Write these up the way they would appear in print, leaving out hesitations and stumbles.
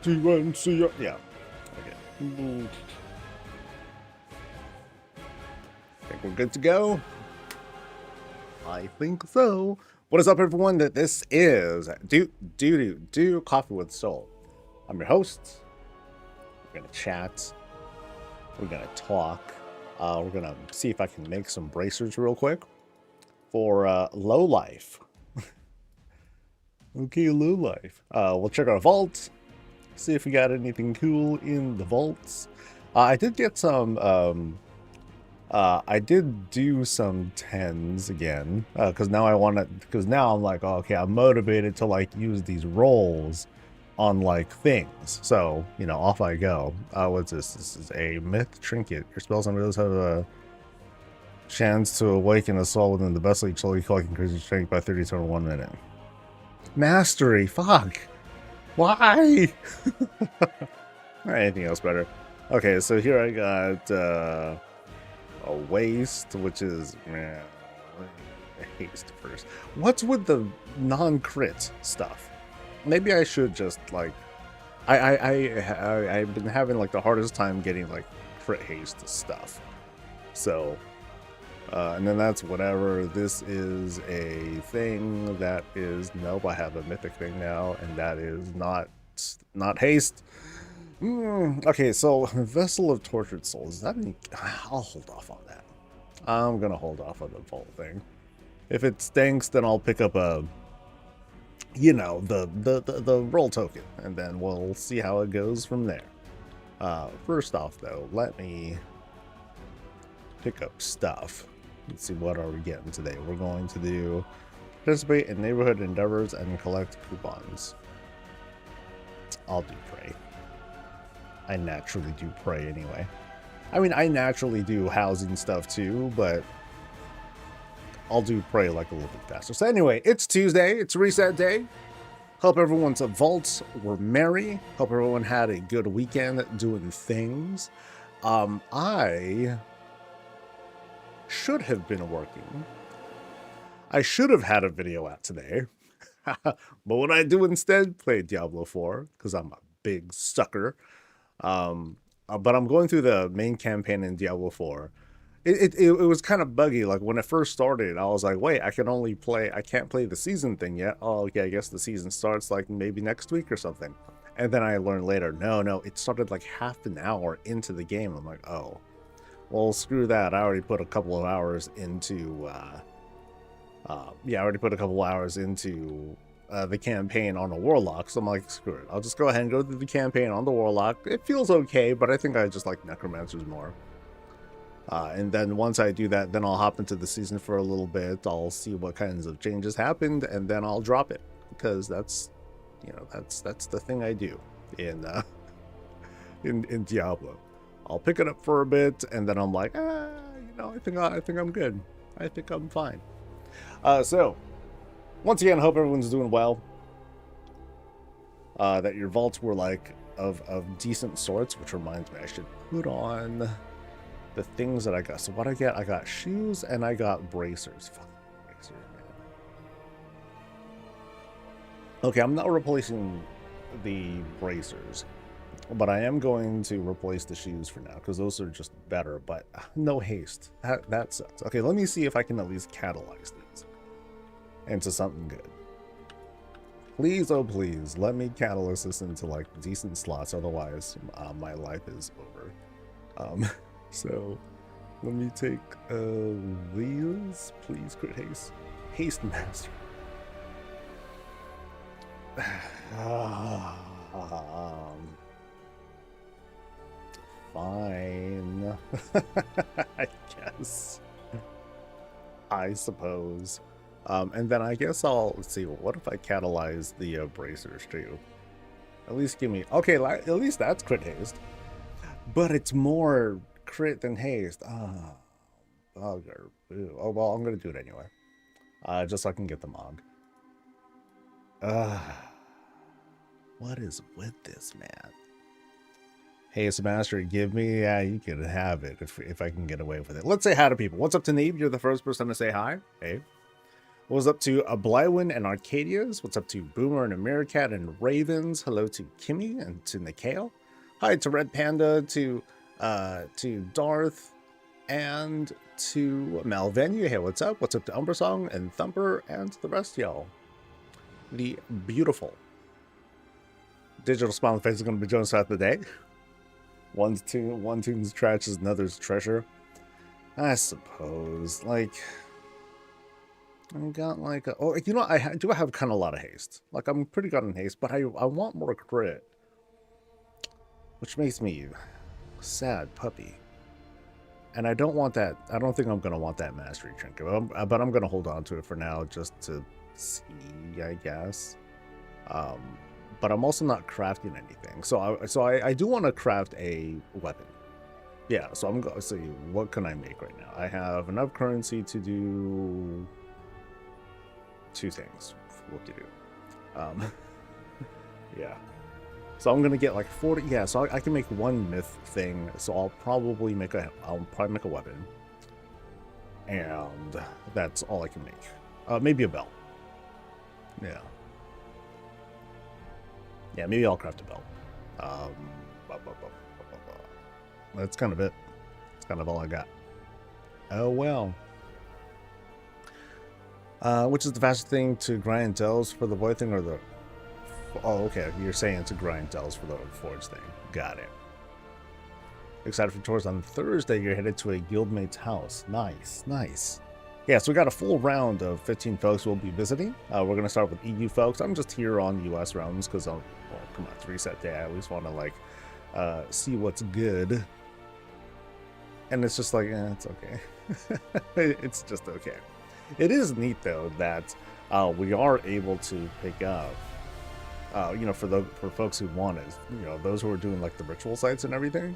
T1C. Yeah. Okay. Think we're good to go? I think so. What is up, everyone? This is Do Coffee with Soul. I'm your host. We're gonna chat. We're gonna talk. We're gonna see if I can make some bracers real quick for low life. Okay, low life. We'll check our vault. See if we got anything cool in the vaults. I did get some. I did do some 10s again because now I want to. Because now I'm like, oh, okay, I'm motivated to like use these rolls on like things. So you know, off I go. What's this? This is a myth trinket. Your spells and abilities have a chance to awaken a soul within the vessel. Each soul you call can increase your strength by 30 to 1 minute. Mastery. Fuck. Why? Anything else better? Okay, so here I got a waste, which is haste first. What's with the non-crit stuff? Maybe I should just like I've been having like the hardest time getting like crit haste stuff. So and then that's whatever. This is a thing that is nope. I have a mythic thing now, and that is not haste. Okay, so Vessel of Tortured Souls. Is that any... I'll hold off on that. I'm gonna hold off on the vault thing. If it stinks, then I'll pick up a, you know, the roll token, and then we'll see how it goes from there. First off, though, let me pick up stuff. Let's see, what are we getting today? We're going to do participate in neighborhood endeavors and collect coupons. I'll do pray. I naturally do pray anyway. I mean, I naturally do housing stuff too, but I'll do pray like a little bit faster. So anyway, it's Tuesday. It's reset day. Hope everyone's vaults were merry. Hope everyone had a good weekend doing things. I should have been working. I should have had a video out today. But what I do instead, play Diablo 4, because I'm a big sucker. But I'm going through the main campaign in Diablo 4. It was kind of buggy. Like when it first started, I was like, wait, I can't play the season thing yet. Oh, okay, I guess the season starts like maybe next week or something. And then I learned later, no, it started like half an hour into the game. I'm like, oh, well, screw that. I already put a couple of hours into, the campaign on a warlock, so I'm like, screw it. I'll just go ahead and go through the campaign on the warlock. It feels okay, but I think I just like necromancers more. And then once I do that, then I'll hop into the season for a little bit. I'll see what kinds of changes happened, and then I'll drop it because that's, you know, that's the thing I do in in Diablo. I'll pick it up for a bit, and then I'm like, you know, I think I'm good. I think I'm fine. So. Once again, I hope everyone's doing well. That your vaults were like of decent sorts, which reminds me I should put on the things that I got. So what I get, I got shoes and I got bracers. Fuck bracers, man. Okay, I'm not replacing the bracers, but I am going to replace the shoes for now because those are just better. But no haste. That sucks. Okay, let me see if I can at least catalyze these into something good. Please, oh please, let me catalyst this into like decent slots, otherwise my life is over. So let me take these, please. Crit haste master. Fine. I guess, I suppose. And then I guess let's see, what if I catalyze the bracers too? At least give me, okay, at least that's crit haste. But it's more crit than haste. Oh, bugger. Oh, well, I'm going to do it anyway. Just so I can get the Mog. What is with this, man? Haste Mastery, give me, yeah, you can have it if I can get away with it. Let's say hi to people. What's up to Neve? You're the first person to say hi. Hey. What's up to Blywin and Arcadias? What's up to Boomer and Americat and Ravens? Hello to Kimmy and to Nikale. Hi to Red Panda, to Darth, and to Malvenu. Hey, what's up? What's up to Umbersong and Thumper and to the rest of y'all. The beautiful digital smile face is going to be joining us throughout the day. One tune's trash is another's treasure. I suppose. Like, I got like a, oh, you know, I do have kind of a lot of haste. Like, I'm pretty good in haste, but I want more crit, which makes me sad puppy. And I don't want that. I don't think I'm going to want that mastery trinket, but I'm going to hold on to it for now just to see, I guess. But I'm also not crafting anything. So I do want to craft a weapon. Yeah, so I'm going to see what can I make right now. I have enough currency to do 2 things. What to do. Yeah. So I'm gonna get like 40. Yeah, so I can make 1 myth thing. So I'll probably make a weapon, and that's all I can make. Maybe a belt. Yeah. Yeah, maybe I'll craft a belt. That's kind of it. That's kind of all I got. Oh well. Which is the fastest thing to grind dells for the void thing or the... Oh, okay. You're saying to grind dells for the forge thing. Got it. Excited for tours on Thursday. You're headed to a guildmate's house. Nice, nice. Yeah, so we got a full round of 15 folks we'll be visiting. We're going to start with EU folks. I'm just here on US rounds because well, come on, it's reset day. I at least want to like see what's good. And it's just like, it's okay. It's just okay. It is neat though that we are able to pick up, you know, for folks who want it, you know, those who are doing like the ritual sites and everything,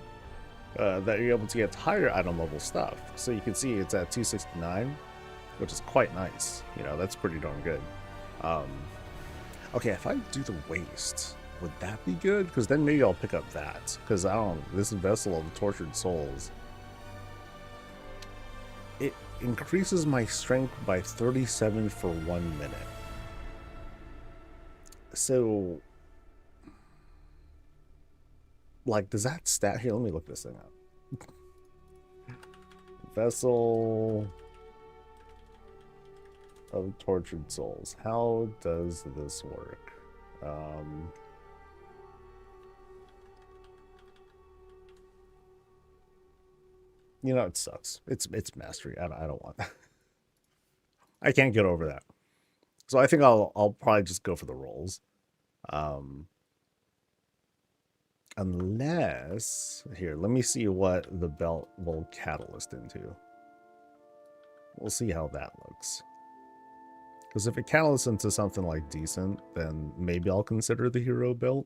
that you're able to get higher item level stuff. So you can see it's at 269, which is quite nice. You know, that's pretty darn good. Okay, if I do the waste, would that be good? Because then maybe I'll pick up that. Because I don't. This vessel of tortured souls. It increases my strength by 37 for 1 minute. So, like, does that stat here? Let me look this thing up. Vessel of tortured souls. How does this work? You know, it sucks. It's mastery. I don't want that. I can't get over that. So I think I'll probably just go for the rolls. Unless here, let me see what the belt will catalyst into. We'll see how that looks. Because if it catalysts into something like decent, then maybe I'll consider the hero belt.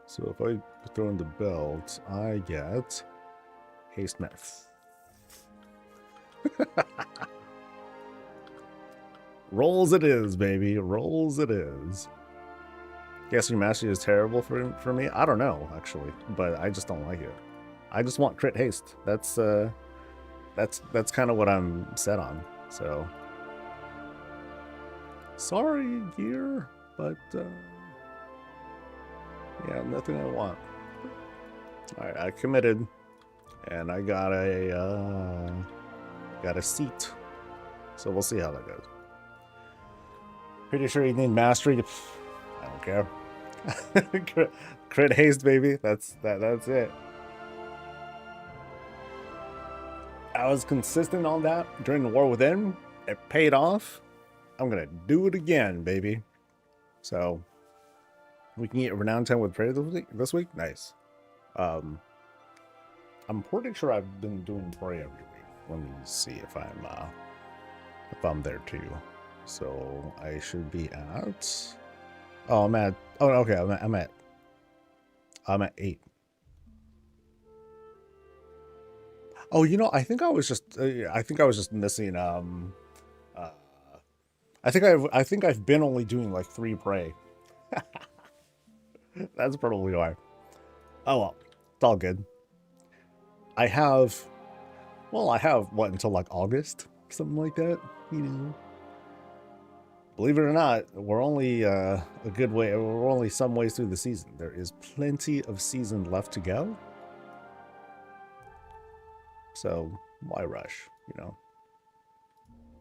So if I throw in the belt, I get haste math. Rolls it is, baby. Rolls it is. Guessing mastery is terrible for me. I don't know actually, but I just don't like it. I just want crit haste. That's kind of what I'm set on. So sorry, gear, but yeah, nothing I want. All right, I committed, and I got a seat. So we'll see how that goes. Pretty sure you need mastery. I don't care. Crit haste, baby. That's it. I was consistent on that during the War Within. It paid off. I'm gonna do it again, baby. So we can get renowned 10 with prayer this week. Nice. I'm pretty sure I've been doing pray every week. Let me see if I'm there too. So I should be at. Oh, I'm at. Oh, okay. I'm at 8. Oh, you know, I think I was just missing. I think I've been only doing like 3 pray. That's probably why. Oh well, it's all good. I have what until like August, something like that, you know. believe it or not, we're only a good way. We're only some ways through the season. There is plenty of season left to go. So why rush? You know,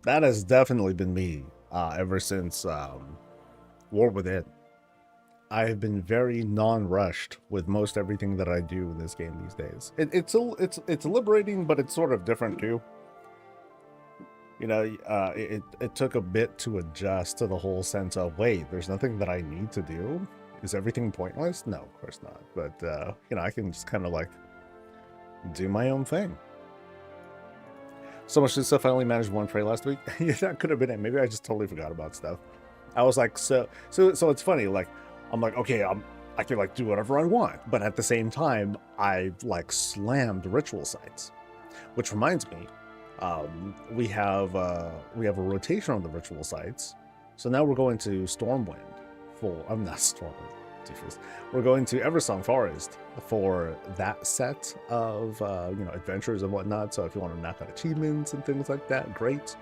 that has definitely been me ever since War Within. I have been very non-rushed with most everything that I do in this game these days. It's liberating, but it's sort of different too. You know, it took a bit to adjust to the whole sense of, wait, there's nothing that I need to do? Is everything pointless? No, of course not. But, you know, I can just kind of like do my own thing. So much good stuff. I only managed one prey last week. Yeah, that could have been it. Maybe I just totally forgot about stuff. I was like, so it's funny. Like, I'm like, okay, I can like do whatever I want. But at the same time, I like slammed ritual sites, which reminds me, we have a rotation on the ritual sites. So now we're going to Stormwind for, I'm not Stormwind, we're going to Eversong Forest for that set of, you know, adventures and whatnot. So if you want to knock out achievements and things like that, great.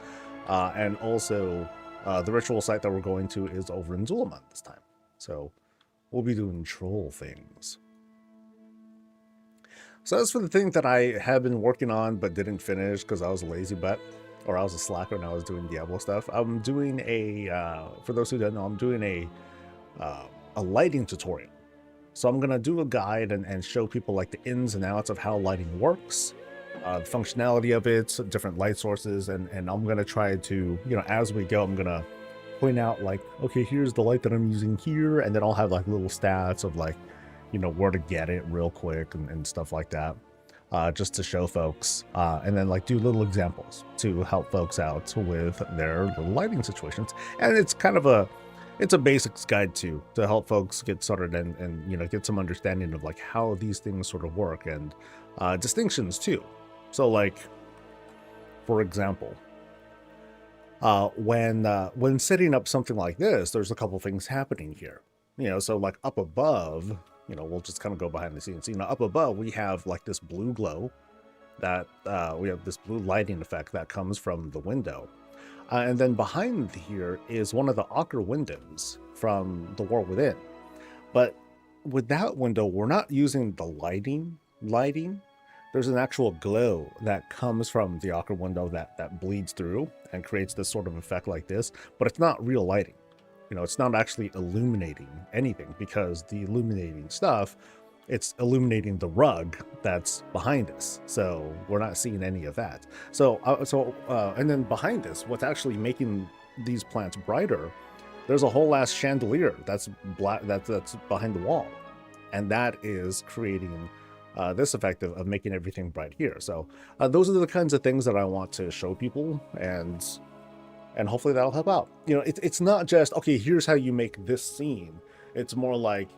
And also the ritual site that we're going to is over in Zulamon this time. So we'll be doing troll things. So that's for the thing that I have been working on but didn't finish because I was a lazy butt, or I was a slacker and I was doing Diablo stuff. I'm doing a, for those who don't know, I'm doing a lighting tutorial. So I'm gonna do a guide and show people like the ins and outs of how lighting works, the functionality of it, different light sources, and I'm gonna try to, you know, as we go, I'm gonna point out like, okay, here's the light that I'm using here, and then I'll have like little stats of like, you know, where to get it real quick and stuff like that, just to show folks, and then like do little examples to help folks out with their little lighting situations. And it's kind of it's a basics guide too, to help folks get started and you know, get some understanding of like how these things sort of work, and distinctions too. So like, for example, when setting up something like this, there's a couple things happening here. You know, so like up above, you know, we'll just kind of go behind the scenes. You know, up above we have like this blue glow that we have this blue lighting effect that comes from the window. And then behind here is one of the Ocker windows from the War Within. But with that window, we're not using the lighting. There's an actual glow that comes from the Ocker window that bleeds through and creates this sort of effect like this, but it's not real lighting. You know, it's not actually illuminating anything, because the illuminating stuff, it's illuminating the rug that's behind us. So we're not seeing any of that. So and then behind us, what's actually making these plants brighter, there's a whole ass chandelier that's black, that's behind the wall. And that is creating this effect of making everything bright here. So those are the kinds of things that I want to show people, and hopefully that'll help out. You know, it's not just, okay, here's how you make this scene. It's more like,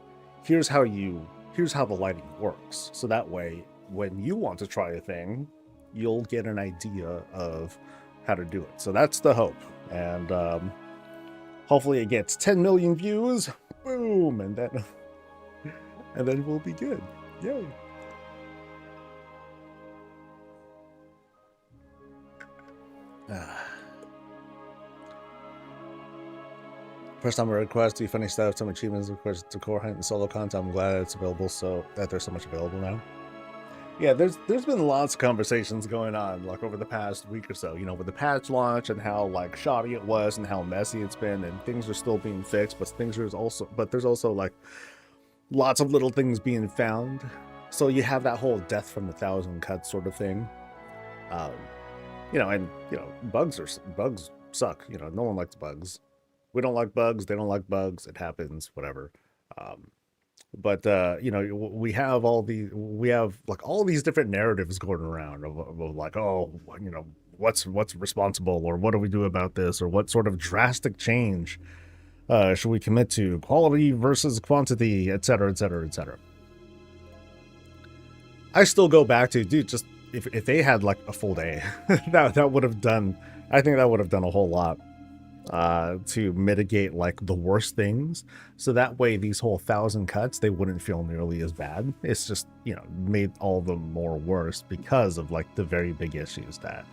here's how the lighting works. So that way, when you want to try a thing, you'll get an idea of how to do it. So that's the hope. And hopefully it gets 10 million views. Boom. And then we'll be good. Yay. First time I request to funny stuff, some achievements, request to core hunt and solo content. I'm glad it's available, so that there's so much available now. Yeah, there's been lots of conversations going on like over the past week or so, you know, with the patch launch and how like shoddy it was and how messy it's been, and things are still being fixed, but there's also like lots of little things being found. So you have that whole death from 1,000 cuts sort of thing. You know, and you know, bugs suck. You know, no one likes bugs. We don't like bugs. They don't like bugs. It happens. Whatever. But you know, we have like all these different narratives going around of like, oh, you know, what's responsible, or what do we do about this, or what sort of drastic change should we commit to, quality versus quantity, etc., etc., etc. I still go back to, dude, just if they had like a full day, that would have done. I think that would have done a whole lot to mitigate like the worst things. So that way, these whole 1,000 cuts, they wouldn't feel nearly as bad. It's just, you know, made all of them more worse because of like the very big issues that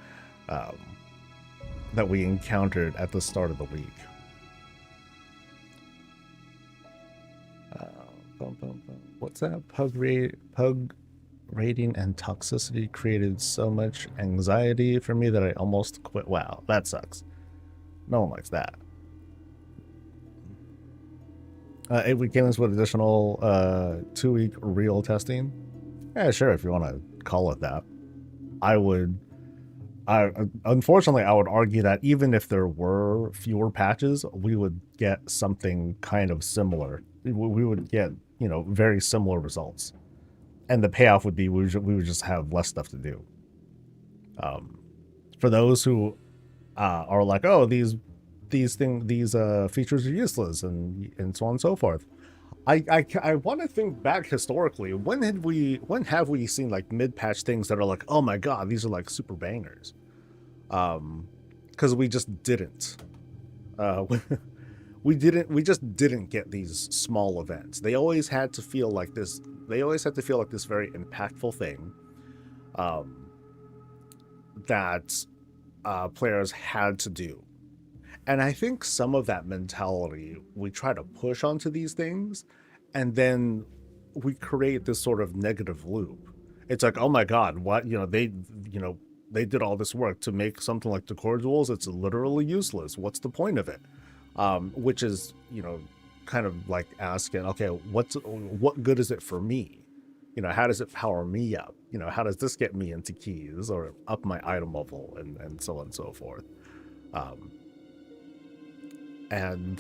we encountered at the start of the week. what's that? Pug rating and toxicity created so much anxiety for me that I almost quit. Wow, that sucks. No one likes that. 8-week games with additional 2-week real testing. Yeah, sure, if you want to call it that. Unfortunately, I would argue that even if there were fewer patches, we would get something kind of similar. We would get, you know, very similar results. And the payoff would be we would just have less stuff to do. For those who are like, oh, these features are useless and so on and so forth. I want to think back historically. When have we seen like mid-patch things that are like, oh my god, these are like super bangers? Because we just didn't. We just didn't get these small events. They always had to feel like this. They always had to feel like this very impactful thing that players had to do. And I think some of that mentality we try to push onto these things, and then we create this sort of negative loop. It's like, oh my god, what, they did all this work to make something like the cordials. It's literally useless. What's the point of it? Which is, kind of like asking, okay, what good is it for me? How does it power me up? How does this get me into keys or up my item level and so on and so forth? And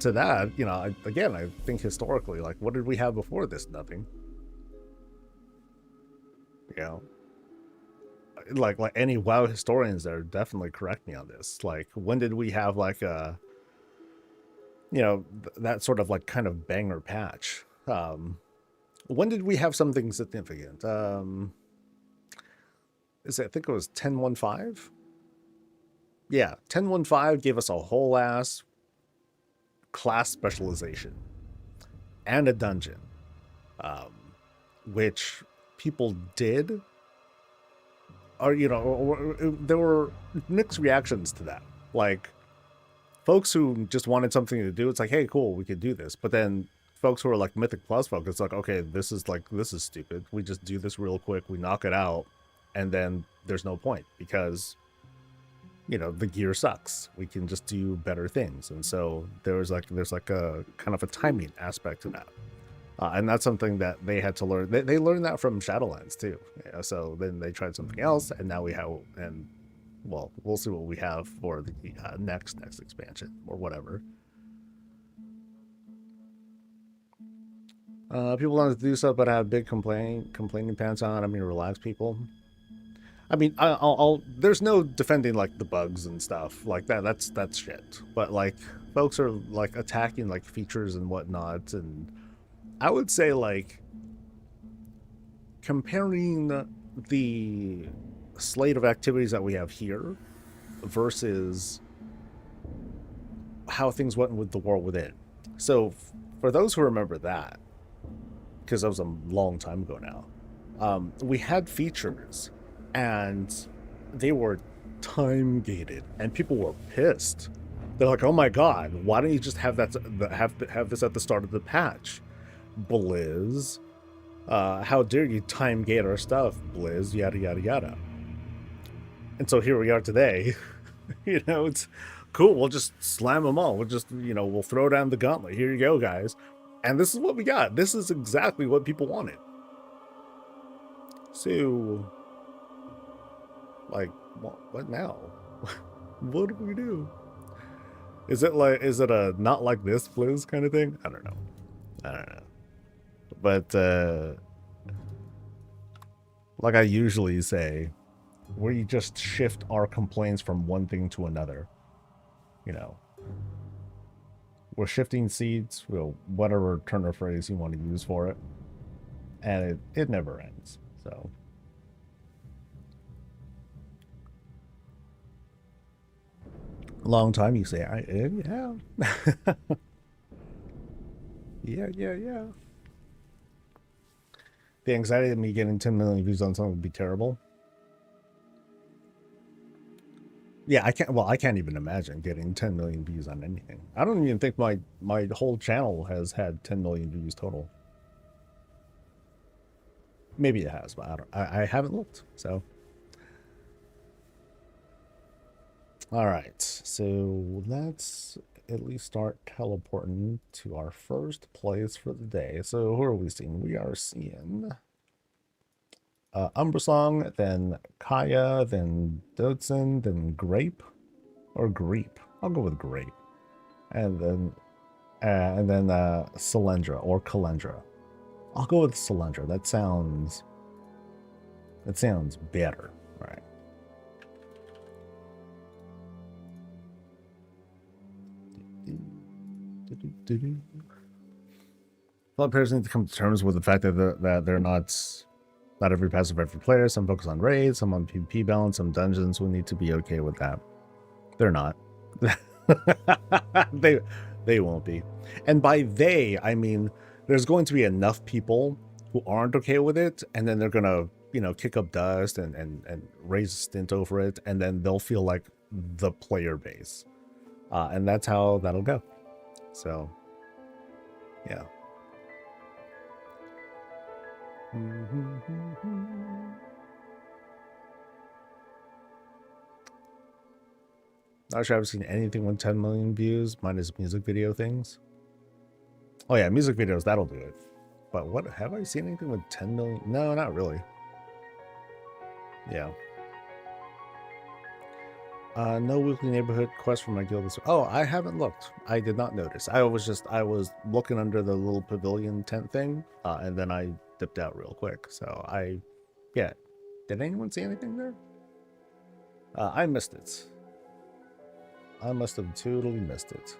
to that, I think historically, like, what did we have before this? Nothing. Like any WoW historians there definitely correct me on this. Like, when did we have like a, that sort of like kind of banger patch? When did we have something significant? I think it was 10.15. Yeah, 10.15 gave us a whole ass class specialization and a dungeon, which people did. Or, there were mixed reactions to that. Like, folks who just wanted something to do, it's like, hey, cool, we could do this. But then folks who are like Mythic Plus folks, it's like, okay, this is stupid. We just do this real quick, we knock it out, and then there's no point because, the gear sucks. We can just do better things. And so there's like a kind of a timing aspect to that. And that's something that they had to learn. They learned that from Shadowlands too. So then they tried something else, and now we'll see what we have for the next expansion or whatever. People want to do stuff, but have big complaining pants on. I mean, relax, people. I mean, I'll there's no defending like the bugs and stuff like that. That's shit. But like, folks are like attacking like features and whatnot, and I would say like comparing the slate of activities that we have here versus how things went with the World Within. So for those who remember that, because that was a long time ago now, we had features and they were time gated and people were pissed. They're like, oh my god, why don't you just have that have this at the start of the patch? Blizz, how dare you time gate our stuff, Blizz, yada yada yada. And so here we are today. It's cool, we'll just slam them all. We'll just, we'll throw down the gauntlet. Here you go, guys. And this is what we got. This is exactly what people wanted. So, like, what now? What do we do? Is it a not like this Blizz kind of thing? I don't know. But like I usually say, we just shift our complaints from one thing to another. We're shifting seeds, whatever turn of phrase you want to use for it, and it never ends. So long time, you say, yeah. yeah. The anxiety of me getting 10 million views on something would be terrible. Yeah, I can't even imagine getting 10 million views on anything. I don't even think my whole channel has had 10 million views total. Maybe it has, but I haven't looked. So, all right. So let's at least start teleporting to our first place for the day. So who are we seeing? We are seeing Umbersong, then Kaya, then Dodson, then Grape, or Greep. I'll go with Grape, and then Solyndra or Calendra. I'll go with Solyndra. That sounds better. All right. A lot of players need to come to terms with the fact that they're not every passive every player. Some focus on raids, some on PvP balance, some dungeons. We need to be okay with that. They're not. they won't be. And by they, I mean there's going to be enough people who aren't okay with it, and then they're gonna, kick up dust and raise a stint over it, and then they'll feel like the player base. And that's how that'll go. So, yeah. Not sure I've seen anything with 10 million views, minus music video things. Oh yeah, music videos, that'll do it. But what, have I seen anything with 10 million? No, not really. Yeah. No weekly neighborhood quest for my guild this. Oh, I haven't looked. I did not notice. I was looking under the little pavilion tent thing, and then I dipped out real quick. So yeah. Did anyone see anything there? I missed it. I must have totally missed it.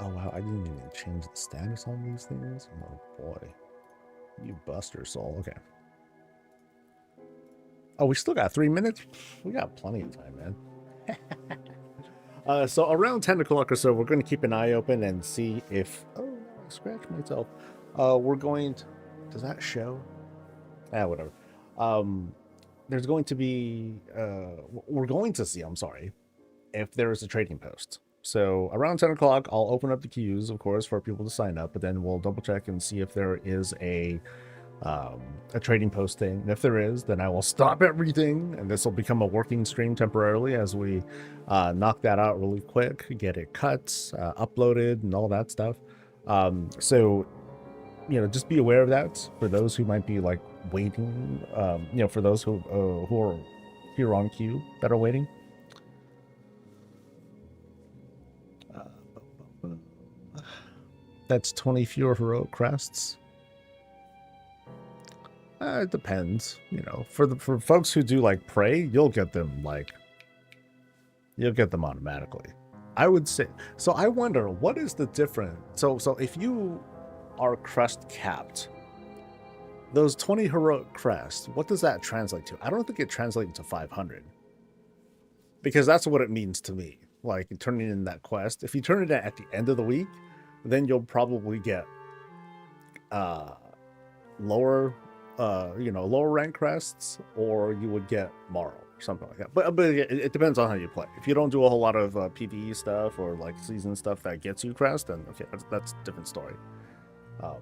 Oh wow, I didn't even change the status on these things. Oh boy. You buster soul. Okay. Oh, we still got 3 minutes? We got plenty of time, man. So around 10 o'clock or so, we're going to keep an eye open and see if... Oh, no, I scratched myself. We're going to... Does that show? Whatever. There's going to be... we're going to see, I'm sorry, if there is a trading post. So around 10 o'clock, I'll open up the queues, of course, for people to sign up, but then we'll double check and see if there is a trading post thing. And if there is, then I will stop everything, and this will become a working stream temporarily as we knock that out really quick, get it cut, uploaded, and all that stuff. So, just be aware of that for those who might be like waiting. For those who are here on queue that are waiting. That's 20 fewer heroic crests. It depends, for folks who do like pray, you'll get them automatically. I would say. So I wonder, what is the difference? So if you are crest capped, those 20 heroic crests, what does that translate to? I don't think it translates to 500, because that's what it means to me. Like turning in that quest. If you turn it in at the end of the week, then you'll probably get lower rank crests, or you would get Marl or something like that. But it depends on how you play. If you don't do a whole lot of PvE stuff or like season stuff that gets you crest, then okay, that's a different story. But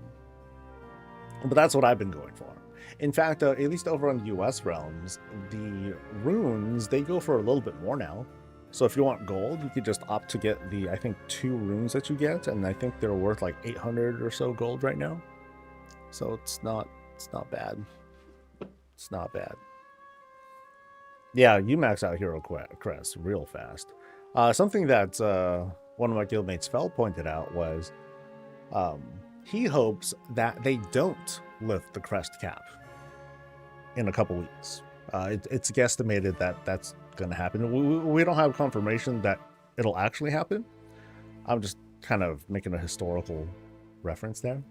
that's what I've been going for. In fact, at least over on US realms, the runes, they go for a little bit more now. So if you want gold, you could just opt to get the, I think, 2 runes that you get, and I think they're worth like 800 or so gold right now. So it's not bad. It's not bad. Yeah, you max out hero crest real fast. Something that one of my guildmates Fel pointed out was he hopes that they don't lift the crest cap in a couple weeks. It's guesstimated that that's going to happen. We don't have confirmation that it'll actually happen. I'm just kind of making a historical reference there.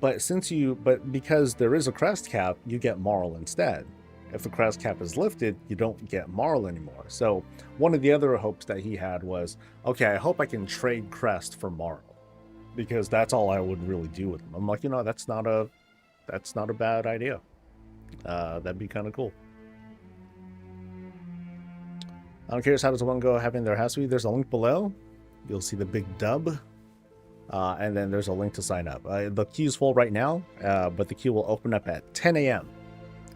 But because there is a crest cap, you get Marl instead. If the crest cap is lifted, you don't get Marl anymore. So one of the other hopes that he had was, okay, I hope I can trade crest for Marl, because that's all I would really do with them. I'm like, that's not a bad idea. That'd be kind of cool. I'm curious, how does one go having their house suite? There's a link below. You'll see the big dub And then there's a link to sign up. The queue's full right now, but the queue will open up at 10 a.m.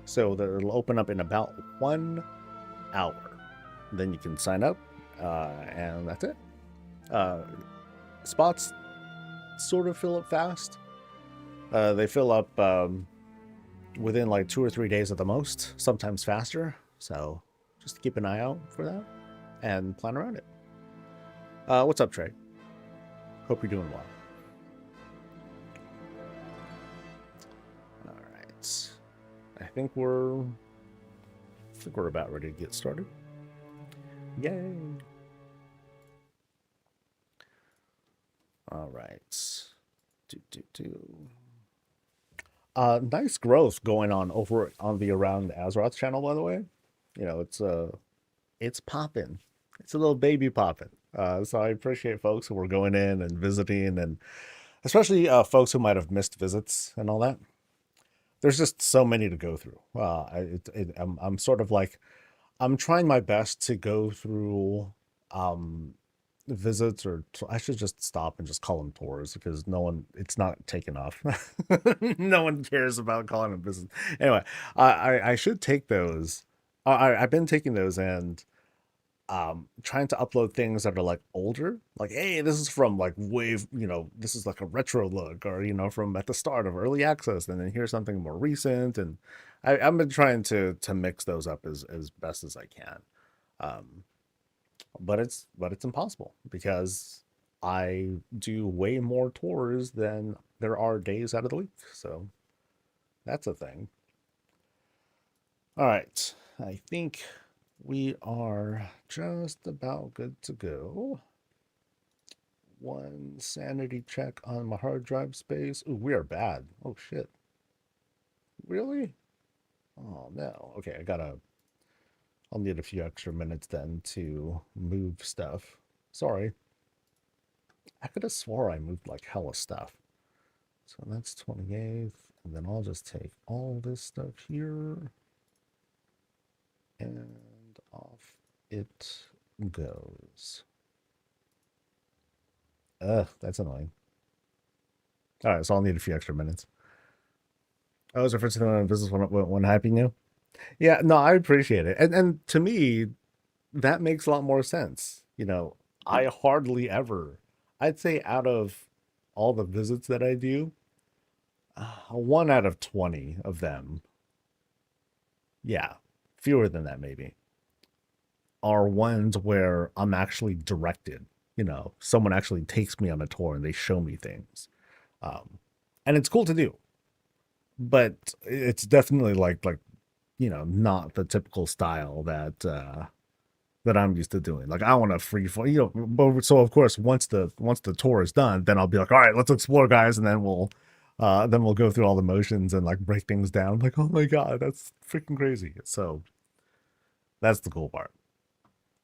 So it'll open up in about 1 hour. Then you can sign up, and that's it. Spots sort of fill up fast. They fill up within like 2 or 3 days at the most, sometimes faster. So just keep an eye out for that and plan around it. What's up, Trey? Hope you're doing well. All right. I think we're about ready to get started. Yay. All right. Nice growth going on over on the Around Azeroth channel, by the way. You know, it's popping. It's a little baby popping. So I appreciate folks who were going in and visiting, and especially folks who might have missed visits and all that. There's just so many to go through. I'm sort of like, I'm trying my best to go through visits, or I should just stop and just call them tours, because it's not taken off. No one cares about calling them visits. Anyway, I should take those. I've been taking those and trying to upload things that are like older, like, hey, this is from like wave, this is like a retro look, or from at the start of early access, and then here's something more recent. And I've been trying to mix those up as best as I can. But it's impossible, because I do way more tours than there are days out of the week. So that's a thing. All right, I think we are just about good to go. One sanity check on my hard drive space. Ooh, we are bad. Oh shit. Really? Oh no. Okay, I'll need a few extra minutes then to move stuff. Sorry. I could have swore I moved like hella stuff. So that's 28th. And then I'll just take all this stuff here. And off it goes. Ugh, that's annoying. All right, so I'll need a few extra minutes. Oh, is the first thing business when hyping you? Yeah, no, I appreciate it. And to me, that makes a lot more sense. I hardly ever, I'd say out of all the visits that I do, 1 out of 20 of them, yeah, fewer than that maybe, are ones where I'm actually directed. Someone actually takes me on a tour and they show me things. And it's cool to do. But it's definitely like not the typical style that I'm used to doing. Like, I want to free fall, but so of course once the tour is done, then I'll be like, all right, let's explore, guys, and then we'll go through all the motions and like break things down. Like, oh my god, that's freaking crazy. So that's the cool part.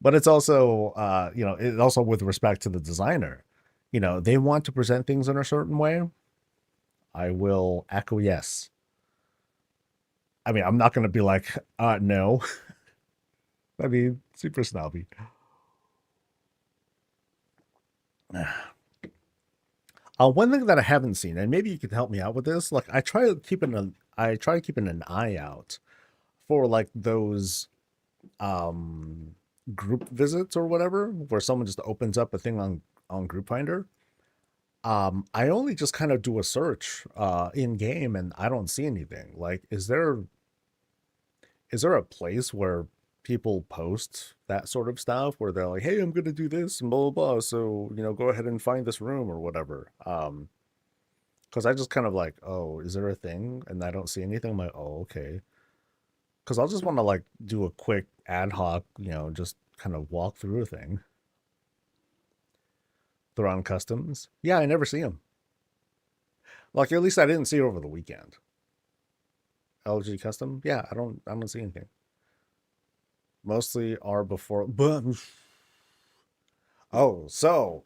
But it's also it also, with respect to the designer, they want to present things in a certain way. I will acquiesce. I mean, I'm not going to be like, no. That'd be super snobby. One thing that I haven't seen, and maybe you could help me out with this, like, I try keeping an eye out for like those group visits or whatever, where someone just opens up a thing on Group Finder. I only just kind of do a search in game, and I don't see anything. Like, is there a place where people post that sort of stuff, where they're like, hey, I'm gonna do this and blah blah blah, so go ahead and find this room or whatever? Because I just kind of like, oh, is there a thing? And I don't see anything. I'm like, oh, okay. Because I'll just want to like do a quick ad hoc, just kind of walk through a thing. They're on customs. Yeah, I never see them. Like, at least I didn't see it over the weekend. LG custom. Yeah, I don't see anything. Mostly are before. Oh, so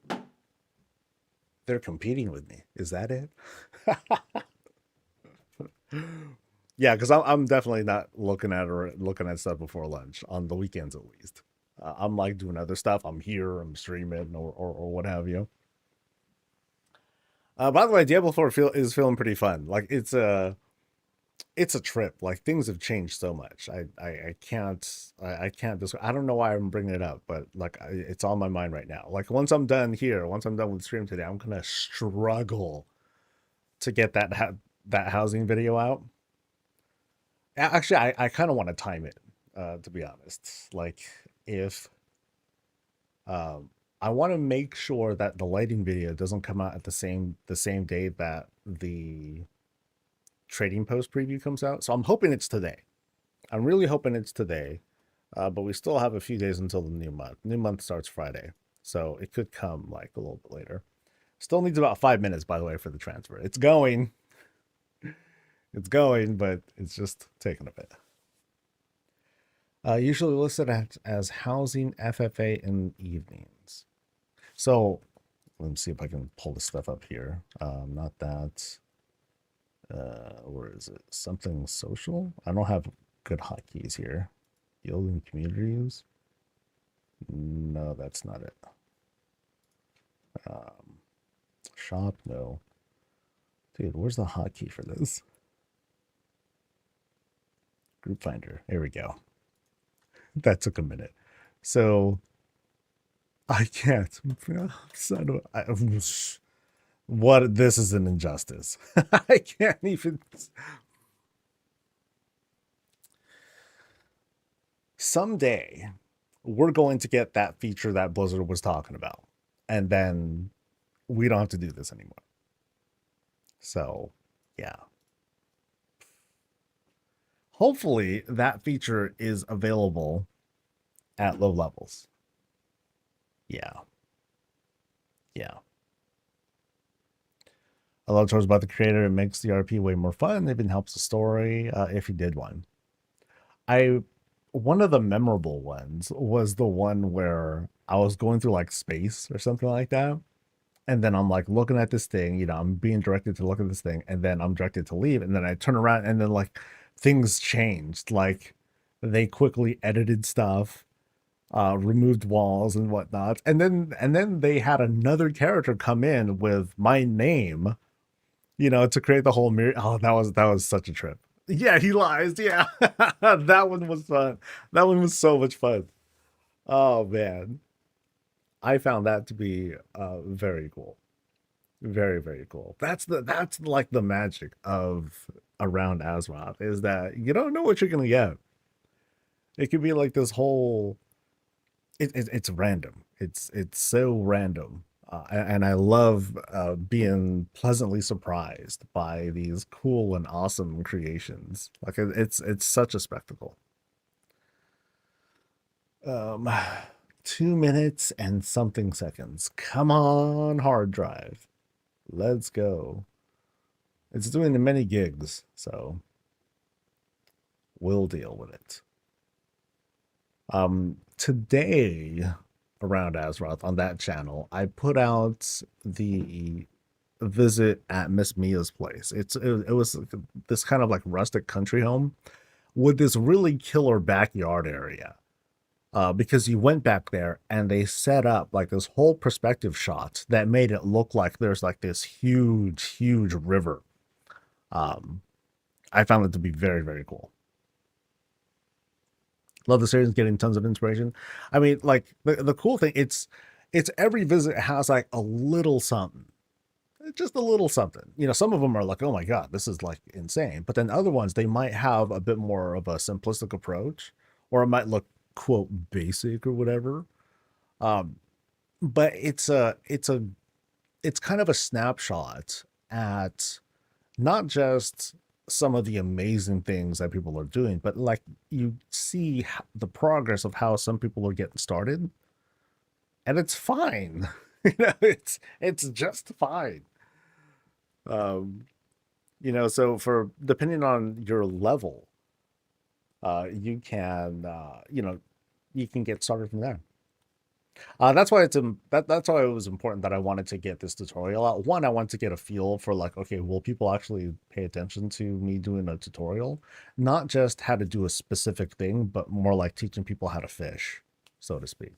they're competing with me. Is that it? Yeah, because I'm definitely not looking at stuff before lunch on the weekends, at least. I'm like doing other stuff. I'm here. I'm streaming or what have you. By the way, Diablo 4 is feeling pretty fun. Like it's a trip. Like things have changed so much. I can't I can't I don't know why I'm bringing it up, but like it's on my mind right now. Like once I'm done here, once I'm done with stream today, I'm gonna struggle to get that housing video out. Actually, I kind of want to time it, to be honest. Like if um I want to make sure that the lighting video doesn't come out at the same day that the trading post preview comes out. So I'm hoping it's today. I'm really hoping it's today. But we still have a few days until the new month. New month starts Friday. So it could come like a little bit later. Still needs about 5 minutes, by the way, for the transfer. It's going. It's going, but it's just taking a bit. Usually listed as housing FFA in evenings. So let me see if I can pull this stuff up here. Not that. Where is it? Something social? I don't have good hotkeys here. Yielding communities? No, that's not it. Shop? No. Dude, where's the hotkey for this? Group finder. Here we go. That took a minute. So I can't. What? This is an injustice. I can't even. Someday, we're going to get that feature that Blizzard was talking about, and then we don't have to do this anymore. So, yeah. Hopefully, that feature is available at low levels. Yeah. Yeah. A lot of stories about the creator. It makes the RP way more fun. It even helps the story if you did one. One of the memorable ones was the one where I was going through like space or something like that. And then I'm like looking at this thing, I'm being directed to look at this thing, and then I'm directed to leave. And then I turn around and then like things changed. Like they quickly edited stuff, removed walls and whatnot. And then they had another character come in with my name, to create the whole mirror. Oh, that was such a trip. Yeah, he lies. Yeah. That one was fun. That one was so much fun. Oh man. I found that to be very cool. Very, very cool. That's like the magic of around Azeroth, is that you don't know what you're gonna get. It could be like this whole it's random. It's so random. And I love being pleasantly surprised by these cool and awesome creations. Like it's such a spectacle. 2 minutes and something seconds. Come on, hard drive. Let's go. It's doing the many gigs, so we'll deal with it. Today around Azeroth on that channel, I put out the visit at Miss Mia's place. It was this kind of like rustic country home with this really killer backyard area. Because you went back there and they set up like this whole perspective shot that made it look like there's like this huge river. I found it to be very, very cool. Love the series, getting tons of inspiration. I mean, like the cool thing, it's every visit has like a little something, just a little something. Some of them are like, oh my god, this is like insane. But then other ones, they might have a bit more of a simplistic approach, or it might look quote basic or whatever. But it's kind of a snapshot at not just some of the amazing things that people are doing, but like you see the progress of how some people are getting started, and it's fine. It's just fine. So for depending on your level, you can you can get started from there. That's why that's why it was important that I wanted to get this tutorial out. One, I wanted to get a feel for like, okay, will people actually pay attention to me doing a tutorial? Not just how to do a specific thing, but more like teaching people how to fish, so to speak.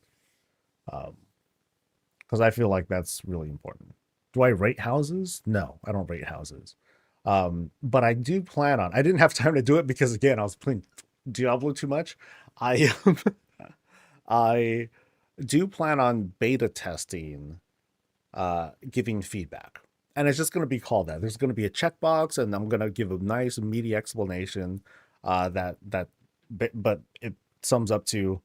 Because I feel like that's really important. Do I rate houses? No, I don't rate houses. But I do plan on. I didn't have time to do it because again, I was playing Diablo too much. I I do plan on beta testing giving feedback. And it's just going to be called that. There's going to be a checkbox, and I'm going to give a nice, meaty explanation but it sums up to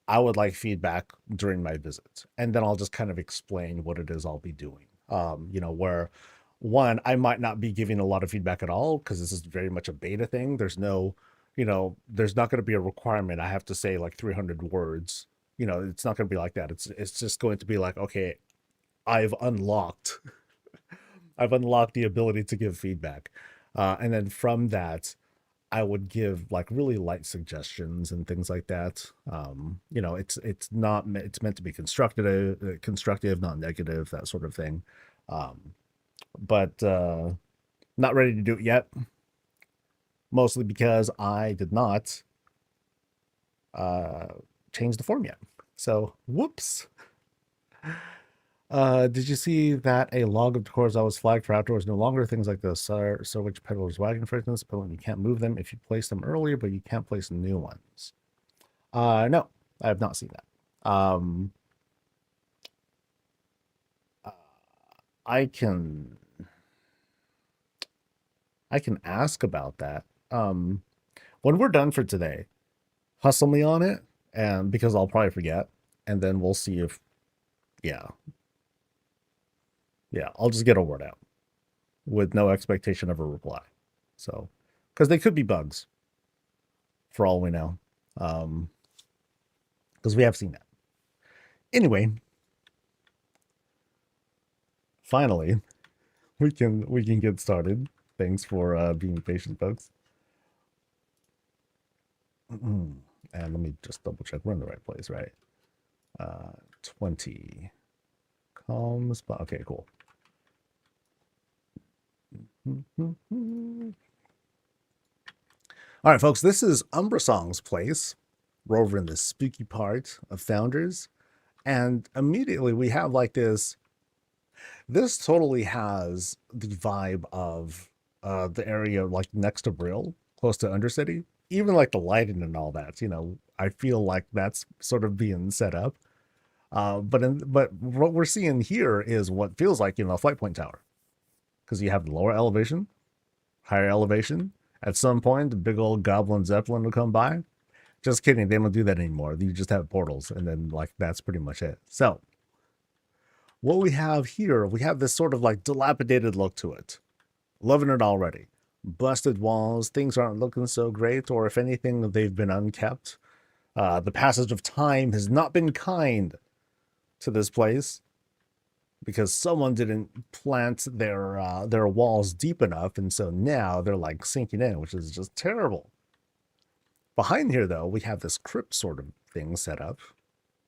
I would like feedback during my visit, and then I'll just kind of explain what it is I'll be doing. Where one, I might not be giving a lot of feedback at all because this is very much a beta thing. There's no, there's not going to be a requirement. I have to say like 300 words. It's not going to be like that. It's just going to be like, okay, I've unlocked I've unlocked the ability to give feedback. And then from that, I would give like really light suggestions and things like that. It's not it's meant to be constructive, not negative, that sort of thing. But not ready to do it yet. Mostly because I did not change the form yet. So whoops. Did you see that a log of decors that was flagged for outdoors no longer? Things like the which peddler's wagon, for instance, but you can't move them if you place them earlier, but you can't place new ones. No, I have not seen that. I can ask about that. When we're done for today, hustle me on it, and because I'll probably forget, and then we'll see if, yeah, I'll just get a word out with no expectation of a reply. So, because they could be bugs, for all we know, because we have seen that. Anyway, finally, we can get started. Thanks for being patient, folks. And let me just double check we're in the right place, right? 20 calm spot. Okay, cool. All right, folks, this is Umbra Song's place. We're over in the spooky part of Founders, and immediately we have like this totally has the vibe of the area like next to Brill, close to Undercity. Even like the lighting and all that, I feel like that's sort of being set up. But what we're seeing here is what feels like, a flight point tower. Because you have the lower elevation, higher elevation. At some point, the big old goblin zeppelin will come by. Just kidding, they don't do that anymore. You just have portals, and then like that's pretty much it. So what we have here, we have this sort of like dilapidated look to it. Loving it already. Busted walls, things aren't looking so great, or if anything, they've been unkept. The passage of time has not been kind to this place because someone didn't plant their walls deep enough, and so now they're like sinking in, which is just terrible. Behind here, though, we have this crypt sort of thing set up.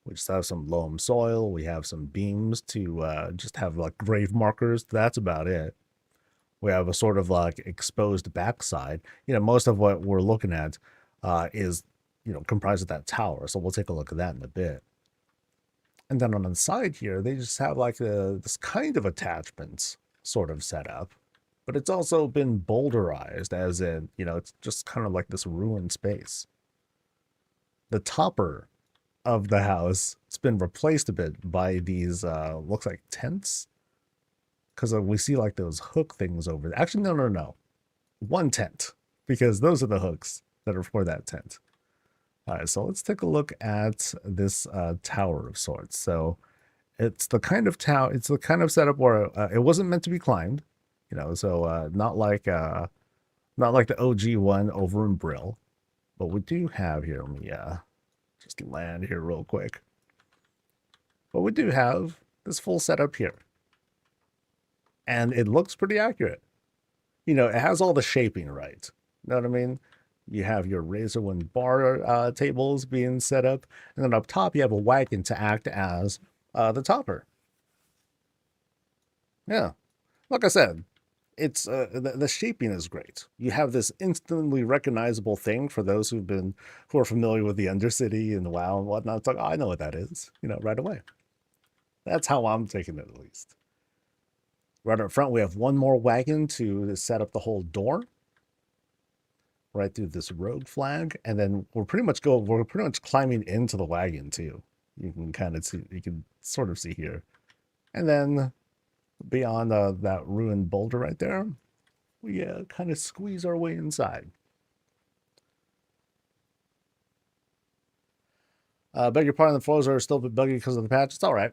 We just have some loam soil. We have some beams to just have like grave markers. That's about it. We have a sort of like exposed backside. Most of what we're looking at is, comprised of that tower. So we'll take a look at that in a bit. And then on the side here, they just have like this kind of attachments sort of set up. But it's also been boulderized, as in, it's just kind of like this ruined space. The topper of the house, it's been replaced a bit by these, looks like tents. Because we see like those hook things over there. Actually, no. One tent. Because those are the hooks that are for that tent. All right, so let's take a look at this tower of sorts. So it's the kind of tower, it's the kind of setup where it wasn't meant to be climbed, so not like the OG one over in Brill. But we do have here, let me just land here real quick. But we do have this full setup here. And it looks pretty accurate. It has all the shaping right. You know what I mean? You have your razor wind bar tables being set up. And then up top, you have a wagon to act as the topper. Yeah. Like I said, it's the shaping is great. You have this instantly recognizable thing for those who are familiar with the Undercity and WoW and whatnot. It's like, oh, I know what that is, right away. That's how I'm taking it, at least. Right up front, we have one more wagon to set up the whole door. Right through this rogue flag, and then we're pretty much climbing into the wagon too. You can kind of see, you can sort of see here. And then beyond that ruined boulder right there, we kind of squeeze our way inside. Beg your pardon, the floors are still a bit buggy because of the patch. It's all right.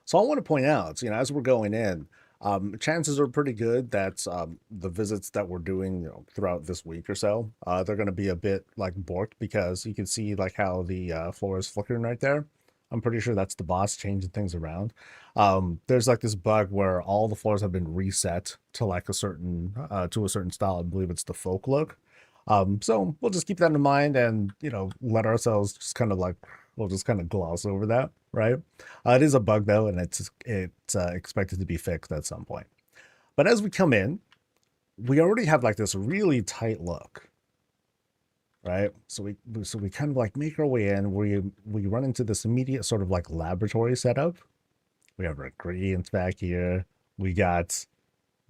So I want to point out, as we're going in, chances are pretty good that the visits that we're doing, throughout this week or so, they're going to be a bit like borked because you can see like how the floor is flickering right there. I'm pretty sure that's the boss changing things around. There's like this bug where all the floors have been reset to like a certain style. I believe it's the folk look. So we'll just keep that in mind and let ourselves just kind of like we'll just kind of gloss over that, right? It is a bug though, and it's expected to be fixed at some point. But as we come in, we already have like this really tight look, right? So we kind of like make our way in. We run into this immediate sort of like laboratory setup. We have our ingredients back here. We got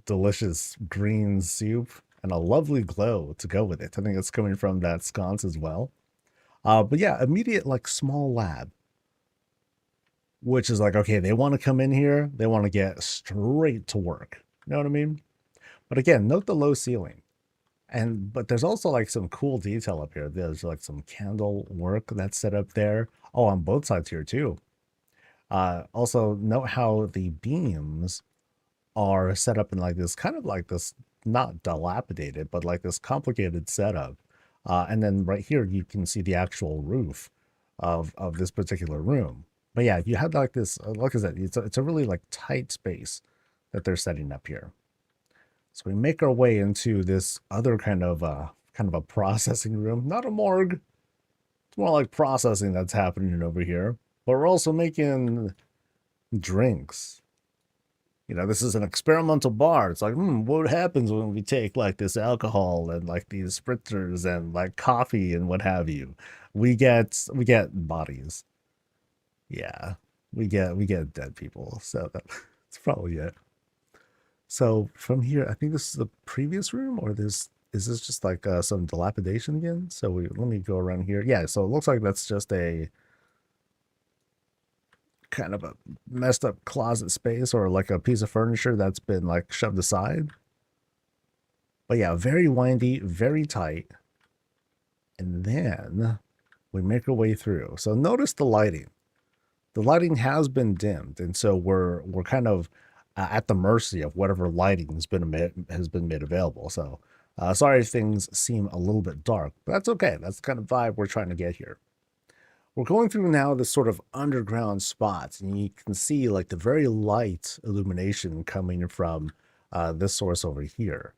delicious green soup and a lovely glow to go with it. I think it's coming from that sconce as well. But yeah, immediate like small lab, which is like, okay, they want to come in here. They want to get straight to work. You know what I mean? But again, note the low ceiling. But there's also like some cool detail up here. There's like some candle work that's set up there. Oh, on both sides here too. Also note how the beams are set up in like this kind of like this, not dilapidated, but like this complicated setup. And then right here, you can see the actual roof of this particular room. But yeah, you have like this, like I said, it's a really like tight space that they're setting up here. So we make our way into this other kind of a processing room, not a morgue. It's more like processing that's happening over here. But we're also making drinks. This is an experimental bar. It's like, what happens when we take like this alcohol and like these spritzers and like coffee and what have you? We get bodies. Yeah, we get dead people. So that's probably it. So from here, I think this is the previous room, or is this just like some dilapidation again? So let me go around here. Yeah, so it looks like that's just a kind of a messed up closet space or like a piece of furniture that's been like shoved aside. But yeah, very windy, very tight. And then we make our way through. So notice the lighting. The lighting has been dimmed, and so we're kind of at the mercy of whatever lighting has been made available. So sorry if things seem a little bit dark, but that's okay. That's the kind of vibe we're trying to get here. We're going through now this sort of underground spots, and you can see like the very light illumination coming from this source over here.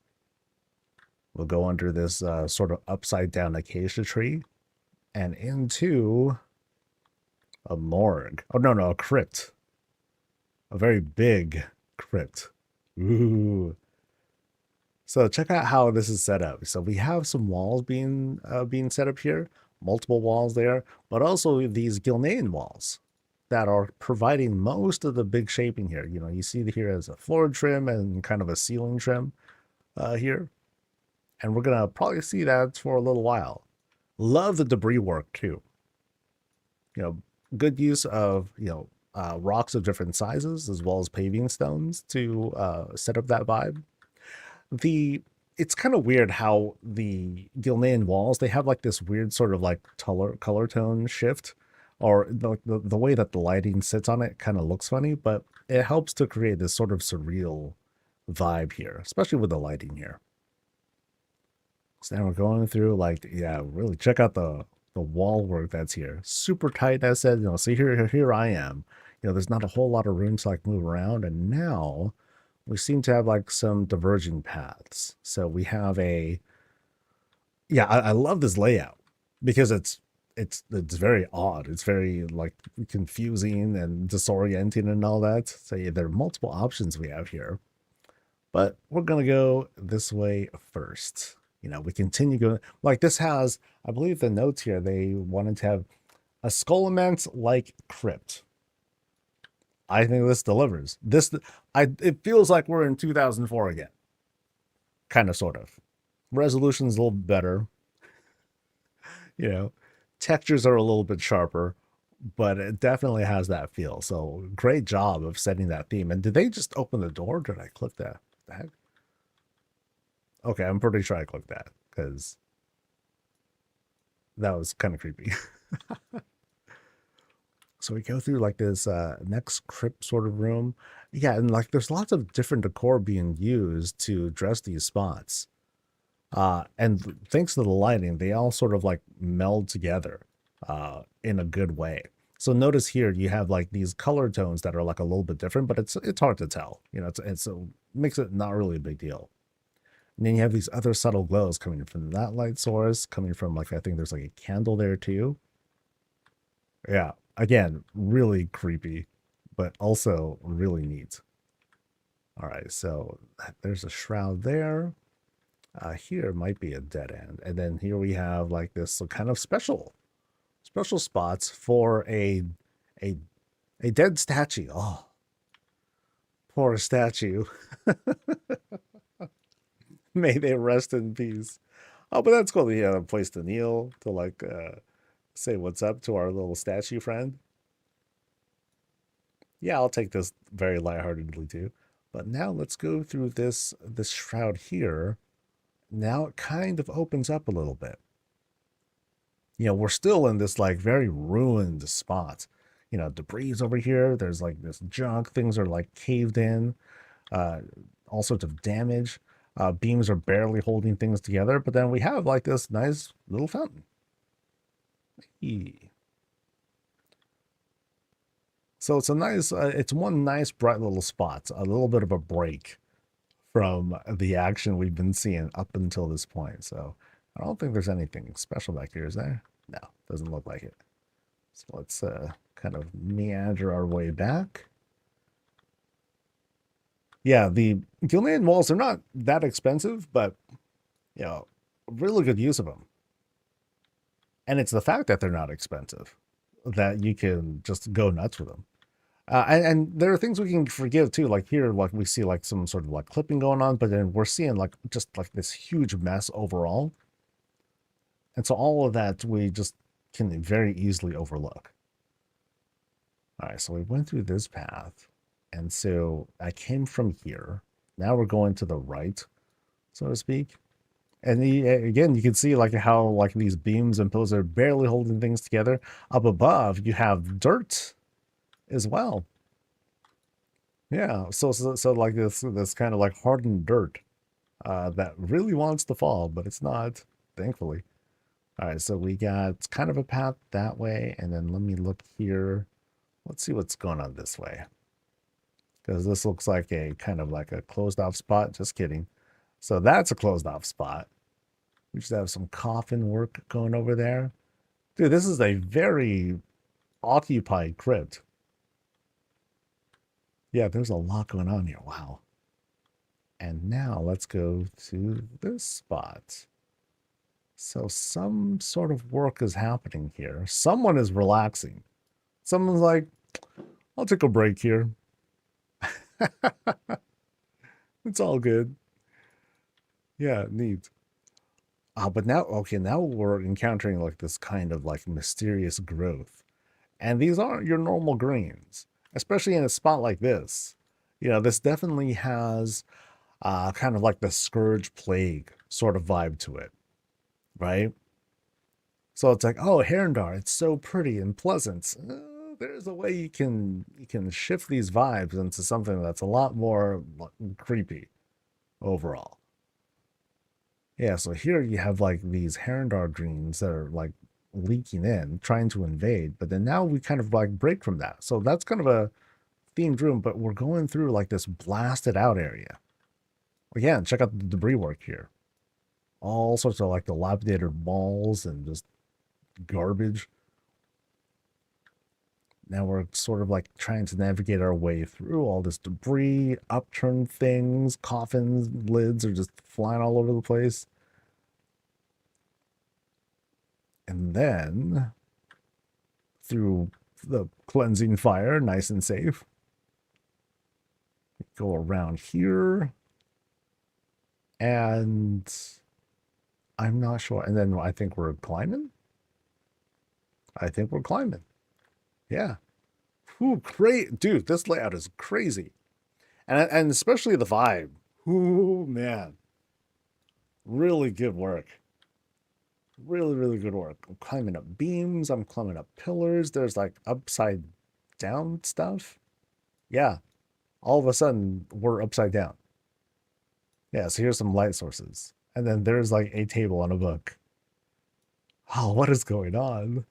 We'll go under this sort of upside down acacia tree and into a morgue. Oh, no, a crypt. A very big crypt. Ooh. So check out how this is set up. So we have some walls being set up here, multiple walls there, but also these Gilnean walls that are providing most of the big shaping here. You see here as a floor trim and kind of a ceiling trim here. And we're going to probably see that for a little while. Love the debris work too. Good use of, rocks of different sizes as well as paving stones to set up that vibe. It's kind of weird how the Gilnean walls, they have like this weird sort of like color tone shift, or the way that the lighting sits on it kind of looks funny, but it helps to create this sort of surreal vibe here, especially with the lighting here. So now we're going through like, yeah, really check out the wall work that's here. Super tight, as I said, see here I am. There's not a whole lot of room to like move around, and now we seem to have like some diverging paths. So we have I love this layout because it's very odd. It's very like confusing and disorienting and all that. So yeah, there are multiple options we have here, but we're gonna go this way first. You know, we continue going like this has, I believe the notes here, they wanted to have a Skulliment like crypt. I think this delivers. It feels like we're in 2004 again. Kind of, sort of. Resolution's a little better. You know, textures are a little bit sharper, but it definitely has that feel. So great job of setting that theme. And did they just open the door? Did I click that? The heck? Okay, I'm pretty sure I clicked that because that was kind of creepy. So we go through like this next crypt sort of room. Yeah, and like there's lots of different decor being used to dress these spots. And thanks to the lighting, they all sort of like meld together in a good way. So notice here you have like these color tones that are like a little bit different, but it's hard to tell. You know, it makes it not really a big deal. And then you have these other subtle glows coming from that light source, coming from like I think there's like a candle there too. Yeah, again, really creepy, but also really neat. All right, so there's a shroud there. Here might be a dead end. And then here we have like this kind of special spots for a dead statue. Oh, poor statue. May they rest in peace. Oh, but that's cool. You have a place to kneel to like say what's up to our little statue friend. Yeah, I'll take this very lightheartedly too. But now let's go through this shroud here. Now it kind of opens up a little bit. You know, we're still in this like very ruined spot. You know, debris over here. There's like this junk. Things are like caved in. All sorts of damage. Beams are barely holding things together. But then we have like this nice little fountain. Eee. So it's a nice, it's one nice bright little spot. A little bit of a break from the action we've been seeing up until this point. So I don't think there's anything special back here, is there? No, doesn't look like it. So let's kind of meander our way back. Yeah, the Gilnean walls are not that expensive, but, you know, really good use of them. And it's the fact that they're not expensive that you can just go nuts with them. And there are things we can forgive too, like here, like we see like some sort of like clipping going on, but then we're seeing like just like this huge mess overall. And so all of that we just can very easily overlook. All right, so we went through this path. And so I came from here. Now we're going to the right, so to speak. And again, you can see like how like these beams and pillars are barely holding things together. Up above, you have dirt as well. Yeah, so like this kind of like hardened dirt that really wants to fall, but it's not, thankfully. All right, so we got kind of a path that way, and then let me look here. Let's see what's going on this way. Because this looks like a kind of like a closed off spot. Just kidding. So that's a closed off spot. We just have some coffin work going over there. Dude, this is a very occupied crypt. Yeah, there's a lot going on here. Wow. And now let's go to this spot. So some sort of work is happening here. Someone is relaxing. Someone's like, I'll take a break here. It's all good. Yeah, neat. But now, okay, now we're encountering like this kind of like mysterious growth. And these aren't your normal greens, especially in a spot like this. You know, this definitely has kind of like the Scourge Plague sort of vibe to it, right? So it's like, oh, Herondar, it's so pretty and pleasant. There's a way you can shift these vibes into something that's a lot more creepy overall. Yeah, so here you have like these Herondar greens that are like leaking in, trying to invade, but then now we kind of like break from that. So that's kind of a themed room, but we're going through like this blasted out area. Again, check out the debris work here. All sorts of like dilapidated walls and just garbage. Now we're sort of like trying to navigate our way through all this debris, upturned things, coffins, lids are just flying all over the place. And then through the cleansing fire, nice and safe. Go around here. And I'm not sure. And then I think we're climbing. I think we're climbing. Yeah. Ooh, great. Dude, this layout is crazy. And especially the vibe. Ooh, man. Really good work. Really, really good work. I'm climbing up beams. I'm climbing up pillars. There's like upside down stuff. Yeah. All of a sudden, we're upside down. Yeah, so here's some light sources. And then there's like a table and a book. Oh, what is going on?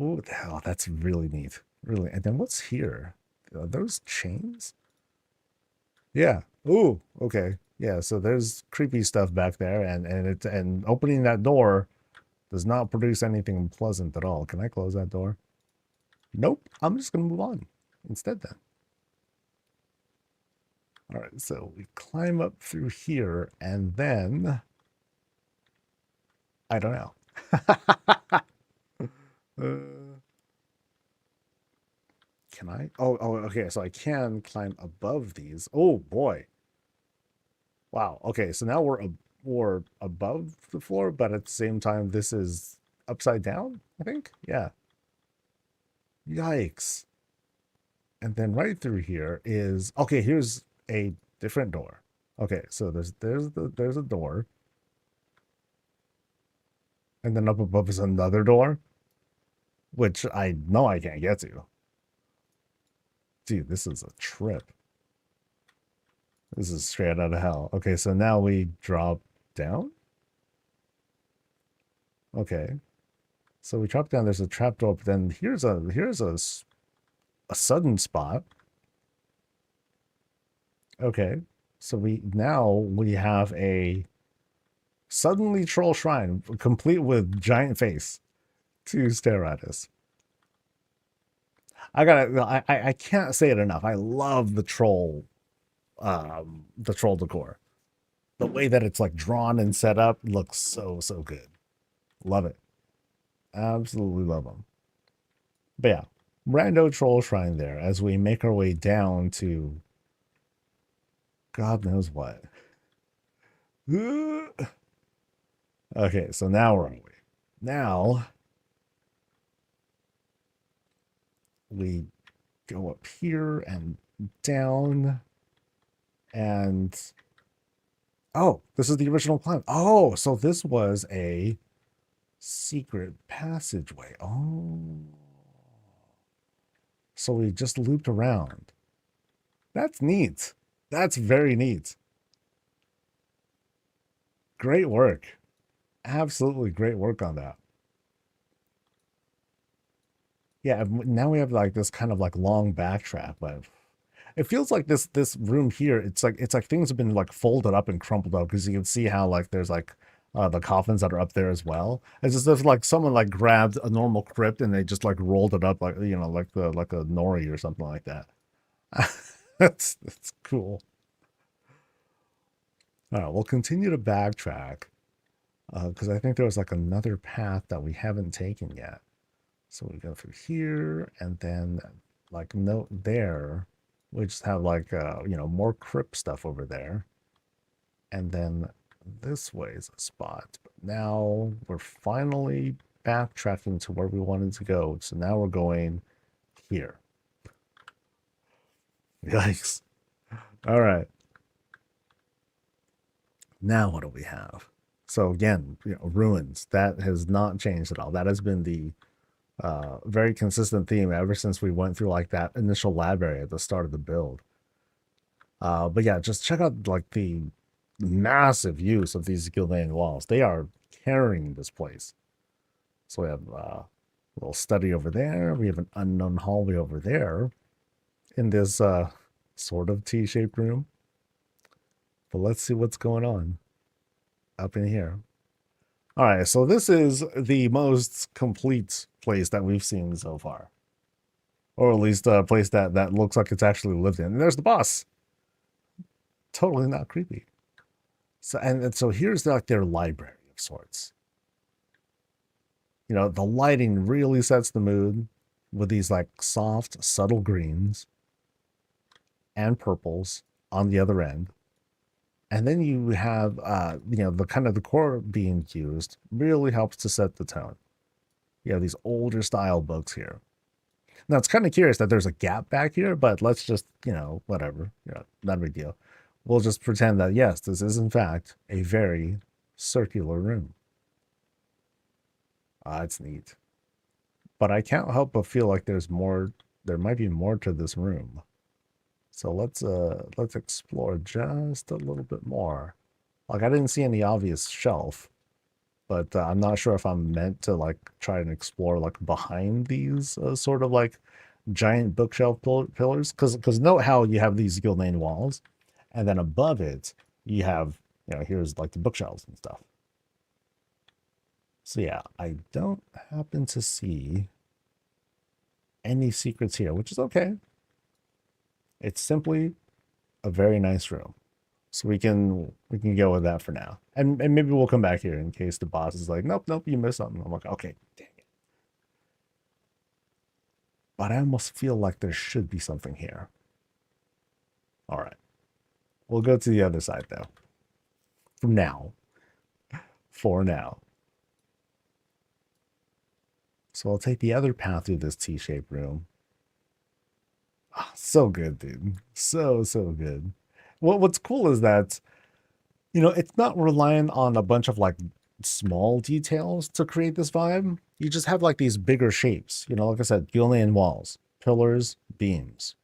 Ooh, oh, that's really neat. Really. And then what's here? Are those chains? Yeah. Ooh, okay. Yeah, so there's creepy stuff back there, and opening that door does not produce anything pleasant at all. Can I close that door? Nope. I'm just gonna move on instead then. All right, so we climb up through here, and then I don't know. Can I? Oh, okay. So I can climb above these. Oh boy. Wow. Okay, so now we're above the floor, but at the same time, this is upside down, I think. Yeah. Yikes. And then right through here is okay, here's a different door. Okay, so there's a door. And then up above is another door, which I know I can't get to. Dude, this is a trip. This is straight out of hell. Okay, so now we drop down. Okay. So we drop down, there's a trapdoor, but then here's a sudden spot. Okay. So we have a suddenly troll shrine, complete with giant face to stare at us. I can't say it enough. I love the troll decor. The way that it's like drawn and set up looks so good. Love it. Absolutely love them. But yeah, rando troll shrine there as we make our way down to God knows what. Okay, so now where are we? Now we go up here and down, and oh, this is the original climb. Oh, so this was a secret passageway. Oh, so we just looped around. That's neat. That's very neat. Great work. Absolutely great work on that. Yeah, now we have like this kind of like long backtrack, but it feels like this room here, it's like things have been like folded up and crumpled up because you can see how like there's like the coffins that are up there as well. It's just if like someone like grabbed a normal crypt and they just like rolled it up like like a nori or something like that. That's cool. All right, we'll continue to backtrack because I think there was like another path that we haven't taken yet. So we go through here, and then like note there, we just have like more crypt stuff over there, and then this way is a spot. But now we're finally backtracking to where we wanted to go. So now we're going here. Yikes! All right. Now what do we have? So again, ruins. That has not changed at all. That has been the very consistent theme ever since we went through like that initial lab area at the start of the build. But yeah, just check out like the massive use of these Gildan walls. They are carrying this place. So we have a little study over there. We have an unknown hallway over there in this sort of T-shaped room. But let's see what's going on up in here. All right, so this is the most complete place that we've seen so far. Or at least a place that looks like it's actually lived in. And there's the boss. Totally not creepy. So and so here's like their library of sorts. You know, the lighting really sets the mood with these like soft, subtle greens and purples on the other end. And then you have, you know, the kind of decor being used really helps to set the tone. You have these older style books here. Now it's kind of curious that there's a gap back here, but let's just, you know, whatever, you know, not a big deal. We'll just pretend that yes, this is in fact a very circular room. It's neat. But I can't help but feel like there's more, there might be more to this room. So let's explore just a little bit more. Like I didn't see any obvious shelf, but I'm not sure if I'm meant to like try and explore like behind these sort of like giant bookshelf pillars. Because note how you have these Gildan walls, and then above it you have, you know, here's like the bookshelves and stuff. So yeah, I don't happen to see any secrets here, which is okay. It's simply a very nice room. So we can go with that for now. And maybe we'll come back here in case the boss is like, nope, you missed something. I'm like, okay, dang it. But I almost feel like there should be something here. All right. We'll go to the other side though. From now. For now. So I'll take the other path through this T-shaped room. Oh, so good, dude. So good. What's cool is that, you know, it's not relying on a bunch of like small details to create this vibe. You just have like these bigger shapes, you know, like I said, Gillian walls, pillars, beams.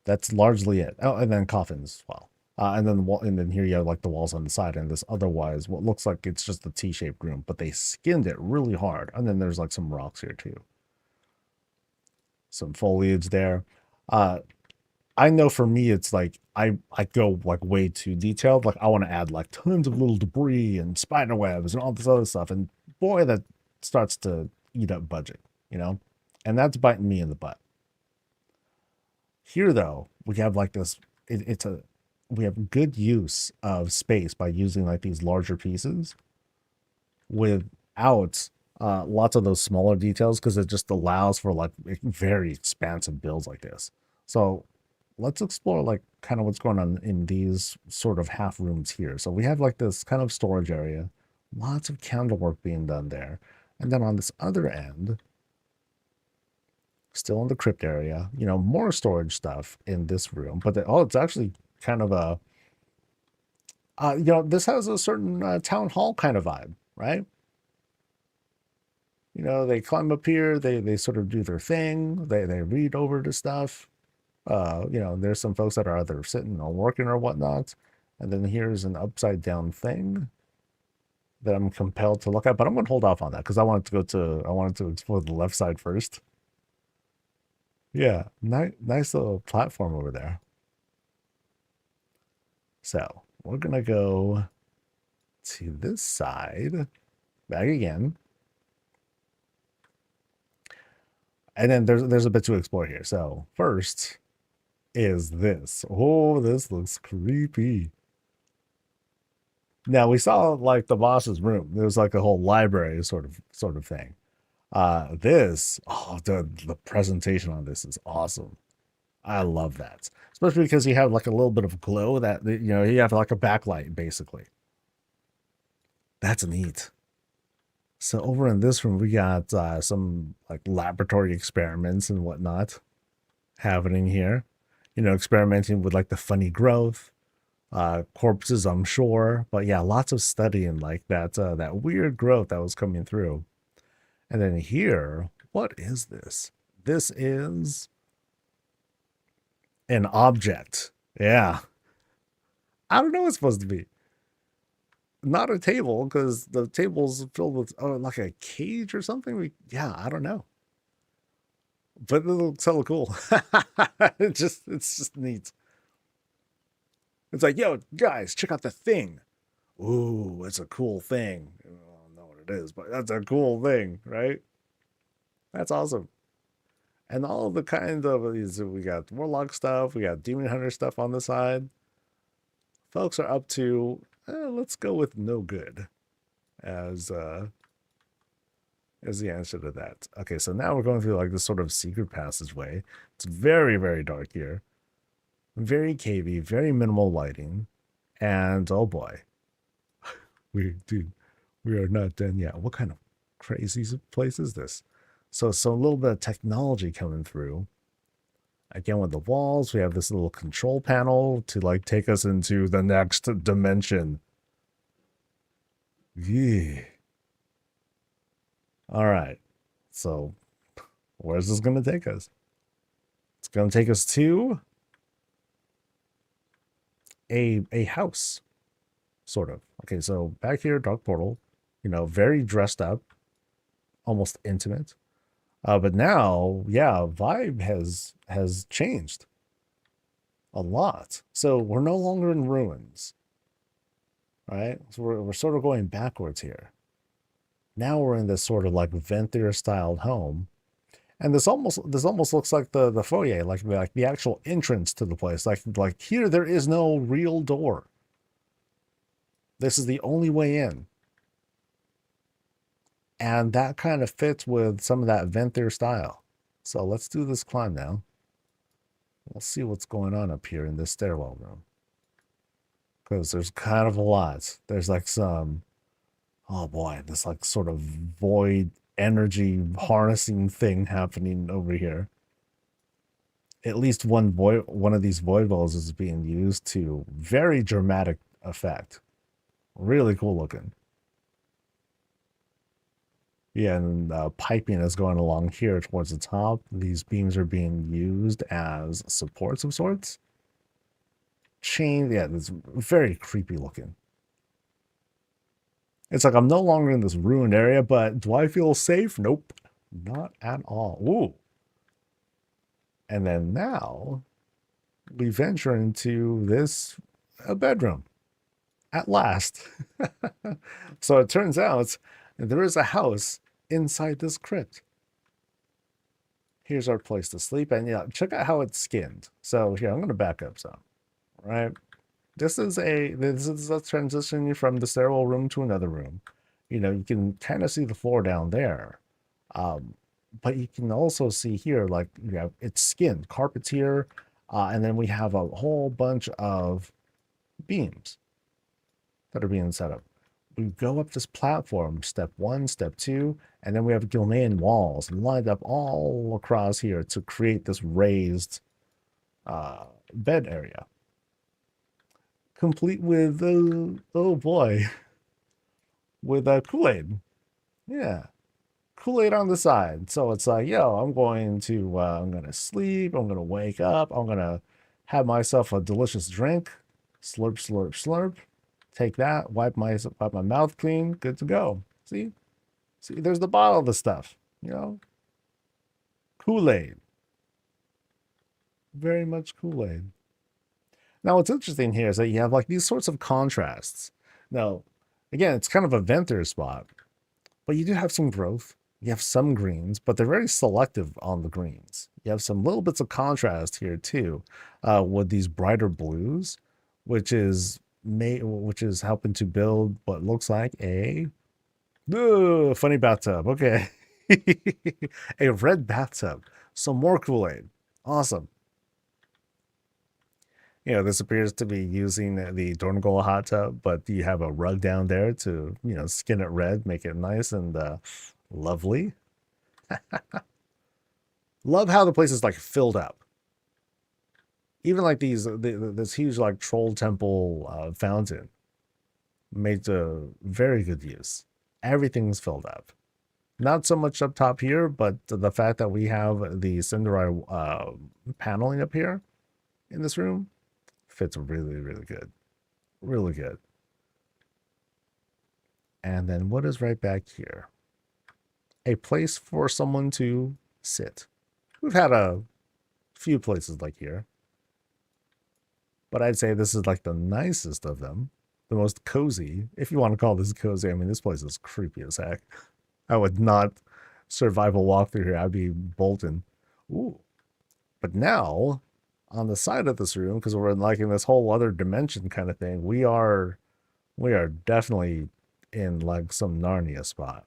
That's largely it. Oh, and then coffins as well. And then here you have like the walls on the side, and this otherwise what looks like it's just a T-shaped room, but they skinned it really hard. And then there's like some rocks here too. Some foliage there. I know for me it's like I go like way too detailed. Like I want to add like tons of little debris and spider webs and all this other stuff. And boy, that starts to eat up budget, you know? And that's biting me in the butt. Here though, we have like this, we have good use of space by using like these larger pieces without lots of those smaller details, because it just allows for like very expansive builds like this. So let's explore like kind of what's going on in these sort of half rooms here. So we have like this kind of storage area, lots of candle work being done there. And then on this other end, still in the crypt area, you know, more storage stuff in this room. But it's actually kind of a, you know, this has a certain town hall kind of vibe, right? You know, they climb up here, they sort of do their thing, they read over the stuff. You know, there's some folks that are either sitting or working or whatnot. And then here's an upside down thing that I'm compelled to look at, but I'm going to hold off on that because I wanted to explore the left side first. Yeah, nice little platform over there. So we're going to go to this side, back again. And then there's a bit to explore here. So first is this. Oh, this looks creepy. Now we saw like the boss's room. There's like a whole library sort of thing. The presentation on this is awesome. I love that, especially because you have like a little bit of glow that, you know, you have like a backlight basically. That's neat. So over in this room, we got some like laboratory experiments and whatnot happening here. You know, experimenting with like the funny growth, corpses, I'm sure. But yeah, lots of studying like that weird growth that was coming through. And then here, what is this? This is an object. Yeah. I don't know what it's supposed to be. Not a table, because the table's filled with like a cage or something. I don't know. But it looks hella cool. It's just neat. It's like, yo, guys, check out the thing. Ooh, it's a cool thing. I don't know what it is, but that's a cool thing, right? That's awesome. And all the kinds of these, we got warlock stuff, we got demon hunter stuff on the side. Folks are up to, let's go with no good as is the answer to that. Okay, so now we're going through like this sort of secret passageway. It's very, very dark here. Very cavey, very minimal lighting. And oh boy. Dude, we are not done yet. What kind of crazy place is this? So a little bit of technology coming through. Again, with the walls, we have this little control panel to like take us into the next dimension. Yeah. All right. So where's this going to take us? It's going to take us to a house, sort of. Okay, so back here, dark portal, very dressed up, almost intimate. But now, yeah, vibe has changed a lot. So we're no longer in ruins, right? So we're sort of going backwards here. Now we're in this sort of like Venthyr styled home. And this almost looks like the foyer, like the actual entrance to the place. Like here there is no real door. This is the only way in. And that kind of fits with some of that Venthyr style. So let's do this climb now. We'll see what's going on up here in this stairwell room. Because there's kind of a lot. There's like some, oh boy, this like sort of void energy harnessing thing happening over here. At least one of these void balls is being used to very dramatic effect. Really cool looking. Yeah, and piping is going along here towards the top. These beams are being used as supports of sorts. Chain, yeah, it's very creepy looking. It's like I'm no longer in this ruined area, but do I feel safe? Nope, not at all. Ooh. And then now we venture into this bedroom at last. So it turns out there is a house inside this crypt. Here's our place to sleep. And yeah, check out how it's skinned. So here, I'm going to back up some, right? This is a transition from the stairwell room to another room. You can kind of see the floor down there. But you can also see here, like, it's skinned, carpets here, and then we have a whole bunch of beams that are being set up. We go up this platform, step 1, step 2, and then we have Gilnean walls lined up all across here to create this raised bed area. Complete with, oh boy, with Kool-Aid. Yeah. Kool-Aid on the side. So it's like, yo, I'm going to sleep. I'm going to wake up. I'm going to have myself a delicious drink. Slurp, slurp, slurp. Take that. Wipe my mouth clean. Good to go. See, there's the bottle of the stuff, Kool-Aid. Very much Kool-Aid. Now, what's interesting here is that you have like these sorts of contrasts. Now, again, it's kind of a Venthyr spot, but you do have some growth. You have some greens, but they're very selective on the greens. You have some little bits of contrast here too, with these brighter blues, which is helping to build what looks like a funny bathtub. Okay, a red bathtub. Some more Kool-Aid. Awesome. This appears to be using the Dorngola hot tub, but you have a rug down there to, skin it red, make it nice and lovely. Love how the place is like filled up. Even like this huge like troll temple fountain made a very good use. Everything's filled up. Not so much up top here, but the fact that we have the Cinderai paneling up here in this room fits really, really good. Really good. And then what is right back here? A place for someone to sit. We've had a few places like here, but I'd say this is like the nicest of them. The most cozy, if you want to call this cozy. I mean, this place is creepy as heck. I would not survive a walk through here. I'd be bolting. Ooh. But now, on the side of this room, because we're in this whole other dimension kind of thing, we are definitely in like some Narnia spot.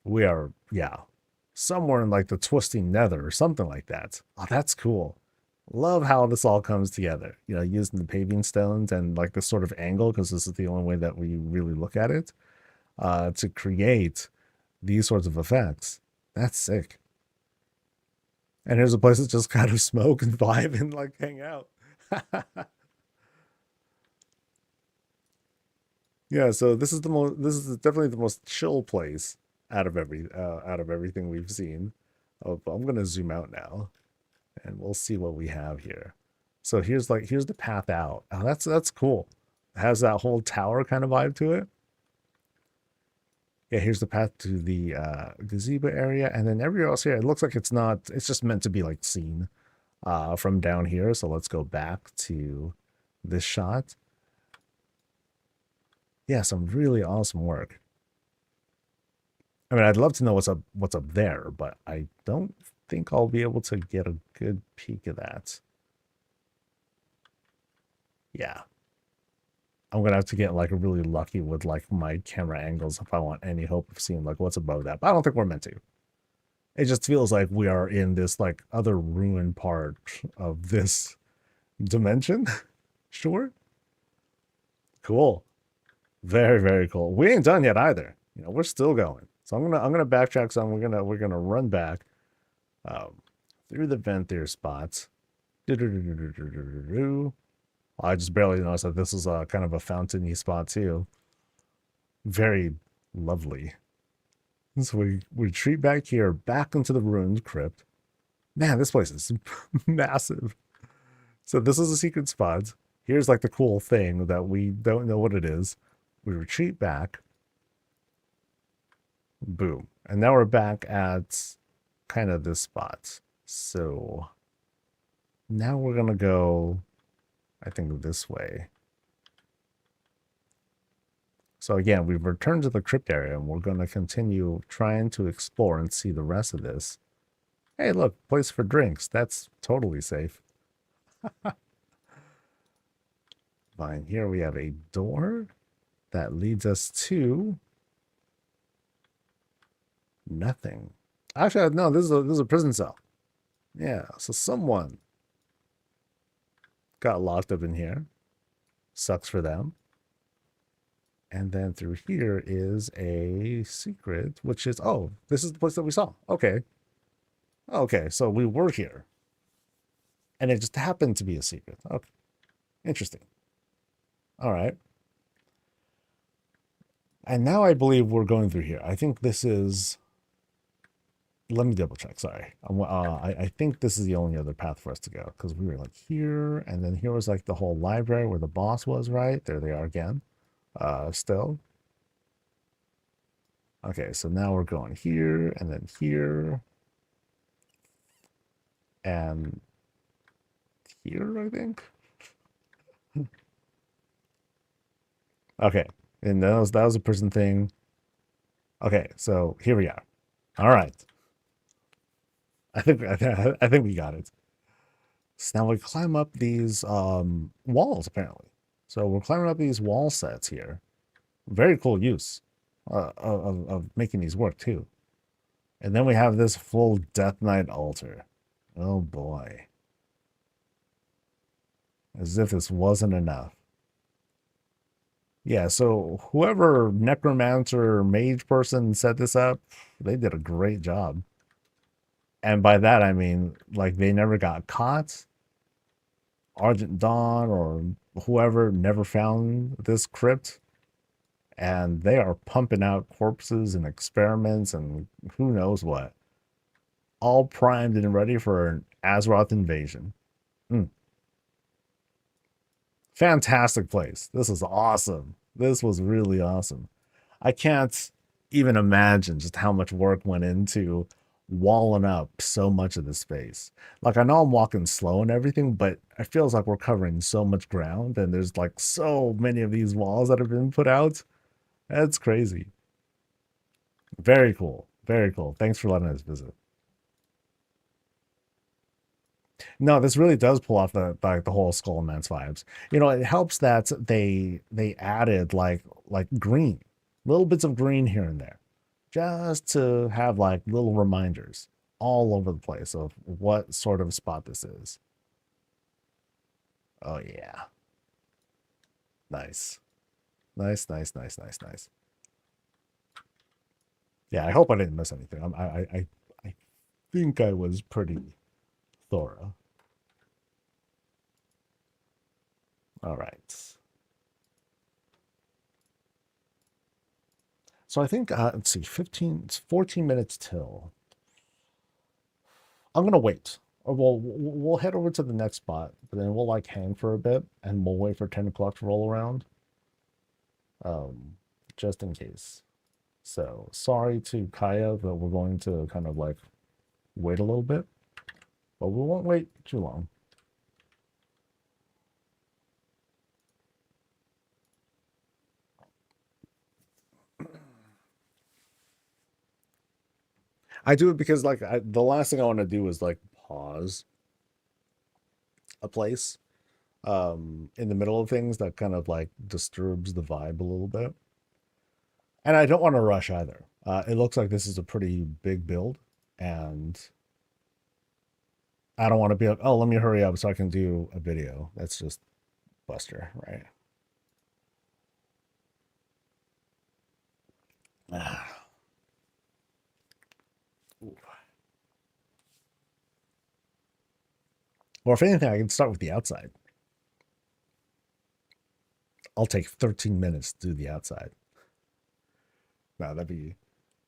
We are, yeah, somewhere in like the twisting nether or something like that. Oh, that's cool. Love how this all comes together. You know, using the paving stones and like this sort of angle, because this is the only way that we really look at it, to create these sorts of effects. That's sick. And here's a place that just kind of smoke and vibe and like hang out. Yeah, so this is the most. This is definitely the most chill place out of everything we've seen. Oh, but I'm gonna zoom out now, and we'll see what we have here. So here's the path out. Oh, that's cool. It has that whole tower kind of vibe to it. Yeah, here's the path to the gazebo area, and then everywhere else here, it looks like it's not. It's just meant to be like seen from down here. So let's go back to this shot. Yeah, some really awesome work. I mean, I'd love to know what's up there, but I don't think I'll be able to get a good peek of that. Yeah. I'm gonna have to get like really lucky with like my camera angles if I want any hope of seeing like what's above that. But I don't think we're meant to. It just feels like we are in this like other ruined part of this dimension. Sure. Cool. Very, very cool. We ain't done yet either. You know, we're still going. So I'm gonna backtrack some. We're gonna run back through the vent there spots. I just barely noticed that this is a kind of a fountainy spot too. Very lovely. So we retreat back here, back into the ruined crypt. Man, this place is massive. So this is a secret spot. Here's like the cool thing that we don't know what it is. We retreat back. Boom. And now we're back at kind of this spot. So now we're going to go, I think, this way. So again, we've returned to the crypt area and we're going to continue trying to explore and see the rest of this. Hey, look, place for drinks. That's totally safe. Fine. Here we have a door that leads us to nothing. Actually, no, this is a prison cell. Yeah, so someone got locked up in here. Sucks for them. And then through here is a secret, which is, oh, this is the place that we saw. Okay. Okay, so we were here. And it just happened to be a secret. Okay. Interesting. All right. And now I believe we're going through here. I think this is... Let me double check. Sorry. I think this is the only other path for us to go. Because we were like here. And then here was like the whole library where the boss was, right? There they are again. Still. Okay, so now we're going here. And then here. And here, I think. Okay. And that was a prison thing. Okay, so here we are. All right. I think we got it. So now we climb up these walls apparently. So we're climbing up these wall sets here. Very cool use of making these work too. And then we have this full Death Knight altar. Oh boy. As if this wasn't enough. Yeah, so whoever necromancer mage person set this up, they did a great job. And by that I mean like they never got caught. Argent Dawn or whoever never found this crypt. And they are pumping out corpses and experiments and who knows what. All primed and ready for an Azeroth invasion. Fantastic place. This is awesome. This was really awesome. I can't even imagine just how much work went into walling up so much of the space. Like, I know I'm walking slow and everything, but it feels like we're covering so much ground and there's like so many of these walls that have been put out. That's crazy. Very cool. Very cool. Thanks for letting us visit. No, this really does pull off the whole Skull and Mance vibes. You know, it helps that they added like green, little bits of green here and there. just to have like little reminders all over the place of what sort of spot this is. Oh yeah. Nice. Nice, nice, nice, nice, nice. Yeah, I hope I didn't miss anything. I think I was pretty thorough. All right. So I think let's see, 15, it's 14 minutes till. I'm gonna wait. Or we'll head over to the next spot, but then we'll like hang for a bit and we'll wait for 10 o'clock to roll around. Just in case. So sorry to Kaya that we're going to kind of like wait a little bit, but we won't wait too long. I do it because like the last thing I want to do is like pause a place in the middle of things that kind of like disturbs the vibe a little bit. And I don't want to rush either. It looks like this is a pretty big build, and I don't want to be like, oh, let me hurry up so I can do a video. That's just Buster, right? Or if anything, I can start with the outside. I'll take 13 minutes to do the outside. No, that'd be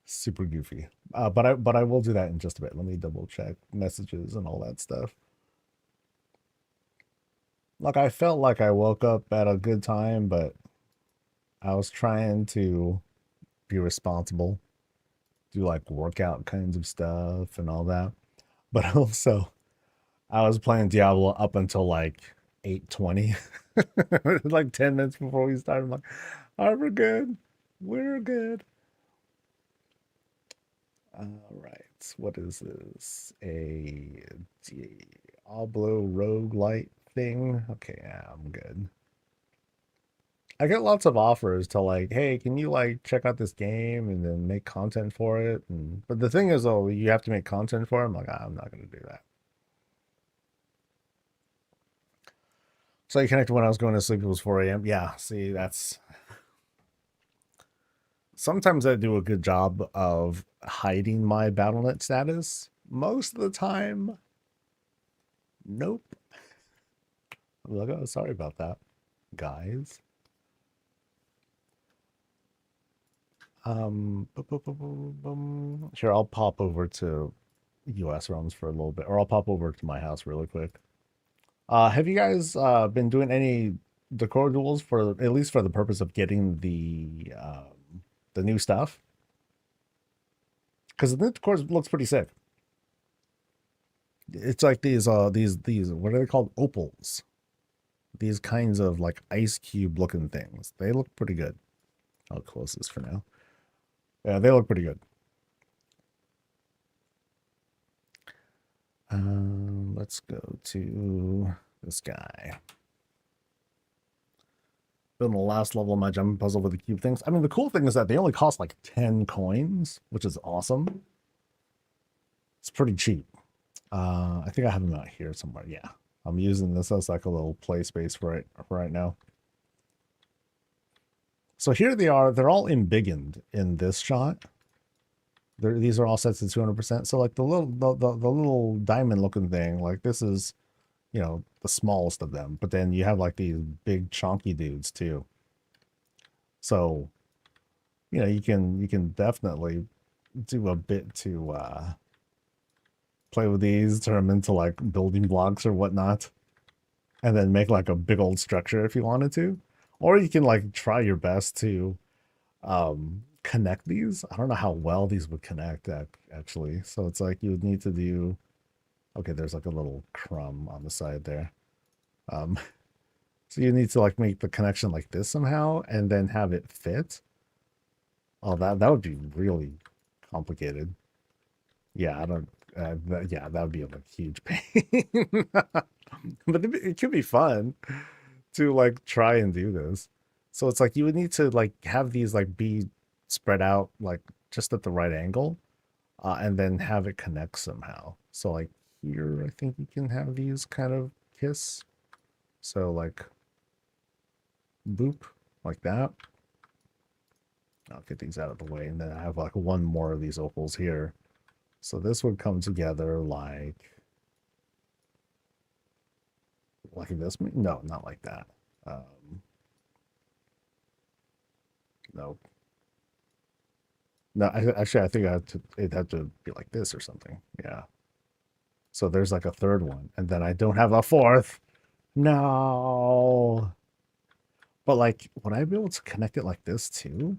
super goofy. But I will do that in just a bit. Let me double check messages and all that stuff. Like I felt like I woke up at a good time, but I was trying to be responsible, do like workout kinds of stuff and all that. But also I was playing Diablo up until like 8:20. Like 10 minutes before we started. I'm like, all right, we're good. We're good. All right. What is this? A Diablo roguelite thing? Okay, yeah, I'm good. I get lots of offers to like, hey, can you like check out this game and then make content for it? And but the thing is, though, you have to make content for it. I'm like, I'm not gonna do that. So you connected when I was going to sleep. It was 4 a.m. Yeah, see, that's sometimes I do a good job of hiding my BattleNet status. Most of the time, nope. I'm like, oh, sorry about that, guys. Sure, I'll pop over to US realms for a little bit, or I'll pop over to my house really quick. Have you guys been doing any decor duels for at least for the purpose of getting the new stuff? Because the new decor looks pretty sick. It's like these what are they called? Opals. These kinds of like ice cube looking things. They look pretty good. I'll close this for now. Yeah, they look pretty good. Let's go to this guy. Building the last level of my jumping puzzle with the cube things. I mean, the cool thing is that they only cost like 10 coins, which is awesome. It's pretty cheap. I think I have them out here somewhere. Yeah, I'm using this as like a little play space for it right now. So here they are. They're all embiggened in this shot. These are all set to 200%. So like the little diamond looking thing, like this is, you know, the smallest of them. But then you have like these big chunky dudes too. So, you know, you can definitely do a bit to play with these, turn them into like building blocks or whatnot, and then make like a big old structure if you wanted to. Or you can like try your best to connect these. I don't know how well these would connect actually. So it's like you would need to do, okay, there's like a little crumb on the side there. So you need to like make the connection like this somehow and then have it fit. Oh, that would be really complicated. Yeah, I don't. Yeah, that would be a like, huge pain. But it could be fun to like try and do this. So it's like you would need to like have these like be spread out like just at the right angle, and then have it connect somehow. So like here, I think you can have these kind of kiss. So like boop, like that. I'll get these out of the way, and then I have like one more of these opals here. So this would come together like this. No, not like that. No. No, actually, I think it'd have to be like this or something. Yeah. So there's like a third one, and then I don't have a fourth. No. But like, would I be able to connect it like this too?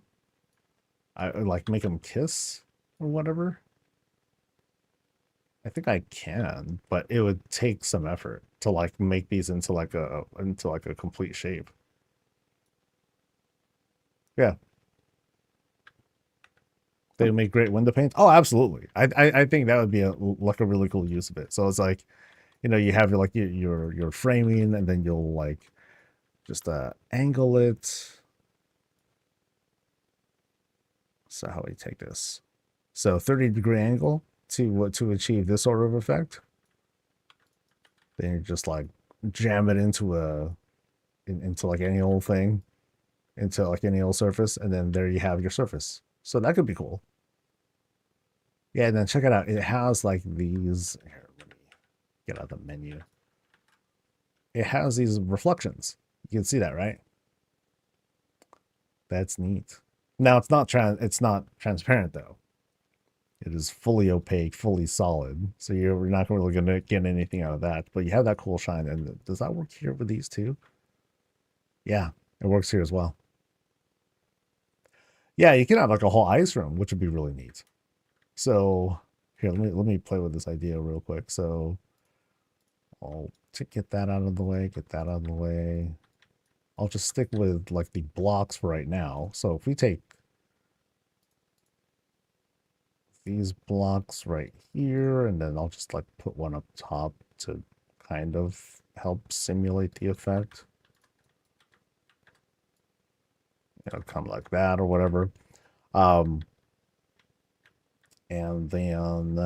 I like make them kiss or whatever. I think I can, but it would take some effort to like make these into like a complete shape. Yeah. They make great window paint. Oh, absolutely. I think that would be like a really cool use of it. So it's like, you have like your framing, and then you'll like just angle it. So how do we take this? So 30-degree angle to achieve this sort of effect. Then you just like jam it into like any old thing, into like any old surface, and then there you have your surface. So that could be cool. Yeah, and then check it out. It has like these. Here, let me get out the menu. It has these reflections. You can see that, right? That's neat. Now it's not transparent though. It is fully opaque, fully solid. So you're not really going to get anything out of that. But you have that cool shine. And does that work here with these two? Yeah, it works here as well. Yeah, you can have like a whole ice room, which would be really neat. So here, let me play with this idea real quick. So I'll get that out of the way, get that out of the way. I'll just stick with like the blocks for right now. So if we take these blocks right here, and then I'll just like put one up top to kind of help simulate the effect. It'll come like that or whatever. And then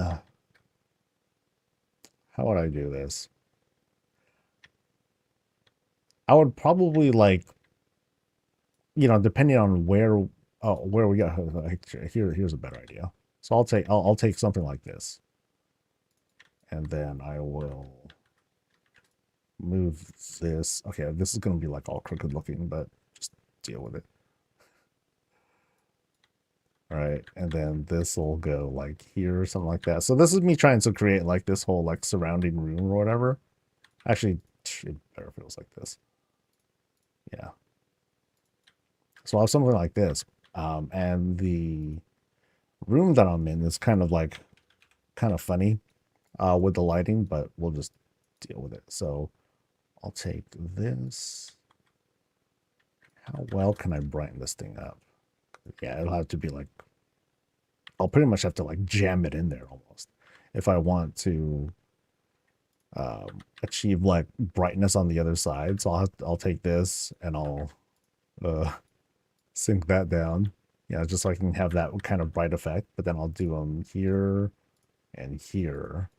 how would I do this? I would probably like, depending on where we got here's a better idea. So I'll take something like this, and then I will move this. Okay, this is going to be like all crooked looking, but just deal with it. All right, and then this will go like here or something like that. So this is me trying to create like this whole like surrounding room or whatever. Actually, it better feels like this. Yeah. So I'll have something like this. And the room that I'm in is kind of funny with the lighting, but we'll just deal with it. So I'll take this. How well can I brighten this thing up? Yeah, it'll have to be like, I'll pretty much have to like jam it in there almost if I want to achieve like brightness on the other side. So I'll take this and I'll sink that down. Yeah, just so I can have that kind of bright effect. But then I'll do them here and here.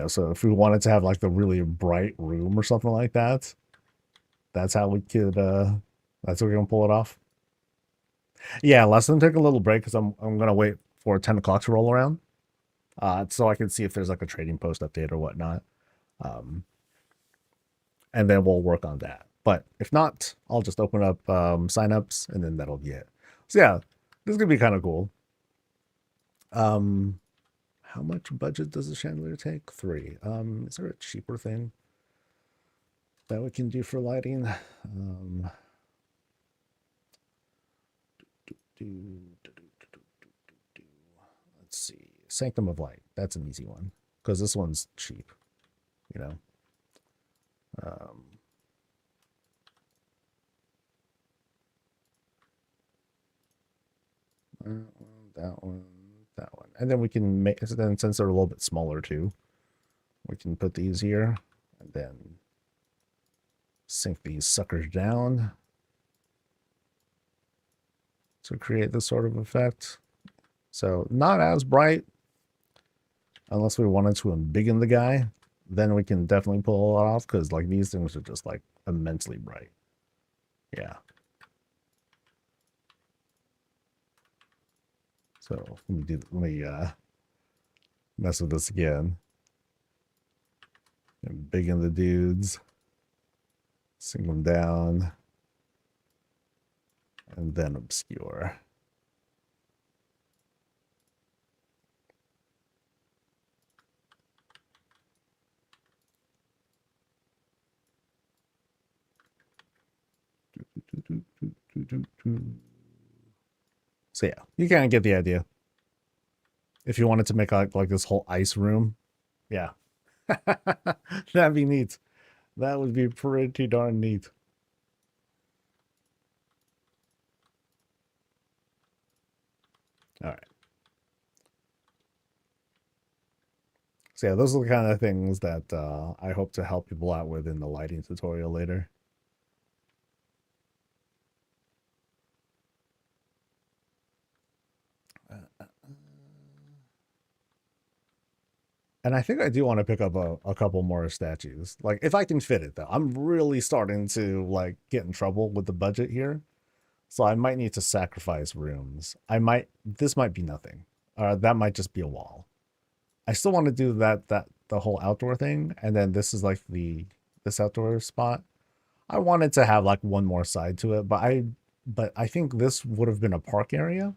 So if we wanted to have like the really bright room or something like that, that's how we could that's how we're gonna pull it off. Yeah, let's then take a little break because I'm gonna wait for 10 o'clock to roll around. So I can see if there's like a trading post update or whatnot. And then we'll work on that. But if not, I'll just open up signups, and then that'll be it. So yeah, this is gonna be kind of cool. How much budget does the chandelier take? 3. Is there a cheaper thing that we can do for lighting? Let's see. Sanctum of Light. That's an easy one because this one's cheap, you know. That one, that one. And then we can make, then since they're a little bit smaller too, we can put these here, and then Sink these suckers down to create this sort of effect. So not as bright, unless we wanted to embiggen the guy. Then we can definitely pull it off, because like these things are just like immensely bright. Yeah. So let me mess with this again. Embiggen the dudes. Sink them down. And then obscure. So yeah, you kind of get the idea. If you wanted to make like this whole ice room, yeah. That'd be neat. That would be pretty darn neat. All right. So yeah, those are the kind of things that I hope to help people out with in the lighting tutorial later. And I think I do want to pick up a couple more statues. Like, if I can fit it, though. I'm really starting to, like, get in trouble with the budget here. So I might need to sacrifice rooms. This might be nothing. That might just be a wall. I still want to do the whole outdoor thing. And then this is, like, this outdoor spot. I wanted to have, like, one more side to it. But I think this would have been a park area.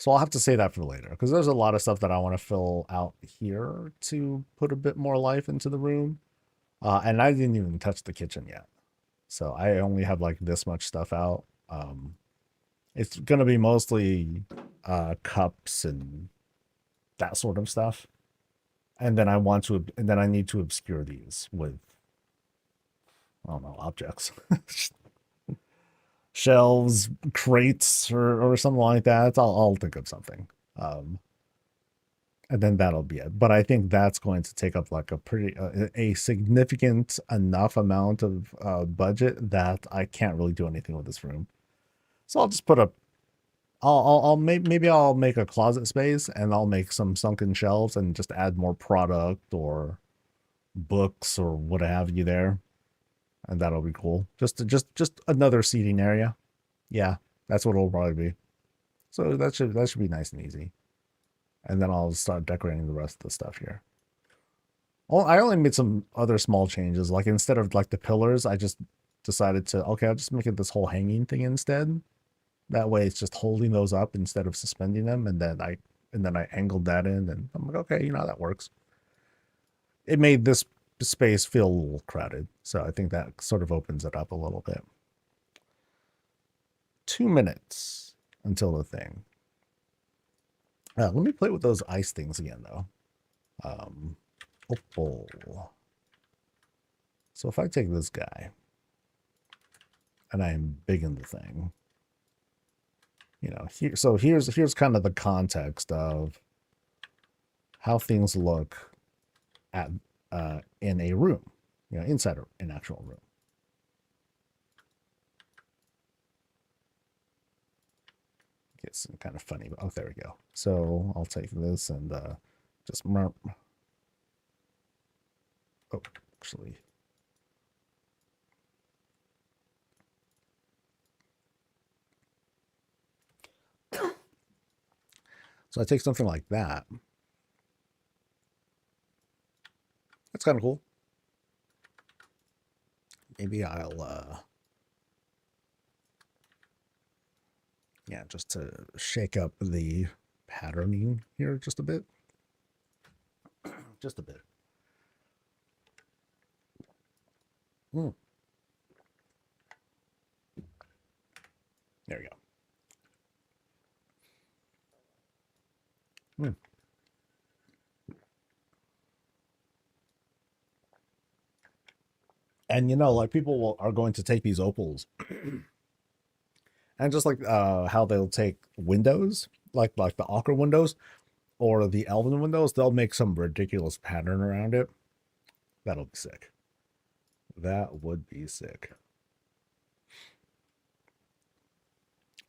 So I'll have to say that for later, because there's a lot of stuff that I want to fill out here to put a bit more life into the room. And I didn't even touch the kitchen yet. So I only have like this much stuff out. It's going to be mostly cups and that sort of stuff. And then I need to obscure these with, I don't know, objects. Shelves, crates, or something like that. I'll think of something. And then that'll be it. But I think that's going to take up like a significant enough amount of budget that I can't really do anything with this room. So I'll just put maybe I'll make a closet space, and I'll make some sunken shelves and just add more product or books or what have you there. And that'll be cool. Just another seating area. Yeah, that's what it'll probably be. So that should be nice and easy. And then I'll start decorating the rest of the stuff here. Oh, I only made some other small changes. Like instead of like the pillars, I just decided to, okay, I'll just make it this whole hanging thing instead. That way it's just holding those up instead of suspending them. And then I angled that in, and I'm like, okay, that works. It made this space feel a little crowded. So I think that sort of opens it up a little bit. 2 minutes until the thing. Let me play with those ice things again, though. Opal. So if I take this guy and I embiggen the thing, here's kind of the context of how things look at in a room, inside an actual room. It's kind of funny, but there we go. So I'll take this and just merp. Oh, actually. So I take something like that. That's kind of cool. Maybe I'll just to shake up the patterning here just a bit. Just a bit. There we go. And like people are going to take these opals and just like how they'll take windows, like the ochre windows or the elven windows, they'll make some ridiculous pattern around it. That'll be sick. That would be sick.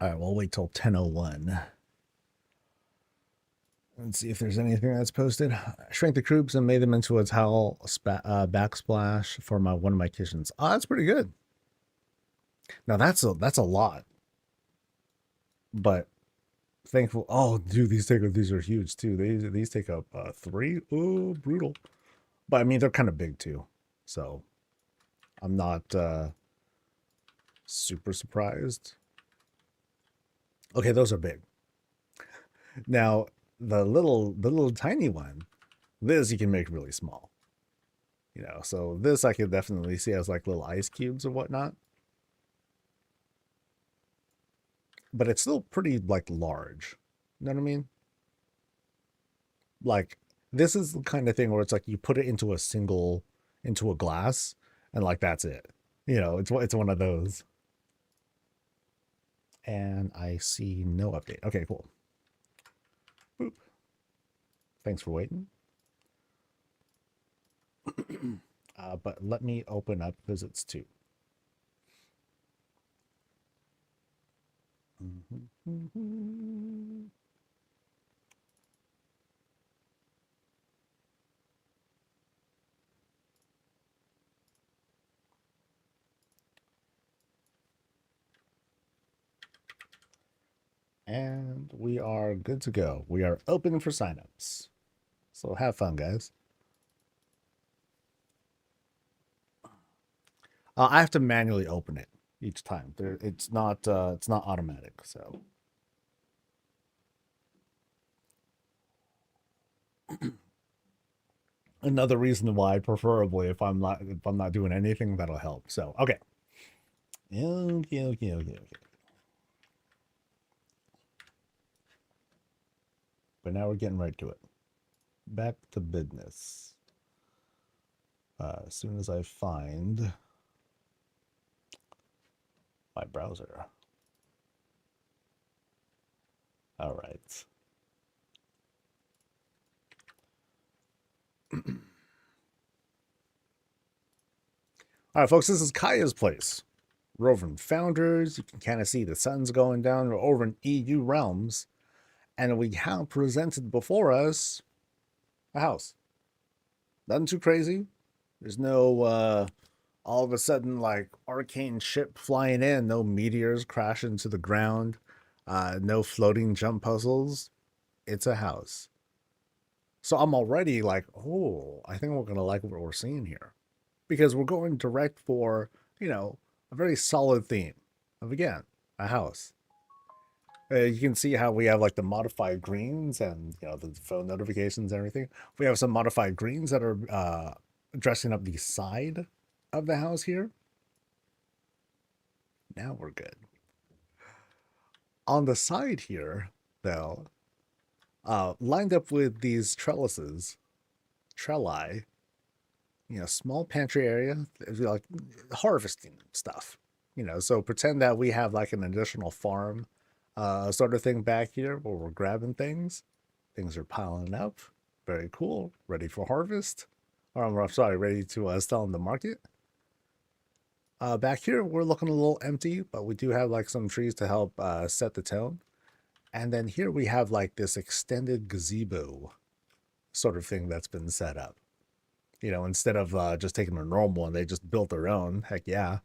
All right, we'll wait till 10:01. Let's see if there's anything that's posted. Shrank the troops and made them into a towel backsplash for one of my kitchens. Oh, that's pretty good. Now that's a lot, but thankful. Oh, dude, these are huge too. These take up 3. Oh, brutal. But I mean, they're kind of big too, so I'm not super surprised. Okay, those are big. Now the little tiny one, this you can make really small. You know, so this I could definitely see as like little ice cubes or whatnot. But it's still pretty like large. You know what I mean? Like this is the kind of thing where it's like you put it into a glass and like that's it. You know, it's one of those. And I see no update. Okay, cool. Boop. Thanks for waiting. But let me open up visits too. And we are good to go. We are open for signups. So have fun, guys. I have to manually open it each time. It's not automatic. So another reason why, preferably, if I'm not doing anything, that'll help. So okay. Okay. But now we're getting right to it. Back to business. As soon as I find my browser. All right. All right, folks, this is Kaya's place. We're over in Founders. You can kind of see the sun's going down. We're over in EU Realms. And we have presented before us a house. Nothing too crazy. There's no all of a sudden like arcane ship flying in, no meteors crashing to the ground, no floating jump puzzles. It's a house. So I'm already like, oh, I think we're gonna like what we're seeing here. Because we're going direct for, you know, a very solid theme of again, a house. You can see how we have like the modified greens and you know the phone notifications and everything. We have some modified greens that are dressing up the side of the house here. Now we're good. On the side here, though, lined up with these trelli, you know, small pantry area, like harvesting stuff. You know, so pretend that we have like an additional farm sort of thing back here where we're grabbing things. Things are piling up. Very cool. Ready for harvest. Or I'm sorry, ready to sell in the market. Back here, we're looking a little empty, but we do have like some trees to help set the tone. And then here we have like this extended gazebo sort of thing that's been set up. You know, instead of just taking a normal one, they just built their own. Heck yeah.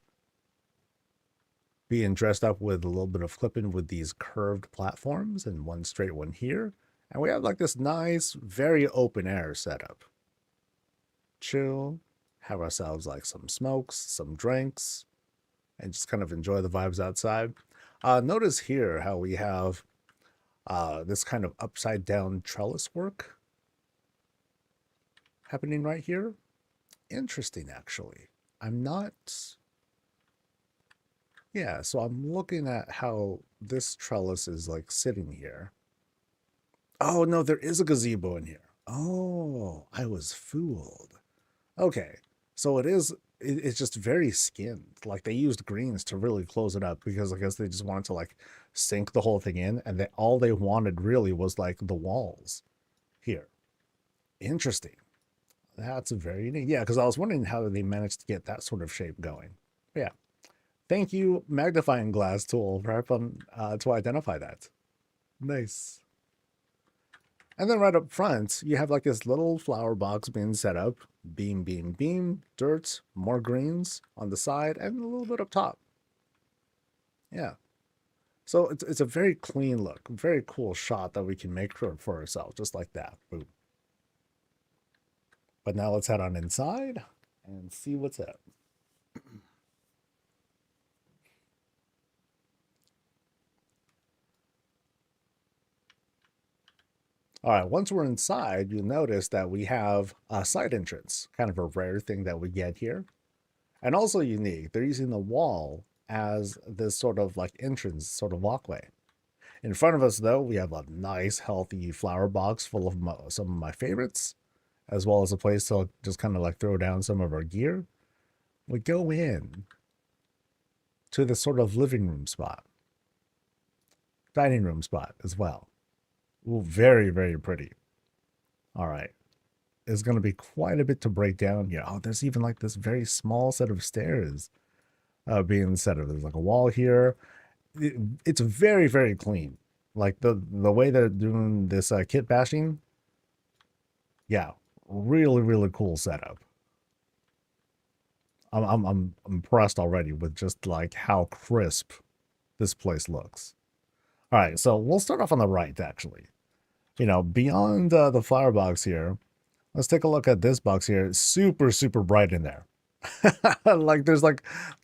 Being dressed up with a little bit of clipping with these curved platforms and one straight one here. And we have like this nice, very open air setup. Chill, have ourselves like some smokes, some drinks, and just kind of enjoy the vibes outside. Notice here how we have this kind of upside down trellis work happening right here. Interesting, actually. Yeah, so I'm looking at how this trellis is like sitting here. Oh, no, there is a gazebo in here. Oh, I was fooled. Okay, so it's just very skinned. Like they used greens to really close it up because I guess they just wanted to like sink the whole thing in, and all they wanted really was like the walls here. Interesting. That's very neat. Yeah, because I was wondering how they managed to get that sort of shape going. Yeah. Thank you, magnifying glass tool, for helping to identify that. Nice. And then right up front, you have like this little flower box being set up. Beam, beam, beam, dirt, more greens on the side, and a little bit up top. Yeah. So it's a very clean look, very cool shot that we can make for ourselves, just like that. Boom. But now let's head on inside and see what's up. All right, once we're inside, you'll notice that we have a side entrance, kind of a rare thing that we get here. And also unique, they're using the wall as this sort of like entrance, sort of walkway. In front of us, though, we have a nice, healthy flower box full of some of my favorites, as well as a place to just kind of like throw down some of our gear. We go in to this sort of living room spot, dining room spot as well. Ooh, very, very pretty. All right. It's going to be quite a bit to break down here. Oh, there's even like this very small set of stairs being set up. There's like a wall here. It's very, very clean. Like the way they're doing this kit bashing. Yeah, really, really cool setup. I'm impressed already with just like how crisp this place looks. All right, so we'll start off on the right actually. You know, beyond the flower box here, let's take a look at this box here. It's super, super bright in there. Like there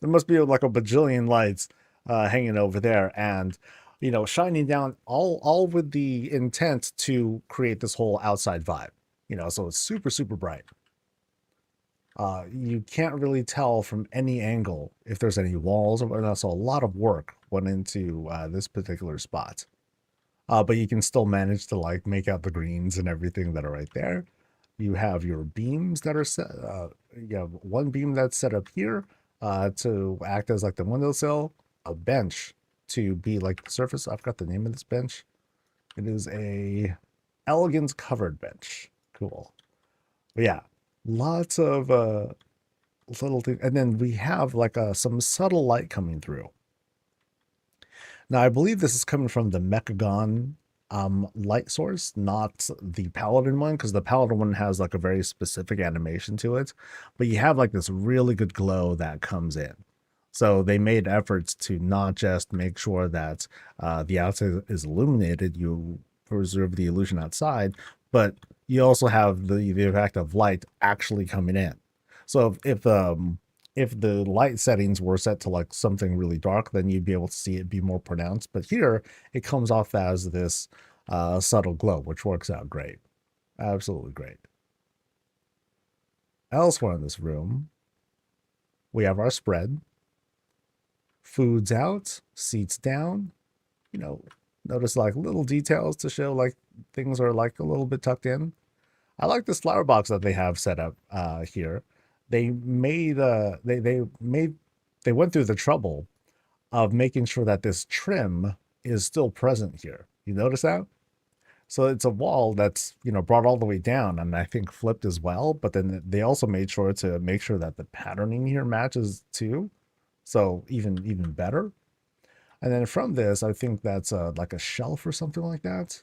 must be like a bajillion lights hanging over there, and you know, shining down all with the intent to create this whole outside vibe. You know, so it's super, super bright. You can't really tell from any angle if there's any walls or whatnot. So a lot of work went into this particular spot. But you can still manage to like make out the greens and everything that are right there. You have your beams that are set. You have one beam that's set up here to act as like the windowsill, a bench to be like the surface. I forgot the name of this bench. It is a elegance covered bench. Cool. But yeah, lots of little things. And then we have like some subtle light coming through. Now, I believe this is coming from the Mechagon light source, not the Paladin one, because the Paladin one has like a very specific animation to it. But you have like this really good glow that comes in. So they made efforts to not just make sure that the outside is illuminated, you preserve the illusion outside, but you also have the effect of light actually coming in. So if the light settings were set to like something really dark, then you'd be able to see it be more pronounced. But here it comes off as this subtle glow, which works out great. Absolutely great. Elsewhere in this room, we have our spread. Foods out, seats down. You know, notice like little details to show like things are like a little bit tucked in. I like this flower box that they have set up here. They made they went through the trouble of making sure that this trim is still present here. You notice that? So it's a wall that's, you know, brought all the way down and I think flipped as well, but then they also made sure to make sure that the patterning here matches too. So even better. And then from this, I think that's like a shelf or something like that.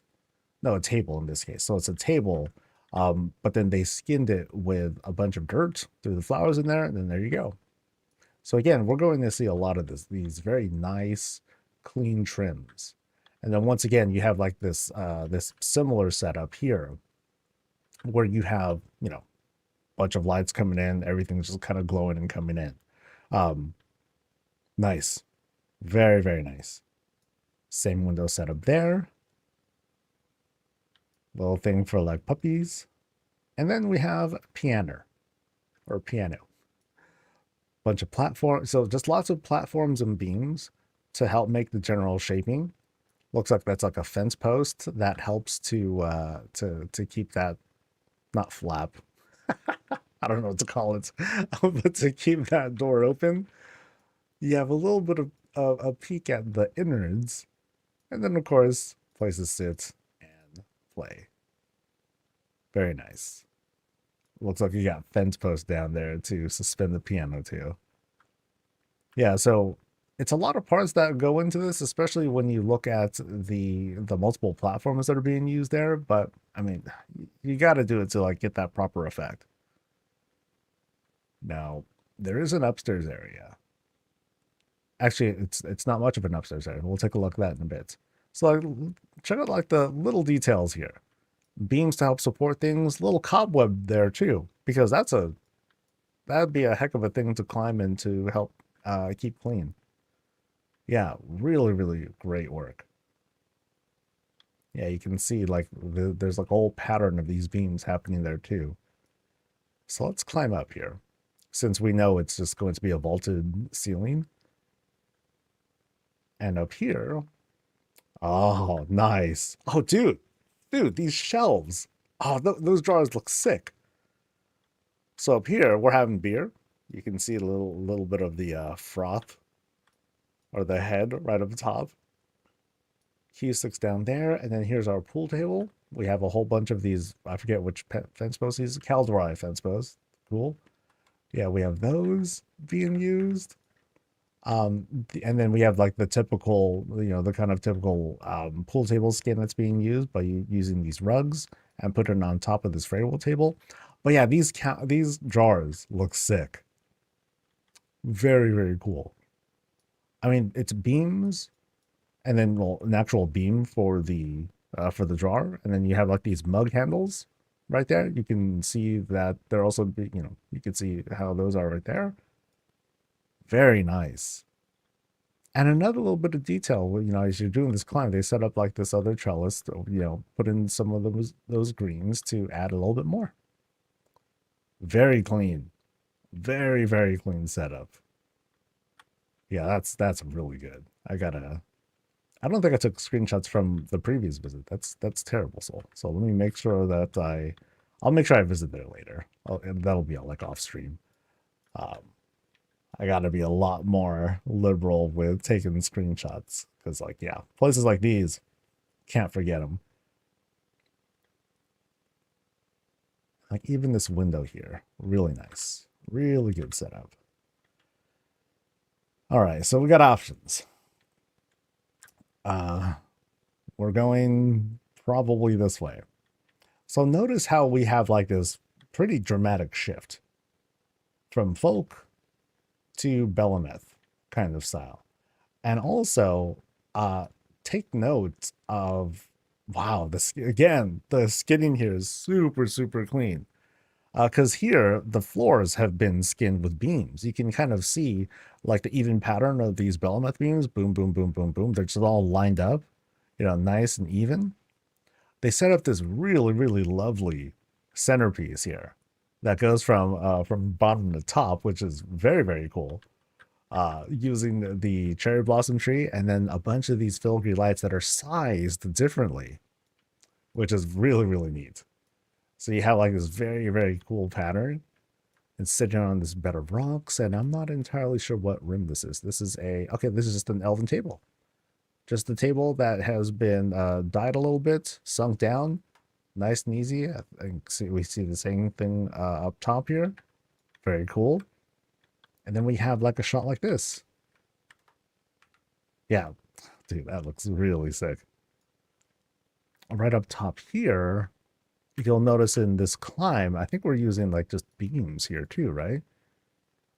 No, a table in this case. So it's a table, but then they skinned it with a bunch of dirt, threw the flowers in there, and then there you go. So again, we're going to see a lot of these very nice, clean trims. And then once again, you have like this this similar setup here, where you have, you know, a bunch of lights coming in, everything's just kind of glowing and coming in. Nice. Very, very nice. Same window setup there. Little thing for like puppies. And then we have piano. Bunch of platforms. So just lots of platforms and beams to help make the general shaping. Looks like that's like a fence post that helps to keep that, not flap. I don't know what to call it, but to keep that door open. You have a little bit of a peek at the innards, and then of course places sit and play. Very nice. Looks like you got fence posts down there to suspend the piano to. Yeah, so it's a lot of parts that go into this, especially when you look at the multiple platforms that are being used there. But I mean, you got to do it to like get that proper effect. Now, there is an upstairs area. Actually, it's not much of an upstairs area. We'll take a look at that in a bit. So like, check out like the little details here. Beams to help support things. Little cobweb there too, because that'd be a heck of a thing to climb in to help keep clean. Yeah, really, really great work. Yeah, you can see like there's like a whole pattern of these beams happening there too. So let's climb up here. Since we know it's just going to be a vaulted ceiling. And up here, oh, nice. Oh, dude, these shelves. Oh, those drawers look sick. So up here, we're having beer. You can see a little bit of the froth or the head right up top. Cue sticks down there, and then here's our pool table. We have a whole bunch of these. I forget which fence posts these. Caldori fence posts. Cool. Yeah, we have those being used. And then we have like the typical, the kind of typical pool table skin that's being used by using these rugs and putting it on top of this framework table. But yeah, these drawers look sick. Very, very cool. I mean, it's beams and then an actual beam for the drawer, and then you have like these mug handles right there. You can see that they're also, you can see how those are right there. Very nice. And another little bit of detail, as you're doing this climb, they set up like this other trellis, put in some of those greens to add a little bit more. Very clean. Very, very clean setup. Yeah, that's really good. I don't think I took screenshots from the previous visit. That's terrible, Soul. So let me make sure that I'll make sure I visit there later. And that'll be like off stream. I got to be a lot more liberal with taking screenshots because, like, yeah, places like these, can't forget them. Like even this window here, really nice, really good setup. All right, so we got options. We're going probably this way. So notice how we have like this pretty dramatic shift from folk to Belemeth kind of style. And also take note of, wow, this again, the skinning here is super, super clean. Because here the floors have been skinned with beams. You can kind of see like the even pattern of these Belemeth beams. Boom, boom, boom, boom, boom. They're just all lined up, nice and even. They set up this really, really lovely centerpiece here that goes from bottom to top, which is very, very cool. Using the cherry blossom tree and then a bunch of these filigree lights that are sized differently, which is really, really neat. So you have like this very, very cool pattern. It's sitting on this bed of rocks, and I'm not entirely sure what room this is. This is this is just an elven table. Just a table that has been dyed a little bit, sunk down, nice and easy. I think we see the same thing up top here. Very cool. And then we have like a shot like this. Yeah, dude, that looks really sick. Right up top here, you'll notice in this climb, I think we're using like just beams here too, right?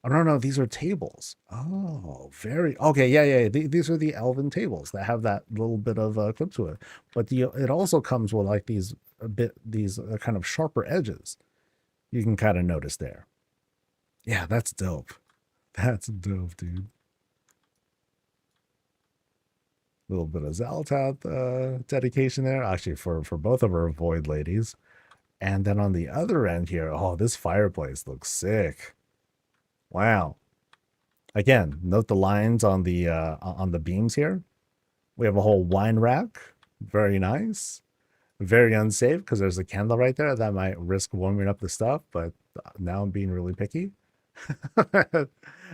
Oh, no, these are tables. Oh, very, okay, yeah. These are the elven tables that have that little bit of clip to it. But it also comes with like these kind of sharper edges. You can kind of notice there. Yeah, that's dope. That's dope, dude. A little bit of Zaltat dedication there, actually for both of our Void ladies. And then on the other end here, oh, this fireplace looks sick. Wow. Again, note the lines on the beams here. We have a whole wine rack. Very nice. Very unsafe because there's a candle right there that might risk warming up the stuff, but now I'm being really picky.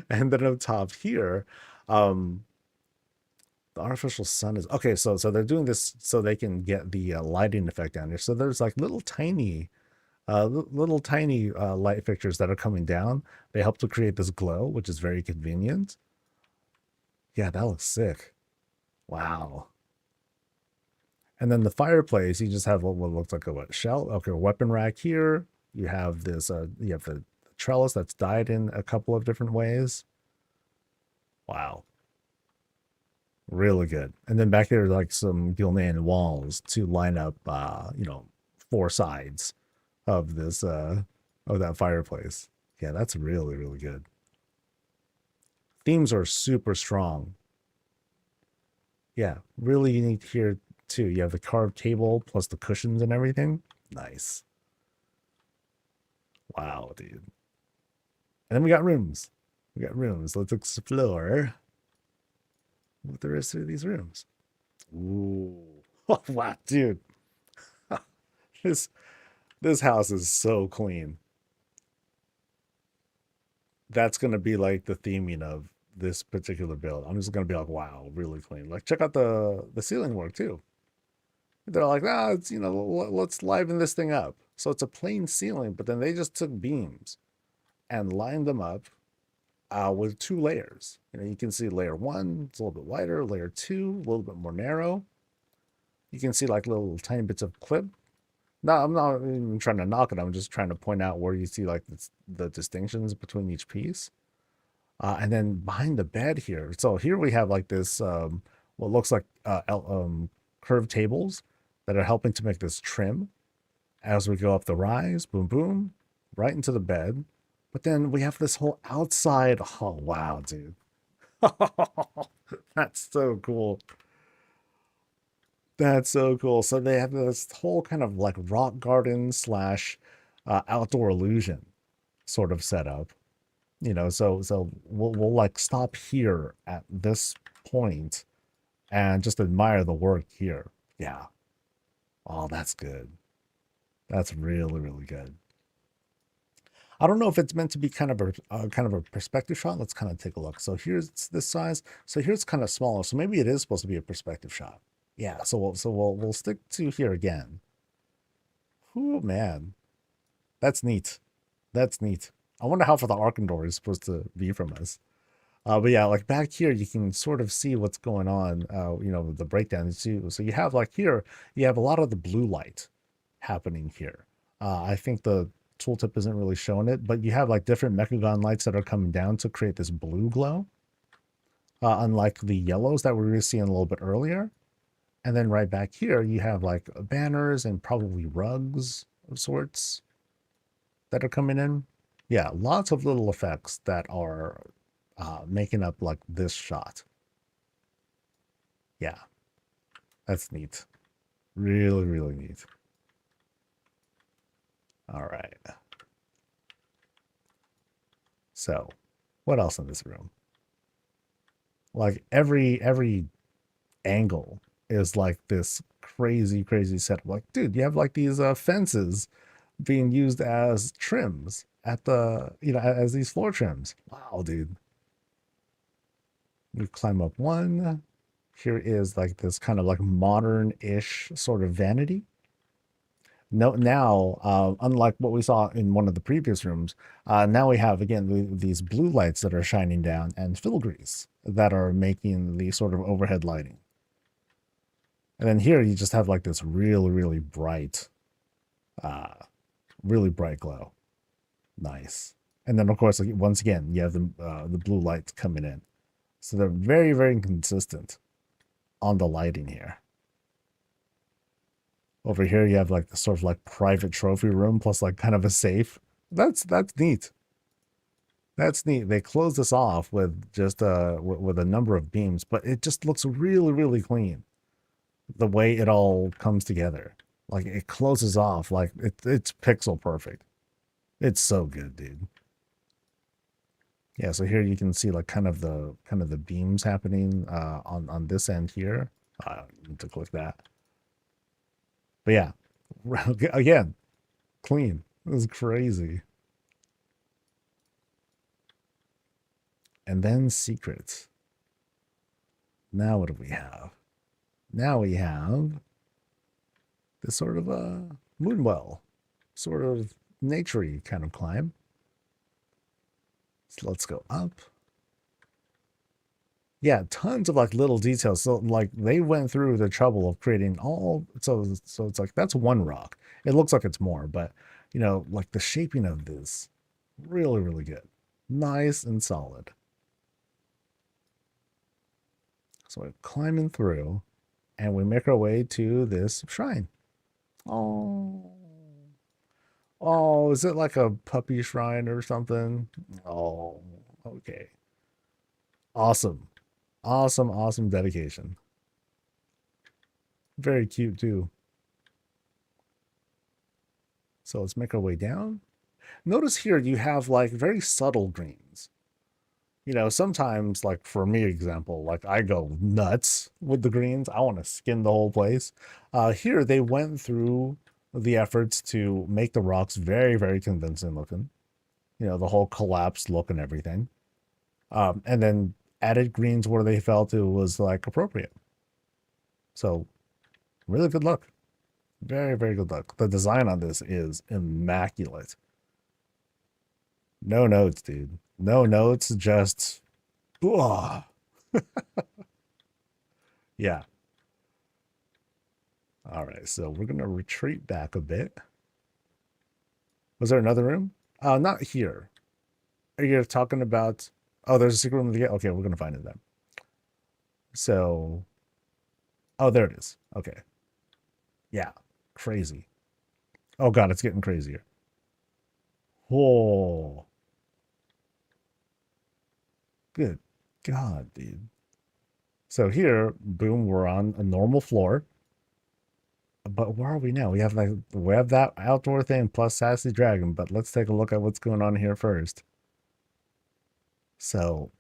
And then up top here, the artificial sun is okay. So they're doing this so they can get the lighting effect down here. So there's like little tiny Little tiny light fixtures that are coming down. They help to create this glow, which is very convenient. Yeah, that looks sick. Wow. And then the fireplace, you just have what looks like a what, shell? Okay, a weapon rack here. You have this, you have the trellis that's dyed in a couple of different ways. Wow. Really good. And then back there, like some Gilnean walls to line up, four sides of this, of that fireplace. Yeah, that's really, really good. Themes are super strong. Yeah, really unique here too. You have the carved table plus the cushions and everything. Nice. Wow, dude. And then we got rooms. We got rooms. Let's explore what the rest of these rooms. Ooh. Oh, wow, dude. This this house is so clean. That's gonna be like the theming of this particular build. I'm just gonna be like, wow, really clean. Like check out the ceiling work too. They're like, ah, it's let's liven this thing up. So it's a plain ceiling, but then they just took beams and lined them up with two layers. You can see layer one, it's a little bit wider. Layer two, a little bit more narrow. You can see like little tiny bits of clip. No, I'm not even trying to knock it. I'm just trying to point out where you see like the distinctions between each piece. And then behind the bed here, so here we have like this, what looks like curved tables that are helping to make this trim as we go up the rise, boom, boom, right into the bed. But then we have this whole outside. Oh, wow, dude. That's so cool. That's so cool. So they have this whole kind of like rock garden slash outdoor illusion sort of setup. So we'll like stop here at this point and just admire the work here. Yeah. Oh, that's good. That's really, really good. I don't know if it's meant to be kind of a perspective shot. Let's kind of take a look. So here's this size. So here's kind of smaller. So maybe it is supposed to be a perspective shot. Yeah. So we'll stick to here again. Oh man, that's neat. That's neat. I wonder how far the Arkandor is supposed to be from us. But yeah, like back here, you can sort of see what's going on. The breakdown. So you have like here, you have a lot of the blue light happening here. I think the tooltip isn't really showing it, but you have like different Mechagon lights that are coming down to create this blue glow, unlike the yellows that we were seeing a little bit earlier. And then right back here, you have like banners and probably rugs of sorts that are coming in. Yeah, lots of little effects that are making up like this shot. Yeah, that's neat. Really, really neat. All right. So, what else in this room? Like every angle is like this crazy, crazy setup. Like, dude, you have like these fences being used as trims at as these floor trims. Wow, dude. You climb up one. Here is like this kind of like modern-ish sort of vanity. No, now, unlike what we saw in one of the previous rooms, now we have again these blue lights that are shining down and filigrees that are making the sort of overhead lighting. And then here you just have like this really, really bright glow. Nice. And then of course, like, once again, you have the blue lights coming in. So they're very, very consistent on the lighting here. Over here, you have like the sort of like private trophy room plus like kind of a safe. That's neat. That's neat. They close this off with just with a number of beams, but it just looks really, really clean. The way it all comes together. Like it closes off like it's pixel perfect. It's so good, dude. Yeah, so here you can see like kind of the beams happening on this end here. Need to click that. But yeah, again, clean. This is crazy. And then secrets. Now what do we have? Now we have this sort of a moonwell sort of naturey kind of climb. So let's go up. Yeah, tons of like little details. So like they went through the trouble of creating all so it's like that's one rock. It looks like it's more, but you know, like the shaping of this really, really good. Nice and solid. So we're climbing through and we make our way to this shrine. Oh. Oh, is it like a puppy shrine or something? Oh, okay. Awesome. Awesome, awesome dedication. Very cute too. So let's make our way down. Notice here you have like very subtle greens. You know, sometimes like for me example, like I go nuts with the greens. I want to skin the whole place. Here they went through the efforts to make the rocks very, very convincing looking. You know, the whole collapsed look and everything. And then added greens where they felt it was like appropriate. So really good luck. Very, very good luck. The design on this is immaculate. No notes, dude. No notes, just ugh. Yeah. All right, so we're gonna retreat back a bit. Was there another room? Not here. Are you talking about? Oh, there's a secret room to get. Okay, we're gonna find it then. So, oh, there it is. Okay, yeah, crazy. Oh God, it's getting crazier. Oh, good God, dude. So here, boom, we're on a normal floor. But where are we now? We have that outdoor thing plus Sassy Dragon, but let's take a look at what's going on here first. So,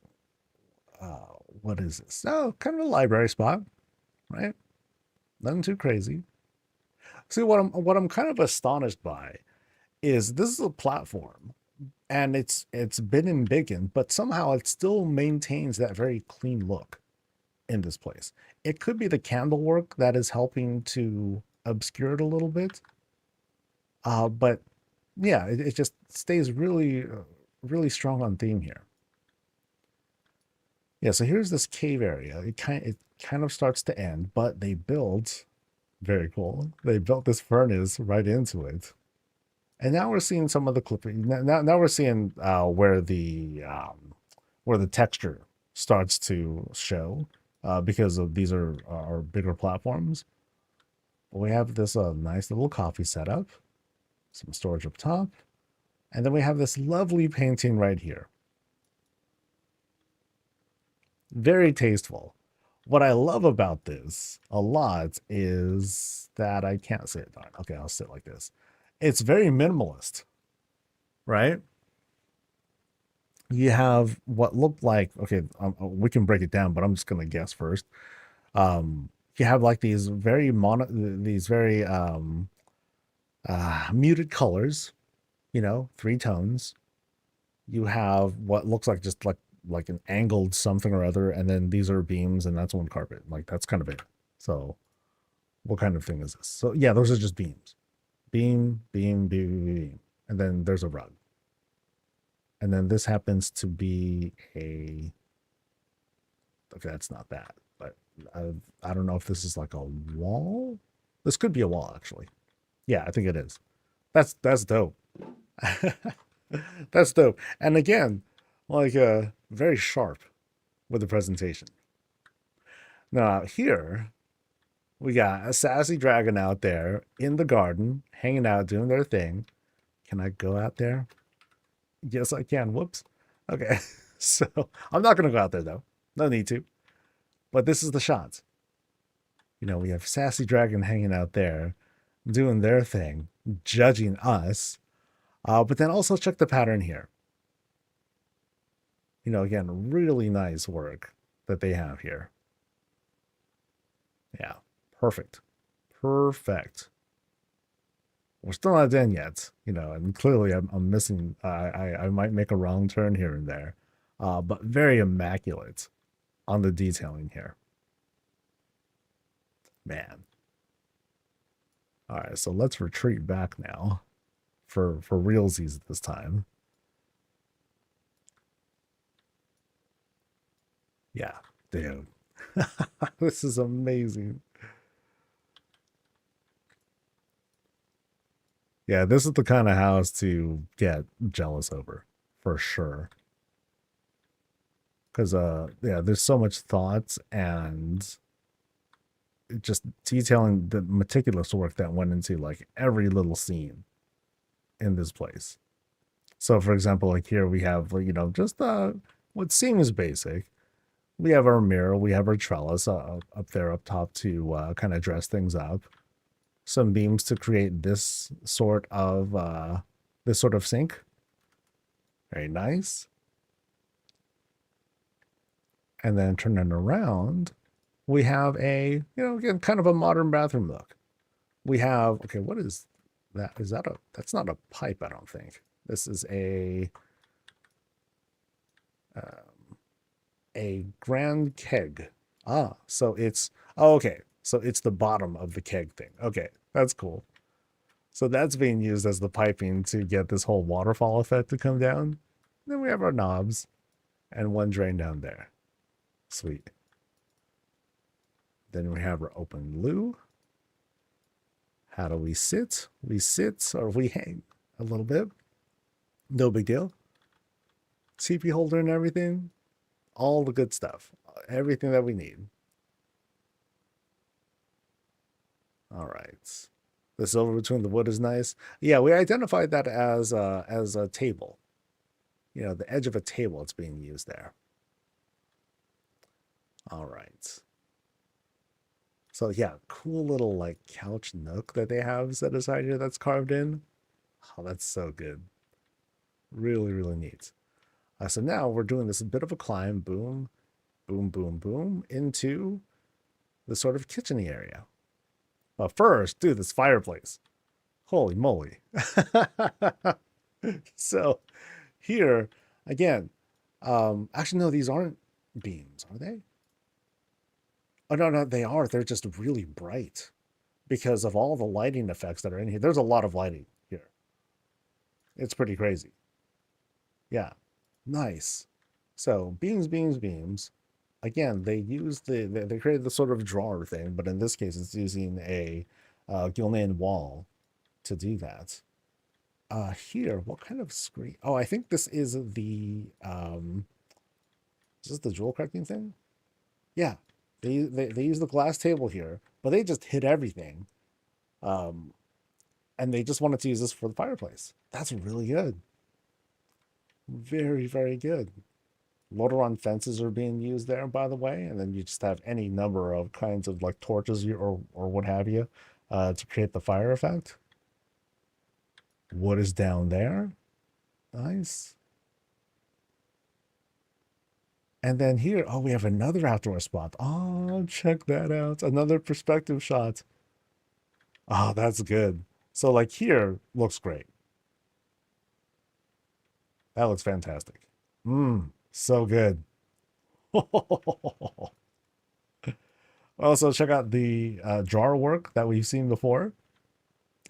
what is this? Oh, kind of a library spot, right? Nothing too crazy. See what I'm kind of astonished by is this is a platform and it's been embiggened, but somehow it still maintains that very clean look in this place. It could be the candle work that is helping to obscure it a little bit. But yeah, it just stays really, really strong on theme here. Yeah, so here's this cave area. It kind of starts to end, but they built very cool. They built this furnace right into it, and now we're seeing some of the clipping. Now we're seeing where the texture starts to show because of these are our bigger platforms. We have this nice little coffee setup, some storage up top, and then we have this lovely painting right here. Very tasteful. What I love about this a lot is that I can't say it. Okay, I'll sit like this. It's very minimalist, right? You have what looked like, okay, we can break it down, but I'm just going to guess first. You have like these very muted colors, you know, three tones. You have what looks like just like an angled something or other, and then these are beams, and that's one carpet. Like that's kind of it. So, what kind of thing is this? So yeah, those are just beams. Beam, beam, beam, beam, and then there's a rug. And then this happens to be a. Okay, that's not that, but I don't know if this is like a wall. This could be a wall, actually. Yeah, I think it is. That's dope. That's dope. And again, like very sharp with the presentation. Now here we got a sassy dragon out there in the garden, hanging out, doing their thing. Can I go out there? Yes, I can. Whoops. Okay. So I'm not gonna go out there though. No need to. But this is the shot. You know, we have sassy dragon hanging out there, doing their thing, judging us. But then also check the pattern here. You know, again, really nice work that they have here. Yeah, perfect. Perfect. We're still not done yet, you know, and clearly I'm missing, I might make a wrong turn here and there, but very immaculate on the detailing here. Man. All right, so let's retreat back now. for realsies this time. Yeah, dude. This is amazing. Yeah, this is the kind of house to get jealous over, for sure. Because yeah, there's so much thought and just detailing the meticulous work that went into like every little scene in this place. So for example, like here we have, you know, just what seems basic. We have our mirror, we have our trellis up there up top to kind of dress things up. Some beams to create this sort of sink. Very nice. And then turning around, we have a, you know, again, kind of a modern bathroom look. We have, okay, what is that? Is that that's not a pipe, I don't think. This is a grand keg. Ah, so it's, oh, okay. So it's the bottom of the keg thing. Okay, that's cool. So that's being used as the piping to get this whole waterfall effect to come down. Then we have our knobs and one drain down there. Sweet. Then we have our open loo. How do we sit? We sit or we hang a little bit. No big deal. TP holder and everything. All the good stuff. Everything that we need. All right. The silver between the wood is nice. Yeah, we identified that as a table. You know, the edge of a table it's being used there. All right. So yeah, cool little like couch nook that they have set aside here that's carved in. Oh, that's so good. Really, really neat. So now we're doing this bit of a climb, boom, boom, boom, boom, into the sort of kitchen area. But first, dude, this fireplace. Holy moly. So here, again, actually, no, these aren't beams, are they? Oh, no, no, they are. They're just really bright because of all the lighting effects that are in here. There's a lot of lighting here. It's pretty crazy. Yeah, nice. So beams, beams, beams. Again, they use they created the sort of drawer thing, but in this case, it's using a Gilman wall to do that. Here, what kind of screen? Oh, I think this is the is this the jewel correcting thing? Yeah, they use the glass table here, but they just hit everything. And they just wanted to use this for the fireplace. That's really good. Very, very good. Loader-on fences are being used there, by the way, and then you just have any number of kinds of like torches or what have you to create the fire effect. Wood is down there. Nice. And then here, oh, we have another outdoor spot. Oh, check that out. Another perspective shot. Oh, that's good. So like here looks great. That looks fantastic. So good. Also, check out the drawer work that we've seen before.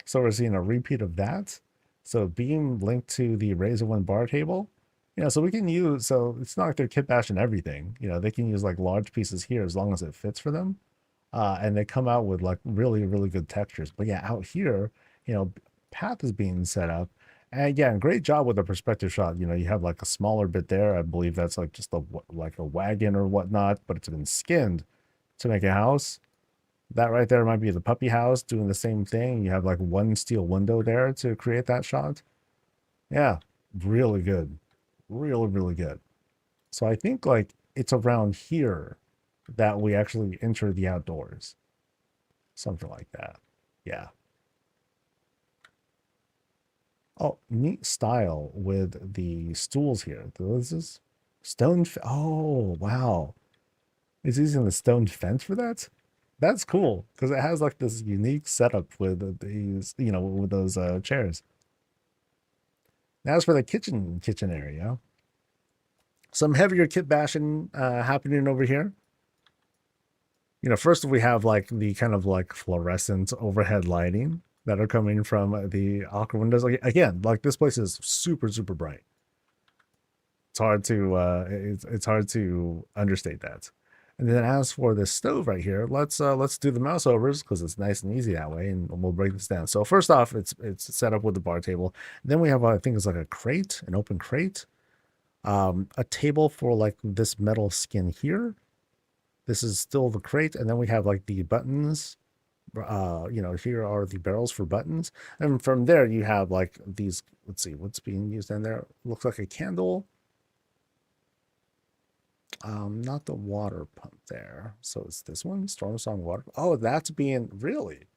So we're seeing a repeat of that. So beam linked to the Razor One bar table. You know, so we can use, so it's not like they're kit bashing everything. You know, they can use like large pieces here as long as it fits for them. And they come out with like really, really good textures. But yeah, out here, you know, path is being set up. And again, great job with the perspective shot. You know, you have like a smaller bit there. I believe that's like just like a wagon or whatnot, but it's been skinned to make a house. That right there might be the puppy house doing the same thing. You have like one steel window there to create that shot. Yeah, really good. Really, really good. So I think like it's around here that we actually enter the outdoors. Something like that. Yeah. Oh, neat style with the stools here. This is stone. Oh, wow. It's using the stone fence for that? That's cool because it has like this unique setup with these, you know, with those chairs. Now, as for the kitchen area, some heavier kit bashing happening over here. You know, first we have like the kind of like fluorescent overhead lighting that are coming from the aqua windows. Like again, like this place is super super bright. It's hard to it's hard to understate that. And then as for this stove right here, let's do the mouse overs because it's nice and easy that way, and we'll break this down. So first off, it's set up with the bar table. Then we have I think it's like a crate, an open crate, a table for like this metal skin here. This is still the crate, and then we have like the buttons. You know, here are the barrels for buttons, and from there you have like these. Let's see what's being used in there. Looks like a candle. Not the water pump there. So it's this one, Storm Song water. Oh, that's being really.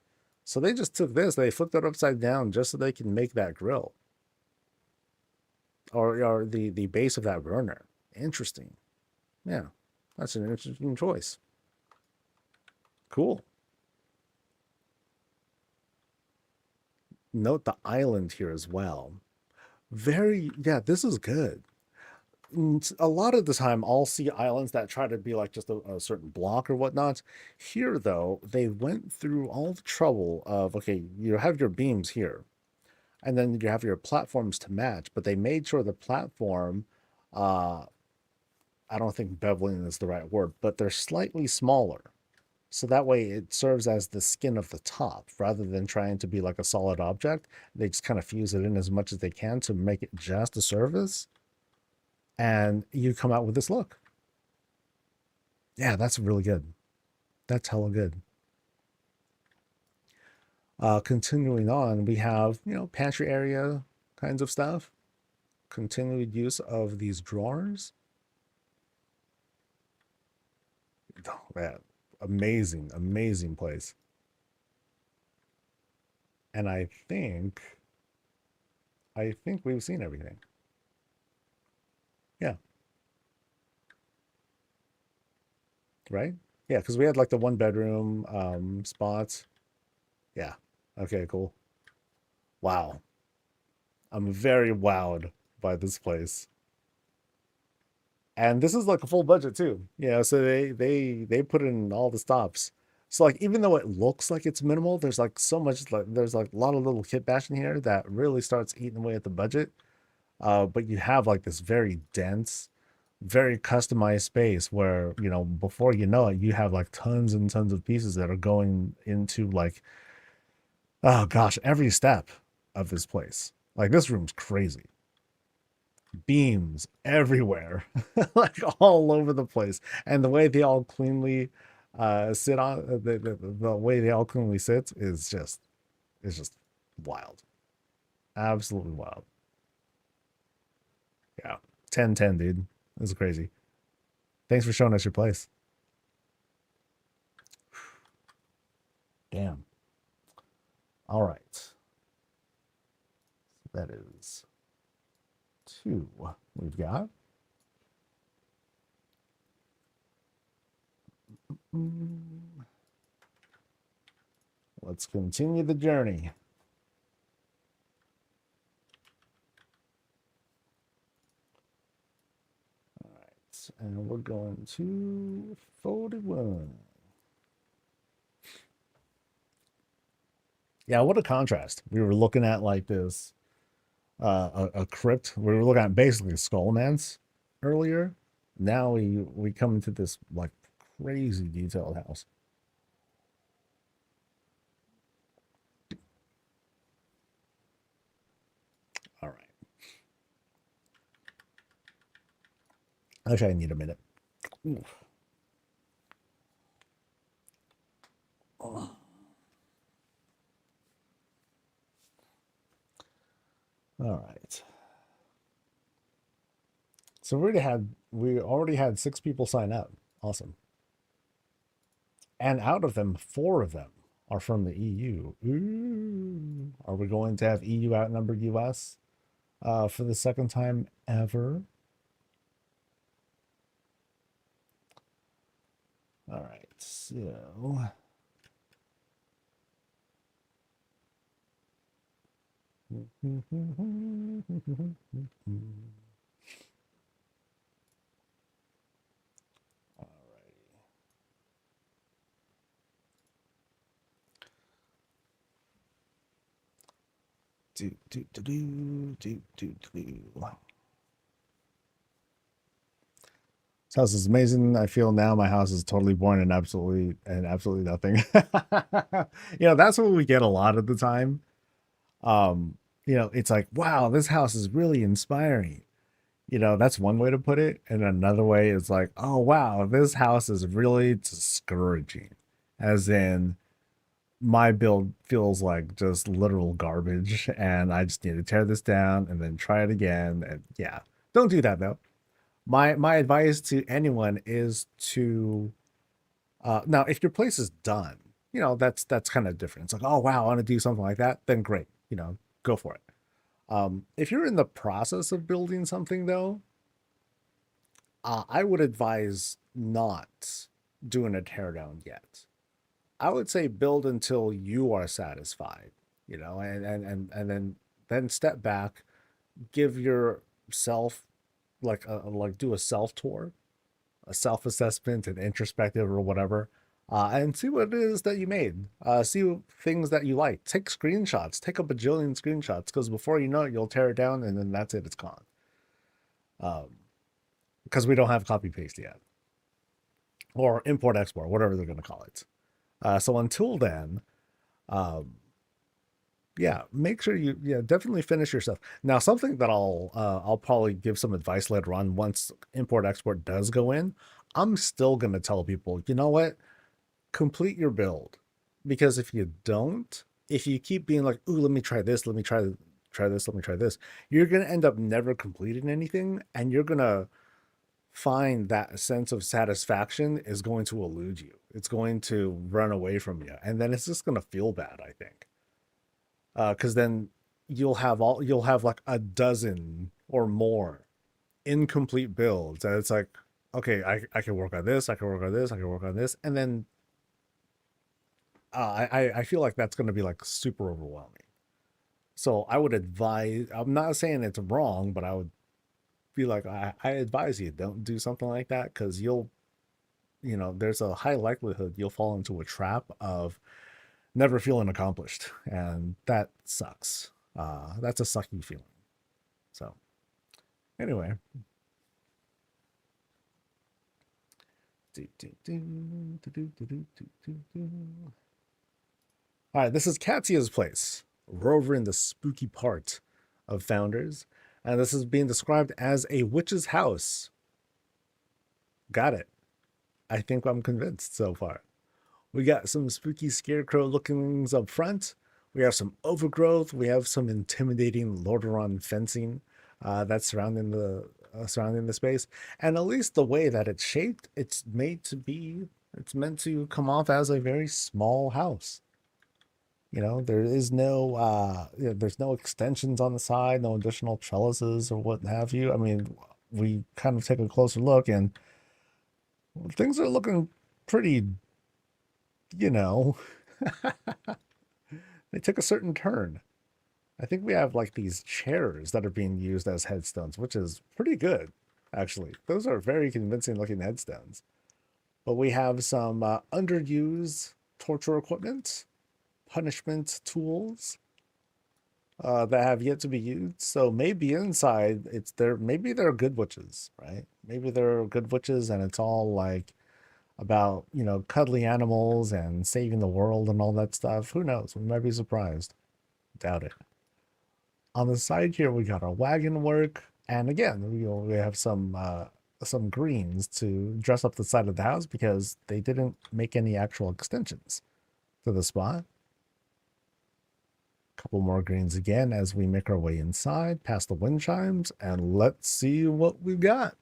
So they just took this, they flipped it upside down just so they can make that grill. Or the base of that burner. Interesting. Yeah. That's an interesting choice. Cool. Note the island here as well. Very, yeah, this is good. A lot of the time I'll see islands that try to be like just a certain block or whatnot. Here, though, they went through all the trouble of, okay, you have your beams here, and then you have your platforms to match, but they made sure the platform, I don't think beveling is the right word, but they're slightly smaller. So that way it serves as the skin of the top rather than trying to be like a solid object. They just kind of fuse it in as much as they can to make it just a surface. And you come out with this look. Yeah, that's really good. That's hella good. Continuing on, we have, you know, pantry area kinds of stuff. Continued use of these drawers. Oh, man, amazing, amazing place. And I think we've seen everything. Yeah. Right? Yeah, because we had like the one bedroom spots. Yeah. Okay, cool. Wow. I'm very wowed by this place. And this is like a full budget too. Yeah, so they put in all the stops. So like even though it looks like it's minimal, there's like so much like there's like a lot of little kit bashing here that really starts eating away at the budget. But you have like this very dense, very customized space where, you know, before you know it, you have like tons and tons of pieces that are going into like, oh gosh, every step of this place. Like this room's crazy. Beams everywhere, like all over the place. And the way they all cleanly sit on the way they all cleanly sit is just wild. Absolutely wild. Yeah. 10/10, dude. This is crazy. Thanks for showing us your place. Damn. All right. That is 2 we've got. Let's continue the journey. All right. And we're going to 41. Yeah, what a contrast. We were looking at like this a crypt. We were looking at basically Skullman's earlier. Now we come into this like crazy detailed house. All right. Actually, I need a minute. Oof. Oh. All right. So we already had 6 people sign up. Awesome. And out of them, 4 of them are from the EU. Ooh. Are we going to have EU outnumber US for the second time ever? All right. So Do, do, do, do, do, do, do. This house is amazing. I feel now my house is totally boring and absolutely nothing. That's what we get a lot of the time. It's like, wow, this house is really inspiring. That's one way to put it. And another way is like, oh wow, this house is really discouraging. As in, my build feels like just literal garbage, and I just need to tear this down and then try it again. And yeah, don't do that though. My advice to anyone is to now if your place is done, that's kind of different. It's like, oh wow, I want to do something like that, then great, go for it. If you're in the process of building something though, I would advise not doing a teardown yet. I would say build until you are satisfied, and then step back, give yourself like do a self tour, a self assessment, an introspective or whatever, and see what it is that you made. See things that you like. Take screenshots. Take a bajillion screenshots because before you know it, you'll tear it down and then that's it. It's gone. Because we don't have copy paste yet, or import export, whatever they're going to call it. So until then, yeah, make sure you definitely finish your stuff. Now, something that I'll probably give some advice later on once import export does go in. I'm still going to tell people, you know what? Complete your build, because if you don't, if you keep being like, ooh, let me try this, let me try this, let me try this, you're going to end up never completing anything, and you're going to find that sense of satisfaction is going to elude you. It's going to run away from you, and then it's just going to feel bad, I think. Because then you'll have like a dozen or more incomplete builds, and it's like, okay, I can work on this, I can work on this, I can work on this, and then I feel like that's going to be like super overwhelming. So I would advise, I'm not saying it's wrong, but I would be like, I advise you don't do something like that, because there's a high likelihood you'll fall into a trap of never feeling accomplished, and that sucks. That's a sucky feeling. So anyway, all right, this is Katya's place. We're over in the spooky part of Founders, and this is being described as a witch's house. Got it. I think I'm convinced so far. We got some spooky scarecrow looking things up front. We have some overgrowth. We have some intimidating Lordaeron fencing that's surrounding the space. And at least the way that it's shaped, it's meant to come off as a very small house. There is there's no extensions on the side, no additional trellises or what have you. I mean, we kind of take a closer look, and things are looking pretty, they took a certain turn. I think we have like these chairs that are being used as headstones, which is pretty good, actually. Those are very convincing looking headstones. But we have some underused torture equipment, punishment tools that have yet to be used. So maybe inside maybe they're good witches, right? Maybe they're good witches and it's all like about, cuddly animals and saving the world and all that stuff. Who knows? We might be surprised. Doubt it. On the side here, we got our wagon work. And again, we have some greens to dress up the side of the house because they didn't make any actual extensions to the spot. Couple more greens again as we make our way inside past the wind chimes, and let's see what we've got.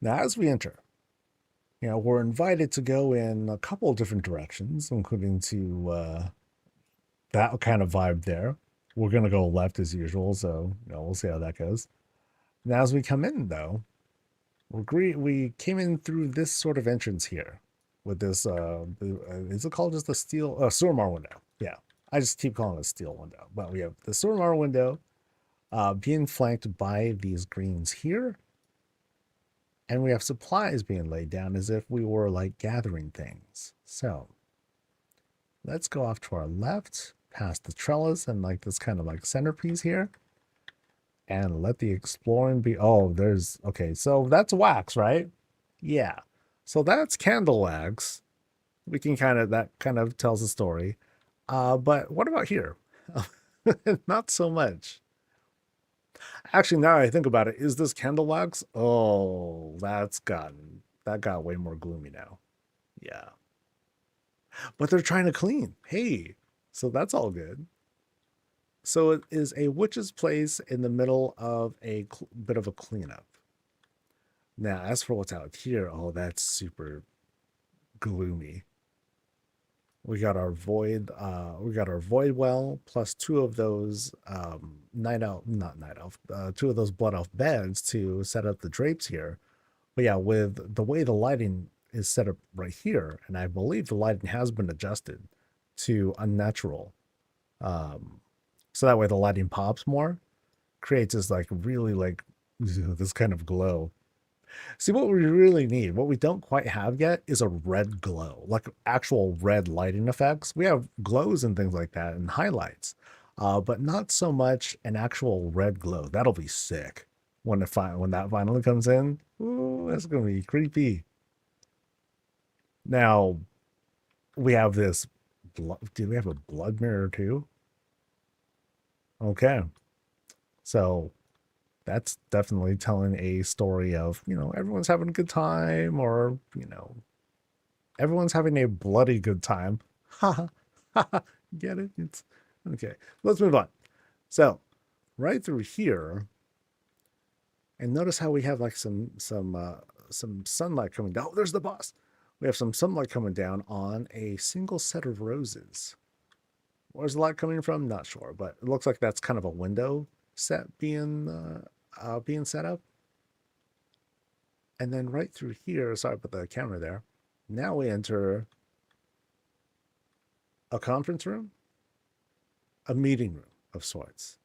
Now, as we enter, we're invited to go in a couple of different directions, including to that kind of vibe there. We're going to go left as usual, so we'll see how that goes. Now, as we come in, though, we came in through this sort of entrance here with this, is it called just the steel, Surmar window? Yeah, I just keep calling it a steel window, but we have the Surmar window being flanked by these greens here. And we have supplies being laid down as if we were like gathering things. So let's go off to our left, past the trellis and like this kind of like centerpiece here. And let the exploring be. Oh, there's okay. So that's wax, right? Yeah. So that's candle wax. We can that kind of tells a story. But what about here? Not so much. Actually, now I think about it, is this candle wax? Oh, that got way more gloomy now. Yeah. But they're trying to clean. Hey, so that's all good. So it is a witch's place in the middle of a bit of a cleanup. Now, as for what's out here, oh, that's super gloomy. We got our void well plus two of those night elf, not night elf, two of those blood elf beds to set up the drapes here. But yeah, with the way the lighting is set up right here, and I believe the lighting has been adjusted to unnatural, so that way the lighting pops more, creates this like really like this kind of glow. See, what we really need, what we don't quite have yet, is a red glow, like actual red lighting effects. We have glows and things like that and highlights, but not so much an actual red glow. That'll be sick when when that finally comes in. Ooh, that's gonna be creepy. Now we have this. Do we have a blood mirror too? Okay, so that's definitely telling a story of, everyone's having a good time, or, everyone's having a bloody good time. Ha ha. Get it? It's okay. Let's move on. So, right through here, and notice how we have like some sunlight coming down. Oh, there's the boss. We have some sunlight coming down on a single set of roses. Where's the light coming from? Not sure, but it looks like that's kind of a window set being set up. And then right through here, sorry about the camera there. Now we enter a conference room, a meeting room of sorts.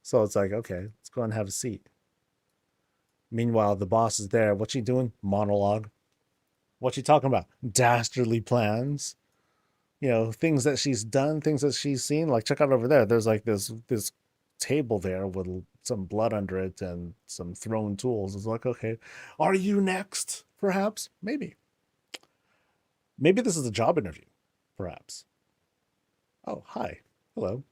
So it's like, okay, let's go and have a seat. Meanwhile, the boss is there. What's she doing? Monologue. What's she talking about? Dastardly plans. Things that she's done, things that she's seen. Like, check out over there. There's like this table there with some blood under it and some thrown tools. It's like, okay, are you next? Perhaps, maybe this is a job interview, perhaps. Oh, hi, hello.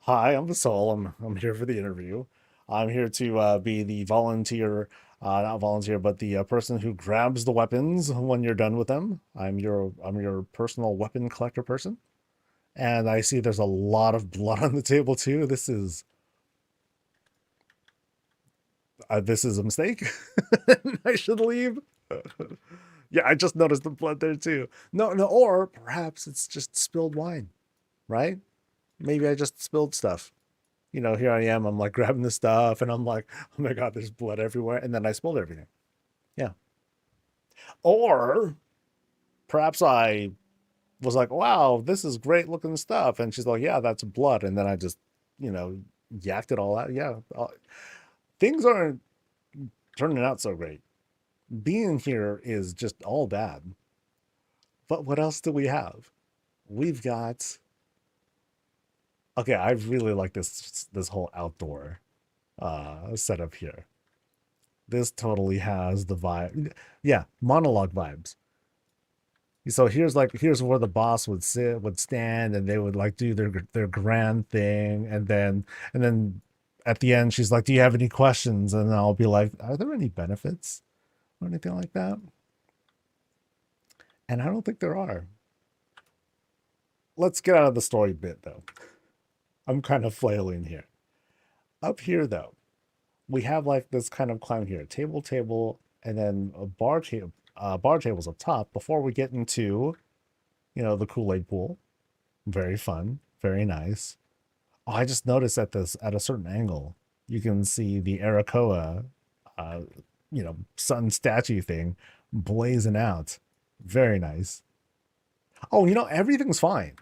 Hi, I'm Vasol. I'm here for the interview. I'm here to be the volunteer, not volunteer, but the person who grabs the weapons when you're done with them. I'm your personal weapon collector person. And I see there's a lot of blood on the table too. This is a mistake. I should leave. Yeah, I just noticed the blood there too. No, no, or perhaps it's just spilled wine, right? Maybe I just spilled stuff. Here I am. I'm like grabbing the stuff, and I'm like, oh my god, there's blood everywhere, and then I spilled everything. Yeah. Or perhaps I was like, wow, this is great looking stuff, and she's like, yeah, that's blood, and then I just, yacked it all out. Yeah, things aren't turning out so great. Being here is just all bad. But what else do we have? We've got. Okay, I really like this whole outdoor setup here. This totally has the vibe. Yeah, monologue vibes. So here's where the boss would stand, and they would like do their grand thing, and then at the end she's like, "Do you have any questions?" And I'll be like, "Are there any benefits or anything like that?" And I don't think there are. Let's get out of the story bit though. I'm kind of flailing here. Up here though, we have like this kind of climb here, table, and then a bar tables up top before we get into, the Kool-Aid pool. Very fun, very nice. Oh, I just noticed at a certain angle, you can see the Arakoa, sun statue thing blazing out. Very nice. Oh, everything's fine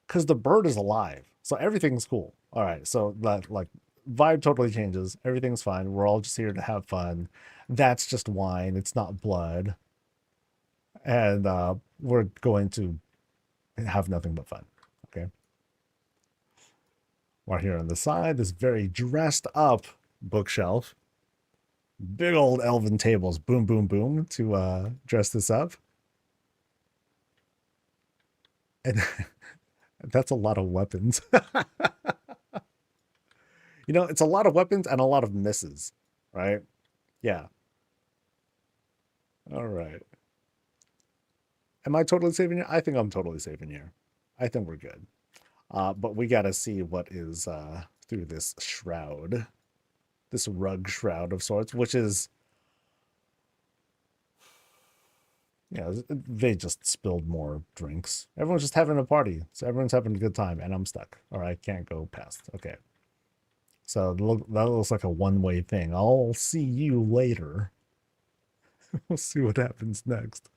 because the bird is alive, so everything's cool. All right, so that like vibe totally changes. Everything's fine. We're all just here to have fun. That's just wine. It's not blood. And we're going to have nothing but fun. Okay. We're here on the side, this very dressed up bookshelf. Big old elven tables, boom, boom, boom, to dress this up. And that's a lot of weapons. You know, it's a lot of weapons and a lot of misses, right? Yeah. All right. Am I totally saving here? I think I'm totally saving here. I think we're good. But we got to see what is through this shroud, this rug shroud of sorts, which is, you know, they just spilled more drinks. Everyone's just having a party. So everyone's having a good time, and I'm stuck, or I can't go past. Okay. So that looks like a one-way thing. I'll see you later. We'll see what happens next.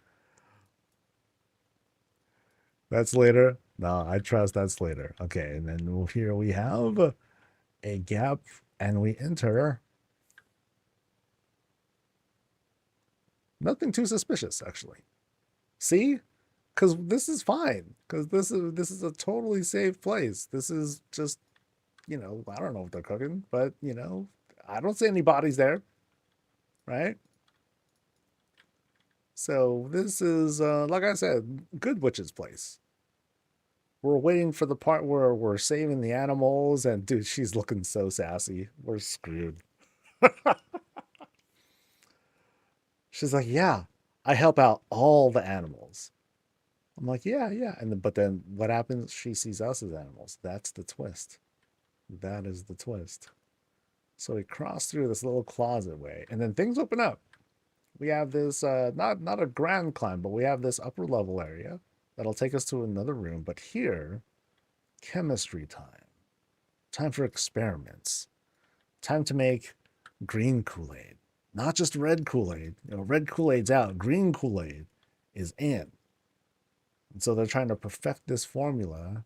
That's later. No, I trust that's later. Okay, and then here we have a gap, and we enter. Nothing too suspicious, actually. See? Because this is fine. Because this is a totally safe place. This is just, you know, I don't know what they're cooking, but you know, I don't see any bodies there, right? So this is, like I said, good witch's place. We're waiting for the part where we're saving the animals, and dude, she's looking so sassy. We're screwed. She's like, yeah, I help out all the animals. I'm like, yeah, yeah. But then what happens? She sees us as animals. That's the twist. That is the twist. So we cross through this little closet way, and then things open up. We have this not a grand climb, but we have this upper level area that'll take us to another room. But here, chemistry time. Time for experiments. Time to make green Kool-Aid. Not just red Kool-Aid. You know, red Kool-Aid's out. Green Kool-Aid is in. And so they're trying to perfect this formula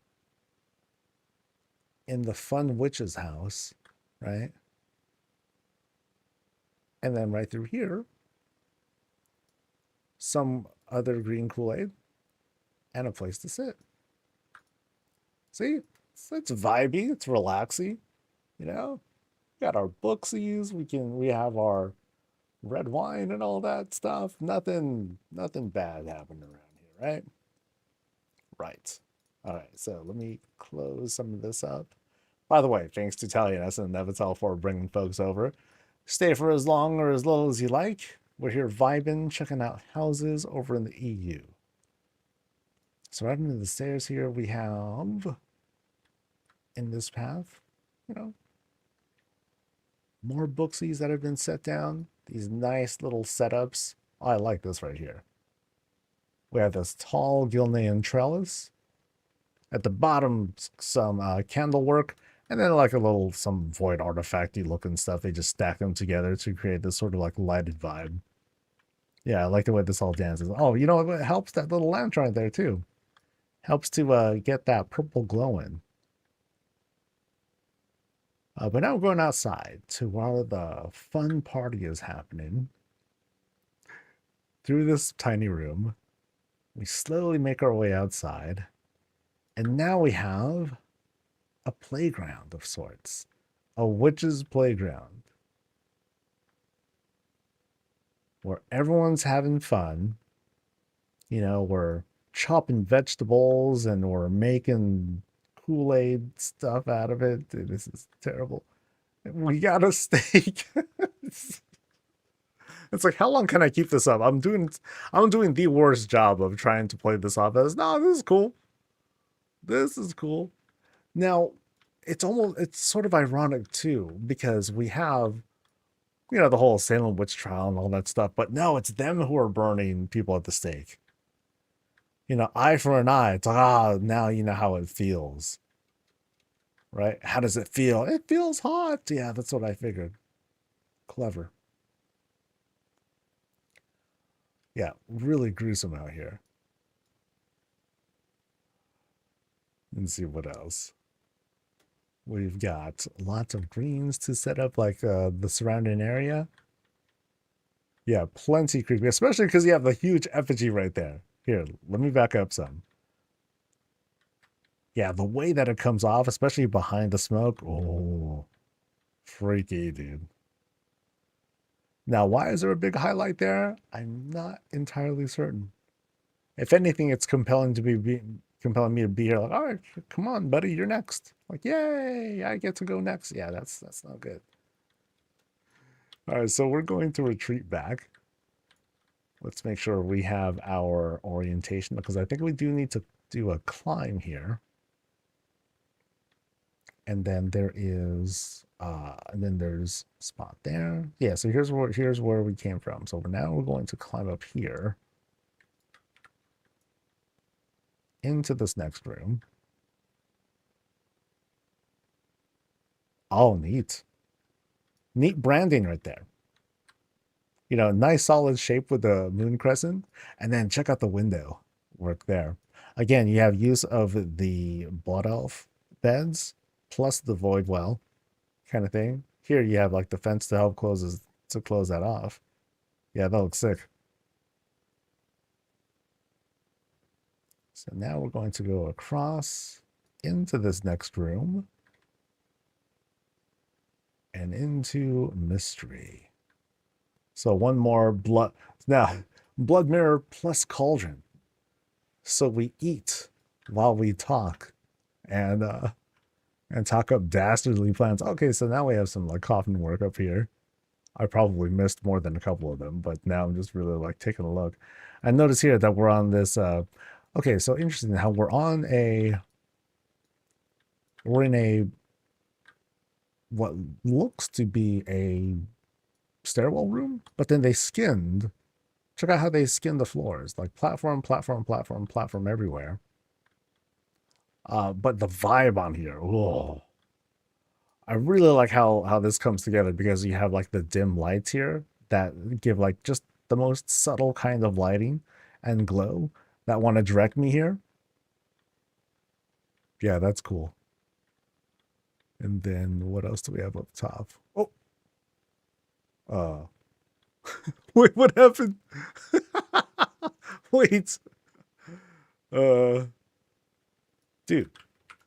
in the fun witch's house, right? And then right through here, some other green Kool-Aid and a place to sit. See, it's vibey, it's relaxing, you know. We got our booksies, we have our red wine and all that stuff. Nothing bad happened around here, right? Right. All right, so let me close some of this up. By the way, thanks to Taliesin and Nevitel for bringing folks over. Stay for as long or as little as you like. We're here vibing, checking out houses over in the EU. So right into the stairs here, we have, in this path, you know, more booksies that have been set down. These nice little setups. Oh, I like this right here. We have this tall Gilnean trellis. At the bottom, some candle work. And then like some void artifacty looking stuff. They just stack them together to create this sort of like lighted vibe. Yeah, I like the way this all dances. Oh, you know, it helps that little lantern right there too. Helps to get that purple glowing. But now we're going outside to where the fun party is happening. Through this tiny room, we slowly make our way outside. And now we have a playground of sorts. A witch's playground. Where everyone's having fun. You know, we're chopping vegetables and we're making Kool-Aid stuff out of it. Dude, this is terrible. We got a steak. It's like, how long can I keep this up? I'm doing the worst job of trying to play this off as, no, this is cool. This is cool. Now, it's sort of ironic too, because we have, you know, the whole Salem witch trial and all that stuff, but no, it's them who are burning people at the stake. You know, eye for an eye. It's like, now you know how it feels. Right? How does it feel? It feels hot. Yeah, that's what I figured. Clever. Yeah, really gruesome out here. Let's see what else. We've got lots of greens to set up, like the surrounding area. Yeah, plenty creepy, especially because you have the huge effigy right there. Here, let me back up some. Yeah, the way that it comes off, especially behind the smoke. Oh, freaky, dude. Now, why is there a big highlight there? I'm not entirely certain. If anything, it's compelling me to be here. Like, all right, come on, buddy, you're next. Like, yay, I get to go next. Yeah, that's not good. All right, so we're going to retreat back. Let's make sure we have our orientation because I think we do need to do a climb here. And then there is and then there's a spot there. Yeah, so here's where we came from. So now we're going to climb up here into this next room. Oh, neat. Neat branding right there. You know, nice solid shape with the moon crescent. And then check out the window work there. Again, you have use of the blood elf beds plus the void well kind of thing. Here you have like the fence to help close that off. Yeah, that looks sick. So now we're going to go across into this next room and into mystery. So one more blood. Now, blood mirror plus cauldron. So we eat while we talk and talk up dastardly plans. Okay, so now we have some like coffin work up here. I probably missed more than a couple of them, but now I'm just really like taking a look. I notice here that we're on this okay, so interesting how we're in a what looks to be a stairwell room, but then they skinned. Check out how they skinned the floors, like platform, platform, platform, platform everywhere. But the vibe on here, oh, I really like how this comes together because you have like the dim lights here that give like just the most subtle kind of lighting and glow that want to direct me here. Yeah, that's cool. And then what else do we have up top? Oh, uh, wait, what happened? Wait, uh, dude,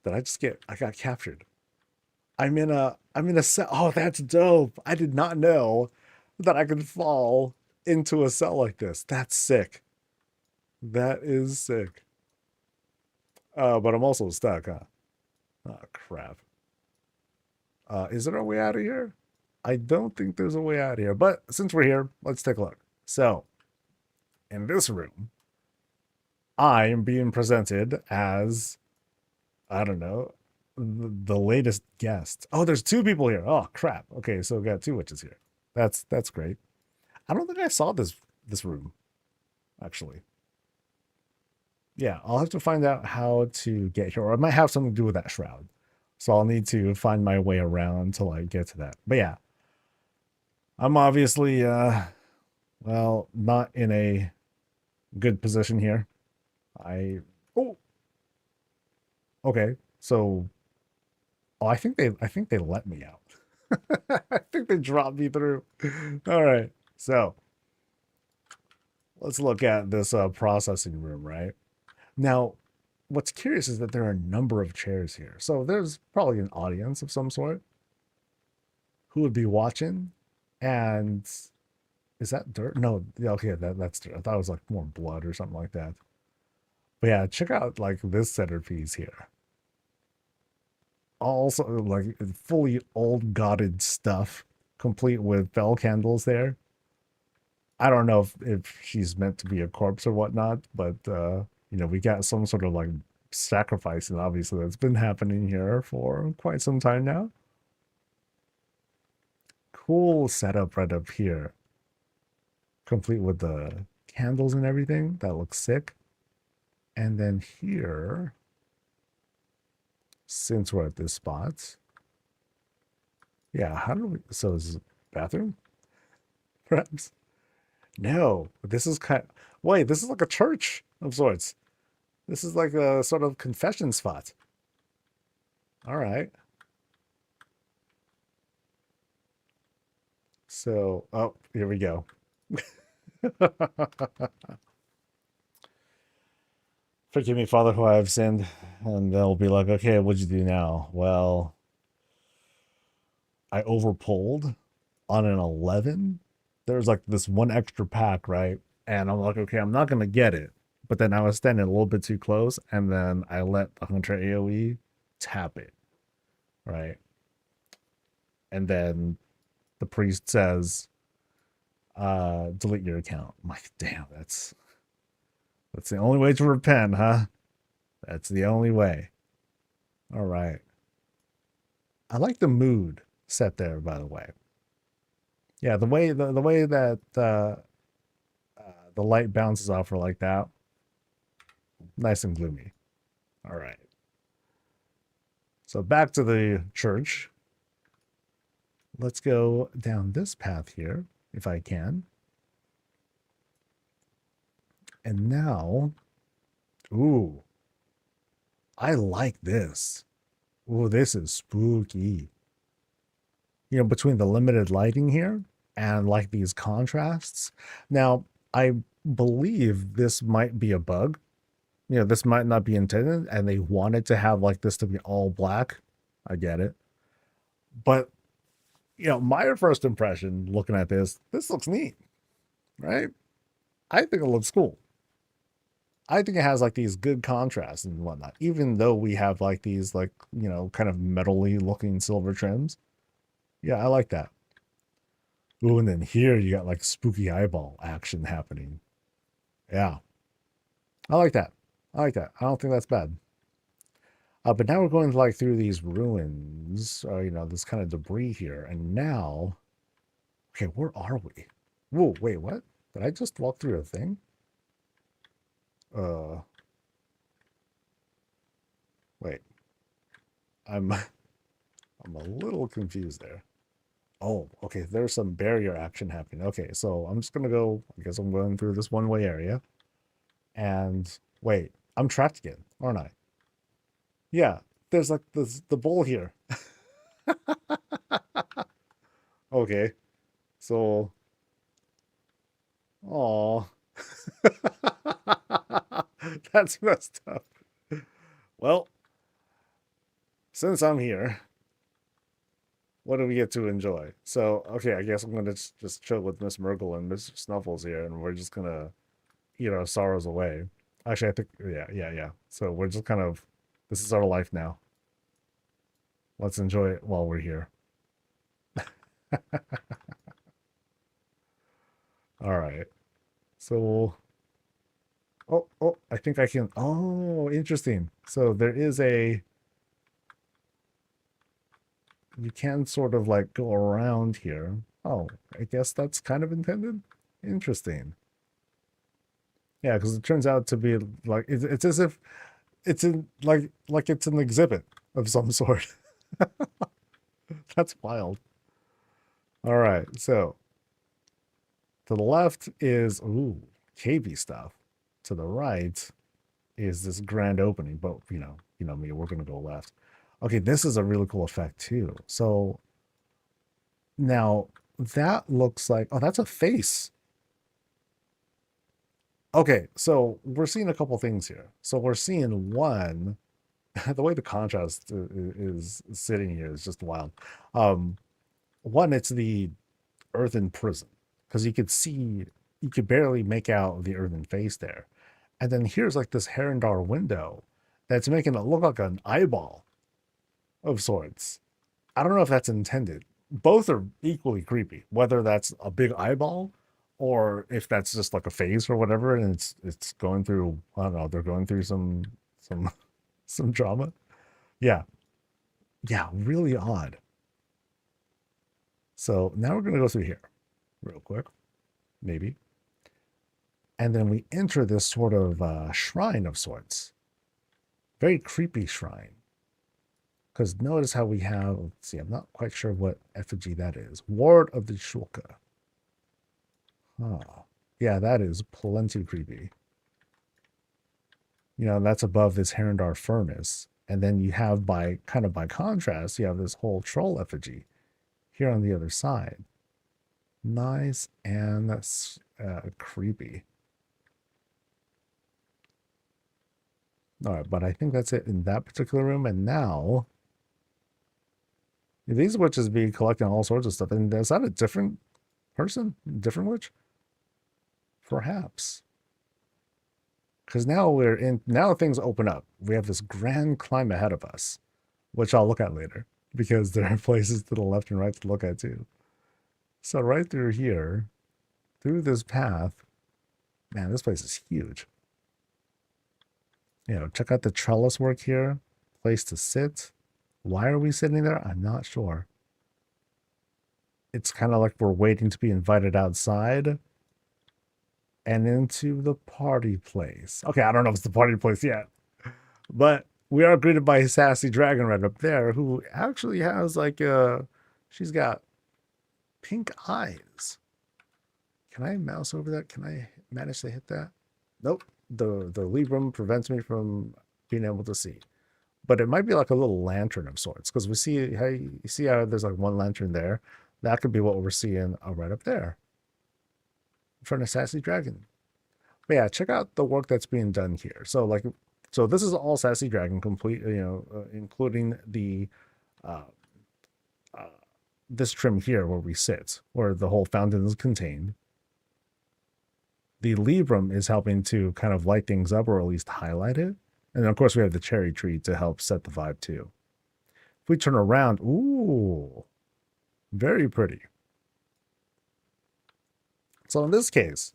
did I just I got captured? I'm in a cell. Oh, that's dope. I did not know that I could fall into a cell like this. That's sick. That is sick. But I'm also stuck, huh? Oh, crap. Is there a way out of here? I don't think there's a way out of here, but since we're here, let's take a look. So, in this room, I am being presented as, I don't know, the latest guest. Oh, there's two people here. Oh, crap. Okay, so we got two witches here. That's great. I don't think I saw this room, actually. Yeah, I'll have to find out how to get here, or it might have something to do with that shroud. So I'll need to find my way around till I get to that. But yeah, I'm obviously, well, not in a good position here. Oh, okay. So, oh, I think they let me out. I think they dropped me through. All right. So let's look at this processing room, right? Now, what's curious is that there are a number of chairs here. So there's probably an audience of some sort who would be watching. And is that dirt? No, yeah, okay, that's dirt. I thought it was like more blood or something like that. But yeah, check out like this centerpiece here. Also, like fully old godded stuff, complete with bell candles there. I don't know if she's meant to be a corpse or whatnot, but we got some sort of like sacrifice, and obviously that's been happening here for quite some time now. Cool setup right up here, complete with the candles and everything. That looks sick. And then here, since we're at this spot, yeah, how do we? So is this bathroom? Perhaps. No, this is wait, this is like a church of sorts. This is like a sort of confession spot. All right. So, oh, here we go. Forgive me, Father, who I have sinned. And they'll be like, okay, what'd you do now? Well, I overpulled on an 11. There's like this one extra pack, right? And I'm like, okay, I'm not going to get it. But then I was standing a little bit too close. And then I let the Hunter AoE tap it, right? And then the priest says, delete your account. I'm like, damn, that's the only way to repent, huh? That's the only way. All right. I like the mood set there, by the way. Yeah, the way that the light bounces off her like that, nice and gloomy. All right. So back to the church. Let's go down this path here, if I can. And now, ooh, I like this. Ooh, this is spooky. You know, between the limited lighting here and like these contrasts. Now, I believe this might be a bug. You know, this might not be intended and they wanted to have like this to be all black. I get it. But, you know, my first impression looking at this looks neat, right? I think it looks cool. I think it has like these good contrasts and whatnot, even though we have like these like, you know, kind of metally looking silver trims. Yeah, I like that. Ooh, and then here you got like spooky eyeball action happening. Yeah, I like that. I like that. I don't think that's bad. But now we're going like through these ruins, you know, this kind of debris here. And now, okay, where are we? Whoa, wait, what? Did I just walk through a thing? Wait, I'm a little confused there. Oh, okay, there's some barrier action happening. Okay, so I'm just gonna go, I guess I'm going through this one-way area. And wait, I'm trapped again, aren't I? Yeah, there's like the bowl here. Okay, so, oh, that's messed up. Well, since I'm here, what do we get to enjoy? So, okay, I guess I'm gonna just chill with Miss Myrtle and Mr. Snuffles here, and we're just gonna eat our sorrows away. Actually, I think, yeah. So we're just kind of, this is our life now. Let's enjoy it while we're here. All right. So, oh, I think I can. Oh, interesting. So there is you can sort of like go around here. Oh, I guess that's kind of intended. Interesting. Yeah, because it turns out to be like it's as if it's in like it's an exhibit of some sort. That's wild. All right, so to the left is ooh cavey stuff. To the right is this grand opening, but you know me, we're gonna go left. Okay, this is a really cool effect too. So now that looks like, oh, that's a face. Okay, so we're seeing a couple things here. So we're seeing one, the way the contrast is sitting here is just wild. One, it's the earthen prison because you could barely make out the earthen face there. And then here's like this Herondar window that's making it look like an eyeball of sorts. I don't know if that's intended. Both are equally creepy, whether that's a big eyeball or if that's just like a phase or whatever, and it's going through, I don't know, they're going through some some drama. Yeah. Yeah, really odd. So now we're gonna go through here real quick, maybe. And then we enter this sort of shrine of sorts. Very creepy shrine. Because notice how we have, let's see, I'm not quite sure what effigy that is. Ward of the Shulka. Huh. Yeah, that is plenty creepy. You know, that's above this Herondar furnace. And then you have by contrast, you have this whole troll effigy here on the other side. Nice and creepy. All right, but I think that's it in that particular room. And now these witches be collecting all sorts of stuff. And is that a different person? Different witch? Perhaps. Because now things open up. We have this grand climb ahead of us, which I'll look at later because there are places to the left and right to look at too. So right through here, through this path, man, this place is huge. You know, check out the trellis work here. Place to sit. Why are we sitting there? I'm not sure. It's kind of like we're waiting to be invited outside and into the party place. Okay, I don't know if it's the party place yet, but we are greeted by a sassy dragon right up there who actually has like she's got pink eyes. Can I mouse over that? Can I manage to hit that? Nope. The Librum prevents me from being able to see. But it might be like a little lantern of sorts because we see how you see how there's like one lantern there. That could be what we're seeing right up there in front of Sassy Dragon. But yeah, check out the work that's being done here. So this is all Sassy Dragon complete, including the uh, uh, this trim here where we sit, where the whole fountain is contained. The Librum is helping to kind of light things up or at least highlight it. And of course, we have the cherry tree to help set the vibe too. If we turn around, ooh, very pretty. So in this case,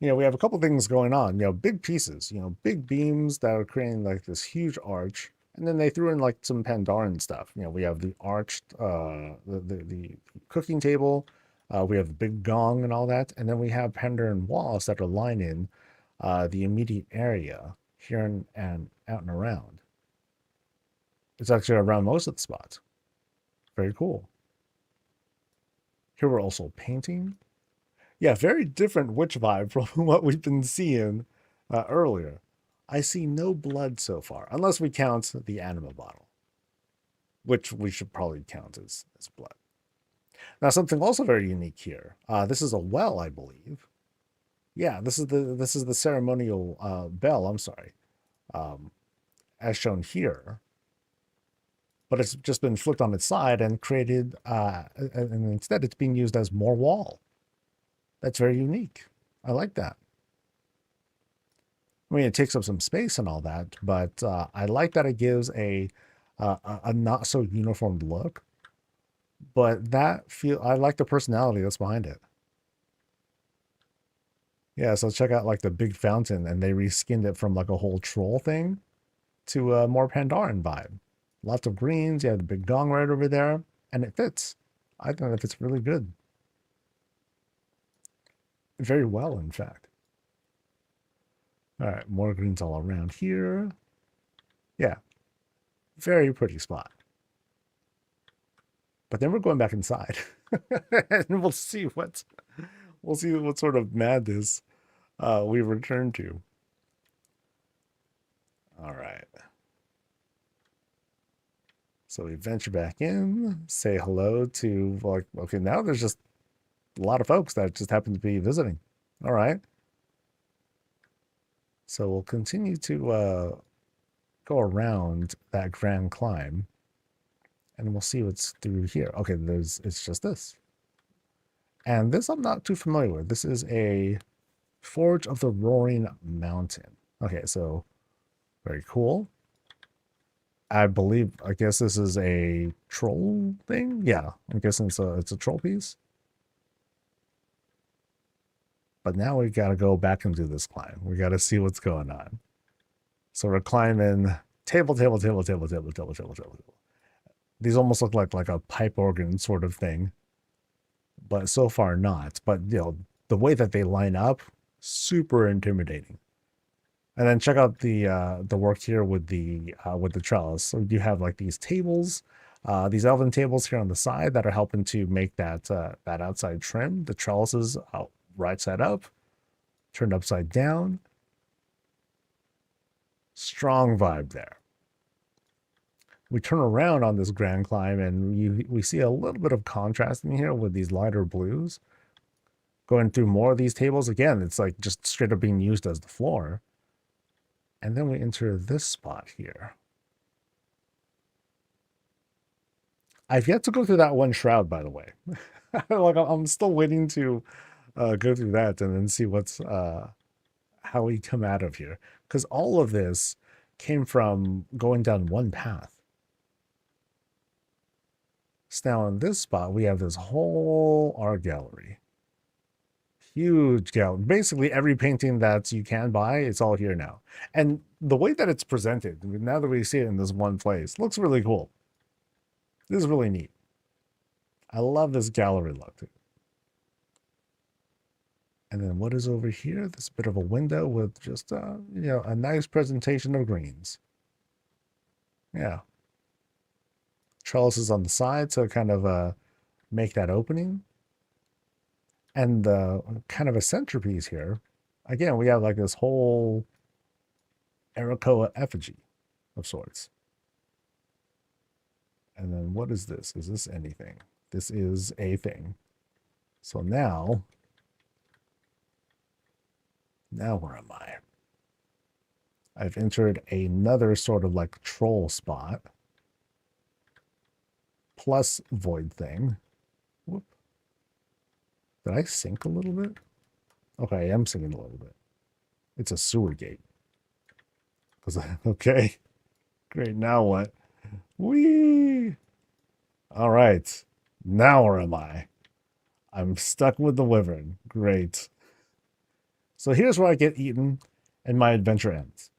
we have a couple things going on. Big pieces, big beams that are creating like this huge arch. And then they threw in like some Pandaren stuff. We have the arched, the cooking table. We have the big gong and all that. And then we have Pandaren walls that are lining the immediate area here and out and around. It's actually around most of the spots. Very cool. Here we're also painting. Yeah, very different witch vibe from what we've been seeing earlier. I see no blood so far, unless we count the anima bottle, which we should probably count as blood. Now, something also very unique here. This is a well, I believe. Yeah, this is the ceremonial bell. I'm sorry, as shown here. But it's just been flipped on its side and created, and instead it's being used as more wall. That's very unique. I like that. I mean, it takes up some space and all that, but I like that it gives a not so uniform look. But I like the personality that's behind it. Yeah, so check out like the big fountain, and they reskinned it from like a whole troll thing to a more Pandaren vibe. Lots of greens. You have the big gong right over there, and it fits. I think it fits really good. Very well, in fact. All right, more greens all around here. Yeah, very pretty spot. But then we're going back inside, and we'll see what sort of madness we return to. All right. So we venture back in, say hello to, like, okay, now there's just a lot of folks that just happen to be visiting. All right. So we'll continue to go around that grand climb, and we'll see what's through here. Okay, it's just this. And this I'm not too familiar with. This is a Forge of the Roaring Mountain. Okay, so very cool. I guess this is a troll thing. Yeah, I'm guessing it's a troll piece. But now we got to go back and do this climb. We got to see what's going on. So we're climbing table. These almost look like a pipe organ sort of thing, but so far not. But the way that they line up, super intimidating. And then check out the work here with the trellis. So you have like these tables, these elven tables here on the side that are helping to make that outside trim. The trellises out right side up, turned upside down. Strong vibe there. we turn around on this grand climb and we see a little bit of contrast in here with these lighter blues. Going through more of these tables, again, it's like just straight up being used as the floor. And then we enter this spot here. I've yet to go through that one shroud, by the way. Like I'm still waiting to go through that and then see what's how we come out of here. Because all of this came from going down one path. So now in this spot, we have this whole art gallery. Huge gallery. Basically, every painting that you can buy, it's all here now. And the way that it's presented, now that we see it in this one place, looks really cool. This is really neat. I love this gallery look. And then what is over here? This bit of a window with just you know, a nice presentation of greens. Yeah. Trellises on the side to kind of make that opening. And kind of a centerpiece here. Again, we have like this whole Arakoa effigy of sorts. And then what is this? Is this anything? This is a thing. So now where am I? I've entered another sort of like troll spot. Plus void thing. Whoop. Did I sink a little bit? Okay, I am sinking a little bit. It's a sewer gate. Okay. Great, now what? Whee! All right. Now where am I? I'm stuck with the wyvern. Great. So here's where I get eaten and my adventure ends.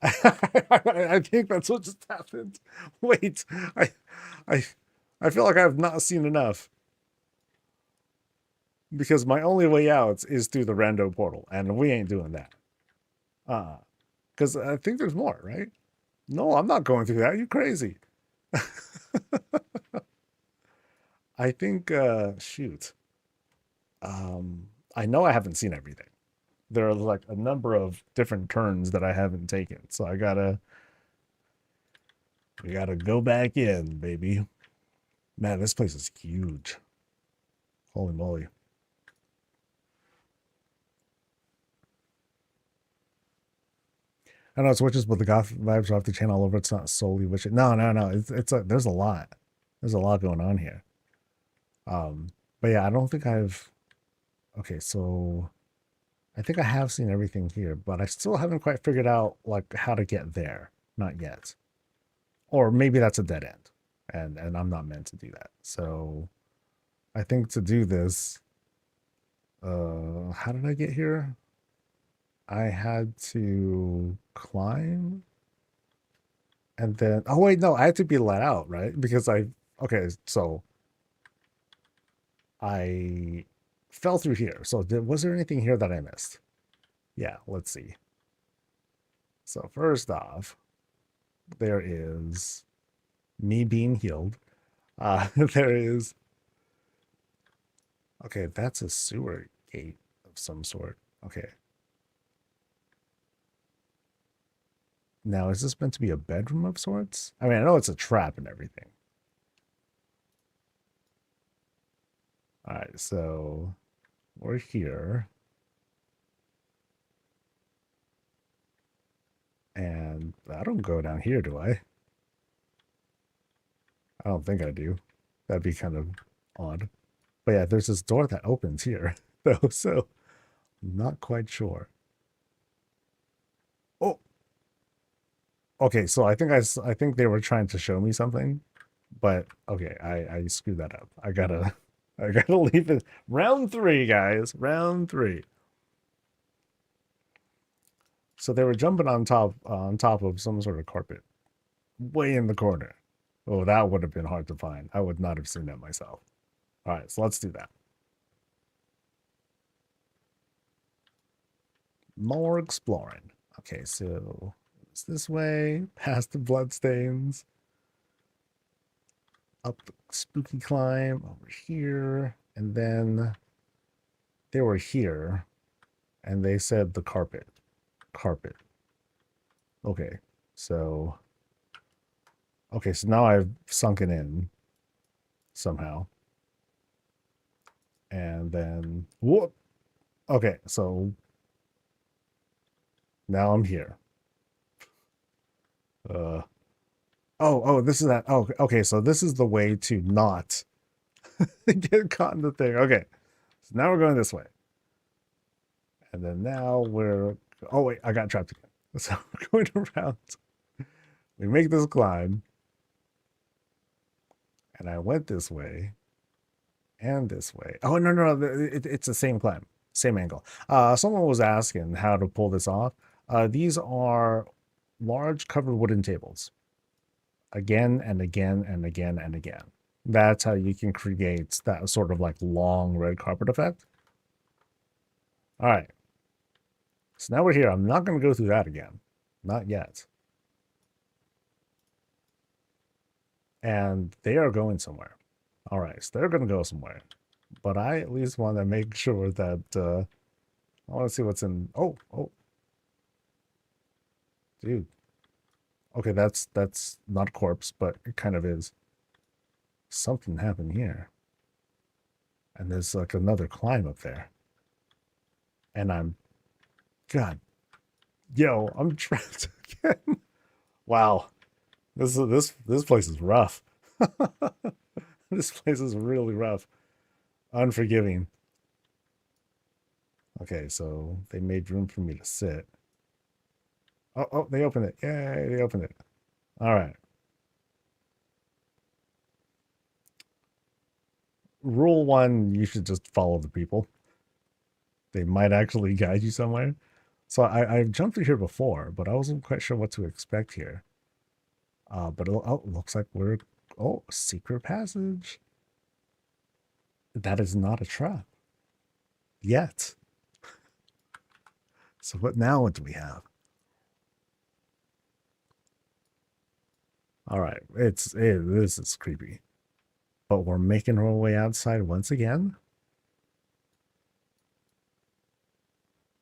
I think that's what just happened. Wait, I feel like I have not seen enough. Because my only way out is through the rando portal, and we ain't doing that. Because I think there's more, right? No, I'm not going through that. You crazy. I think, shoot. I know I haven't seen everything. There are like a number of different turns that I haven't taken. So we gotta go back in, baby. Man, this place is huge. Holy moly. I know it's witches, but the goth vibes are off the channel all over. It's not solely witches. No. It's a, there's a lot. There's a lot going on here. But yeah, I don't think I've. Okay, so I think I have seen everything here, but I still haven't quite figured out like how to get there. Not yet. Or maybe that's a dead end, and I'm not meant to do that. So I think to do this, how did I get here? I had to climb and then, oh wait, no, I had to be let out, right? Because okay, so I fell through here. So was there anything here that I missed? Yeah, let's see. So first off, there is me being healed. There is, okay, that's a sewer gate of some sort. Okay. Now, is this meant to be a bedroom of sorts? I mean, I know it's a trap and everything. All right, so we're here. And I don't go down here, do I? I don't think I do. That'd be kind of odd. But yeah, there's this door that opens here, though, so I'm not quite sure. Oh, okay, so I think they were trying to show me something, but okay, I screwed that up. I gotta leave it. Round 3, guys. Round 3. So they were jumping on top of some sort of carpet, way in the corner. Oh, that would have been hard to find. I would not have seen that myself. All right, so let's do that. More exploring. Okay, so it's this way, past the bloodstains, up the spooky climb, over here, and then they were here, and they said the carpet. Okay, so Okay, so now I've sunken in somehow. And then, whoop. Okay, so now I'm here. Uh, oh, this is that. Oh, okay, so this is the way to not get caught in the thing. Okay, so now we're going this way. And then now we're, oh wait, I got trapped again. So we're going around. We make this climb. And I went this way and this way. Oh, no, it's the same climb, same angle. Someone was asking how to pull this off. These are large covered wooden tables. Again and again and again and again. That's how you can create that sort of like long red carpet effect. All right. So now we're here. I'm not going to go through that again. Not yet. And they are going somewhere. All right. So they're going to go somewhere. But I at least want to make sure that I want to see what's in. Oh, dude. Okay, that's not a corpse, but it kind of is. Something happened here. And there's like another climb up there. And I'm, God, yo, I'm trapped again. Wow, this place is rough. This place is really rough, unforgiving. Okay, so they made room for me to sit. Oh, they opened it. Yay, they opened it. All right. Rule one, you should just follow the people. They might actually guide you somewhere. So I've jumped through here before, but I wasn't quite sure what to expect here. But it looks like we're, oh, secret passage. That is not a trap. Yet. So what do we have? All right, this is creepy. But we're making our way outside once again.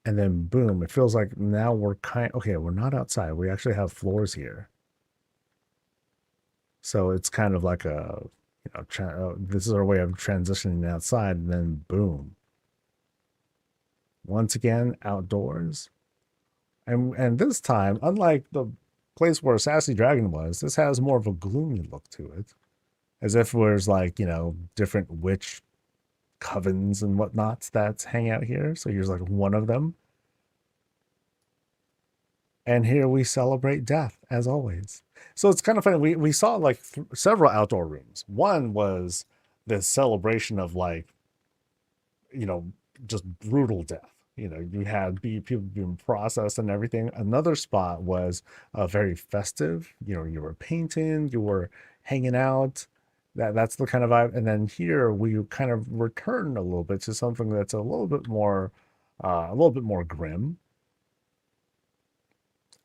And then boom, it feels like now we're okay, we're not outside. We actually have floors here. So it's kind of like a, this is our way of transitioning outside, and then boom. Once again, outdoors. And this time, unlike the place where Sassy Dragon was, this has more of a gloomy look to it. As if there's like, different witch covens and whatnots that hang out here. So here's like one of them. And here we celebrate death, as always. So it's kind of funny. We saw like several outdoor rooms. One was this celebration of like, just brutal death. You had people being processed and everything. Another spot was very festive. You were painting, you were hanging out. That's the kind of vibe. And then here we kind of return a little bit to something that's a little bit more grim.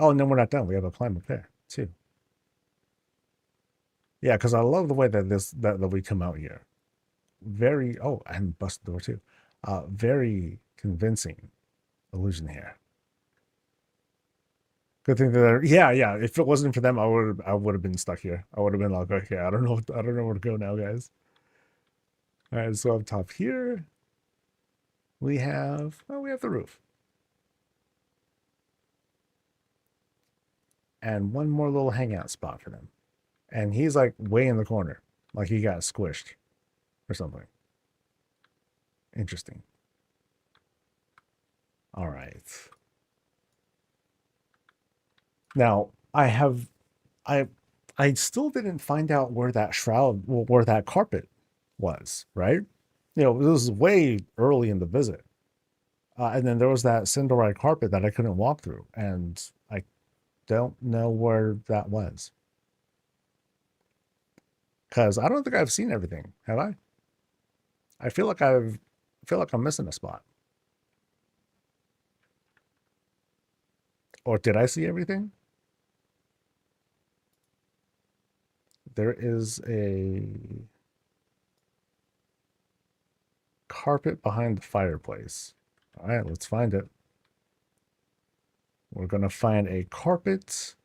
Oh, and then we're not done. We have a climb up there too. Yeah, because I love the way that that we come out here. Very, oh, and bust the door too. Very convincing illusion here. Good thing that yeah. If it wasn't for them, I would have been stuck here. I would have been like, okay, I don't know where to go now, guys. All right, so up top here, we have the roof. And one more little hangout spot for them. And he's like way in the corner, like he got squished or something. Interesting. All right. Now I still didn't find out where that where that carpet was, right? This was way early in the visit. And then there was that Cinderite carpet that I couldn't walk through, and I don't know where that was. Because I don't think I've seen everything, have I? I feel like I'm missing a spot. Or did I see everything? There is a carpet behind the fireplace. All right, let's find it. We're going to find a carpet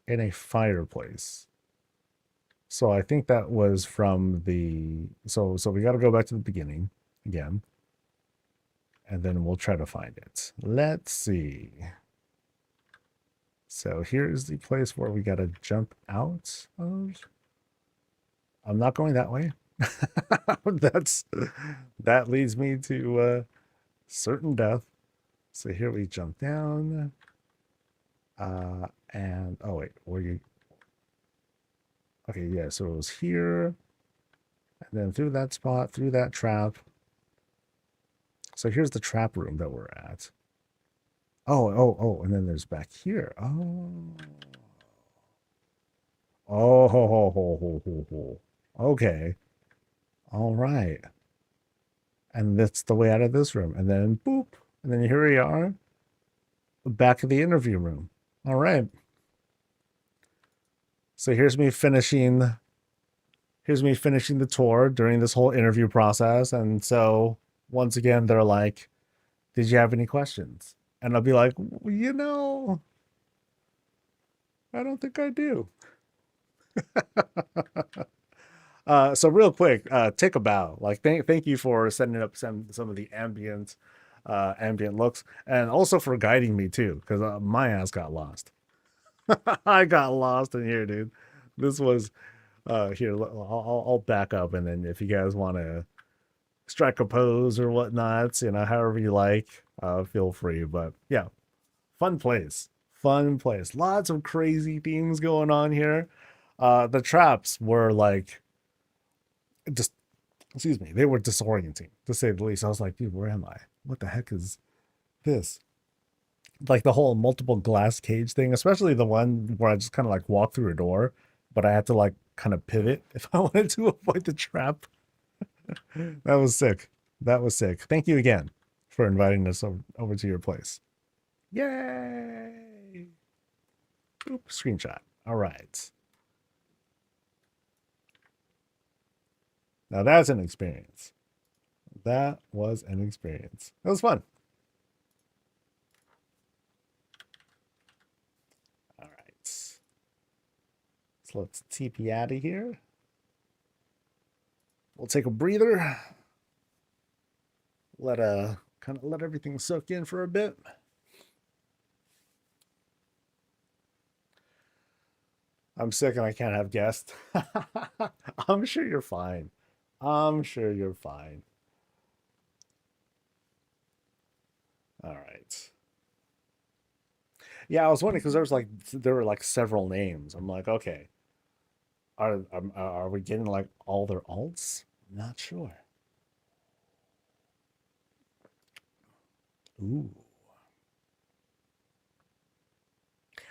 in a fireplace. So I think that was from the so we got to go back to the beginning again, and then we'll try to find it. Let's see. So here's the place where we got to jump out of. I'm not going that way. That leads me to certain death. So here we jump down. And oh wait, where you? Okay, yeah. So it was here, and then through that spot, through that trap. So here's the trap room that we're at. Oh, and then there's back here. Oh. Okay. All right. And that's the way out of this room. And then boop. And then here we are, back of the interview room. All right. So here's me finishing the tour during this whole interview process. And so once again, they're like, did you have any questions? And I'll be like, well, I don't think I do. So real quick, take a bow. Like thank you for setting up some of the ambient looks, and also for guiding me too, because my ass got lost. I got lost in here, dude. This was here. I'll back up, and then if you guys want to strike a pose or whatnot, however you like, feel free. But yeah, fun place, fun place. Lots of crazy things going on here. The traps were like just excuse me, they were disorienting to say the least. I was like, dude, where am I? What the heck is this? Like the whole multiple glass cage thing, especially the one where I just kind of like walk through a door, but I had to like kind of pivot if I wanted to avoid the trap. That was sick. That was sick. Thank you again for inviting us over to your place. Yay! Oop, screenshot. All right. Now that's an experience. That was an experience. It was fun. All right. So let's TP out of here. We'll take a breather. Let everything soak in for a bit. I'm sick and I can't have guests. I'm sure you're fine. I'm sure you're fine. All right. Yeah, I was wondering because there were like several names. I'm like, okay, are we getting like all their alts? Not sure. Ooh,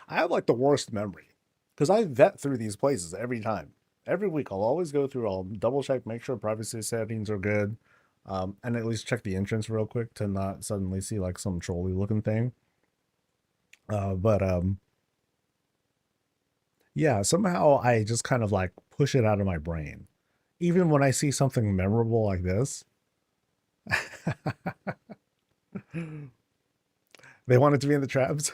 I have like the worst memory because I vet through these places every time. Every week, I'll always go through. I'll double check, make sure privacy settings are good, and at least check the entrance real quick to not suddenly see like some trolly looking thing. But yeah, somehow I just kind of like push it out of my brain. Even when I see something memorable like this, they wanted to be in the traps.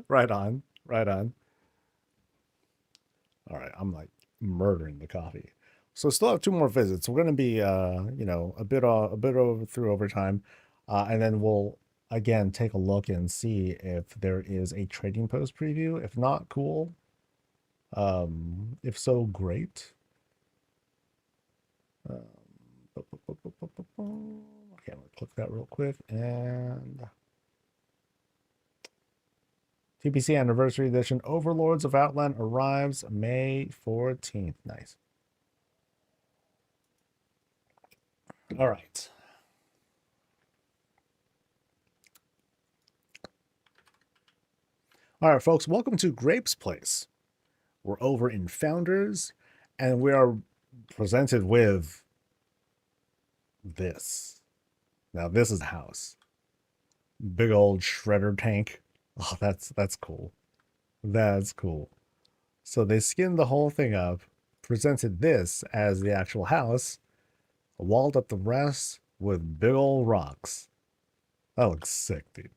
Right on, right on. All right, I'm like murdering the coffee. So still have two more visits. We're gonna be a bit over through overtime, and then we'll again take a look and see if there is a trading post preview. If not, cool. If so, great. Okay, I'm gonna click that real quick and TPC Anniversary Edition Overlords of Outland arrives May 14th. Nice. All right. All right, folks, welcome to Grape's Place. We're over in Founders, and we are presented with this. Now, this is the house. Big old shredder tank. Oh, that's cool. That's cool. So they skinned the whole thing up, presented this as the actual house, walled up the rest with big old rocks. That looks sick, dude.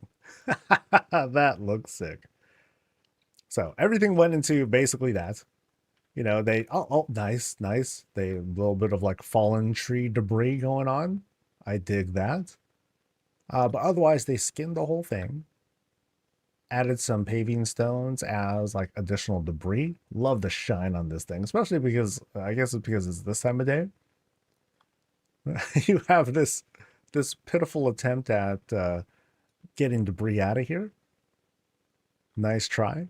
That looks sick. So everything went into basically that. You know, nice, nice. They a little bit of like fallen tree debris going on. I dig that. But otherwise, they skinned the whole thing, added some paving stones as like additional debris. Love the shine on this thing, especially because I guess it's because it's this time of day. You have this pitiful attempt at getting debris out of here. Nice try.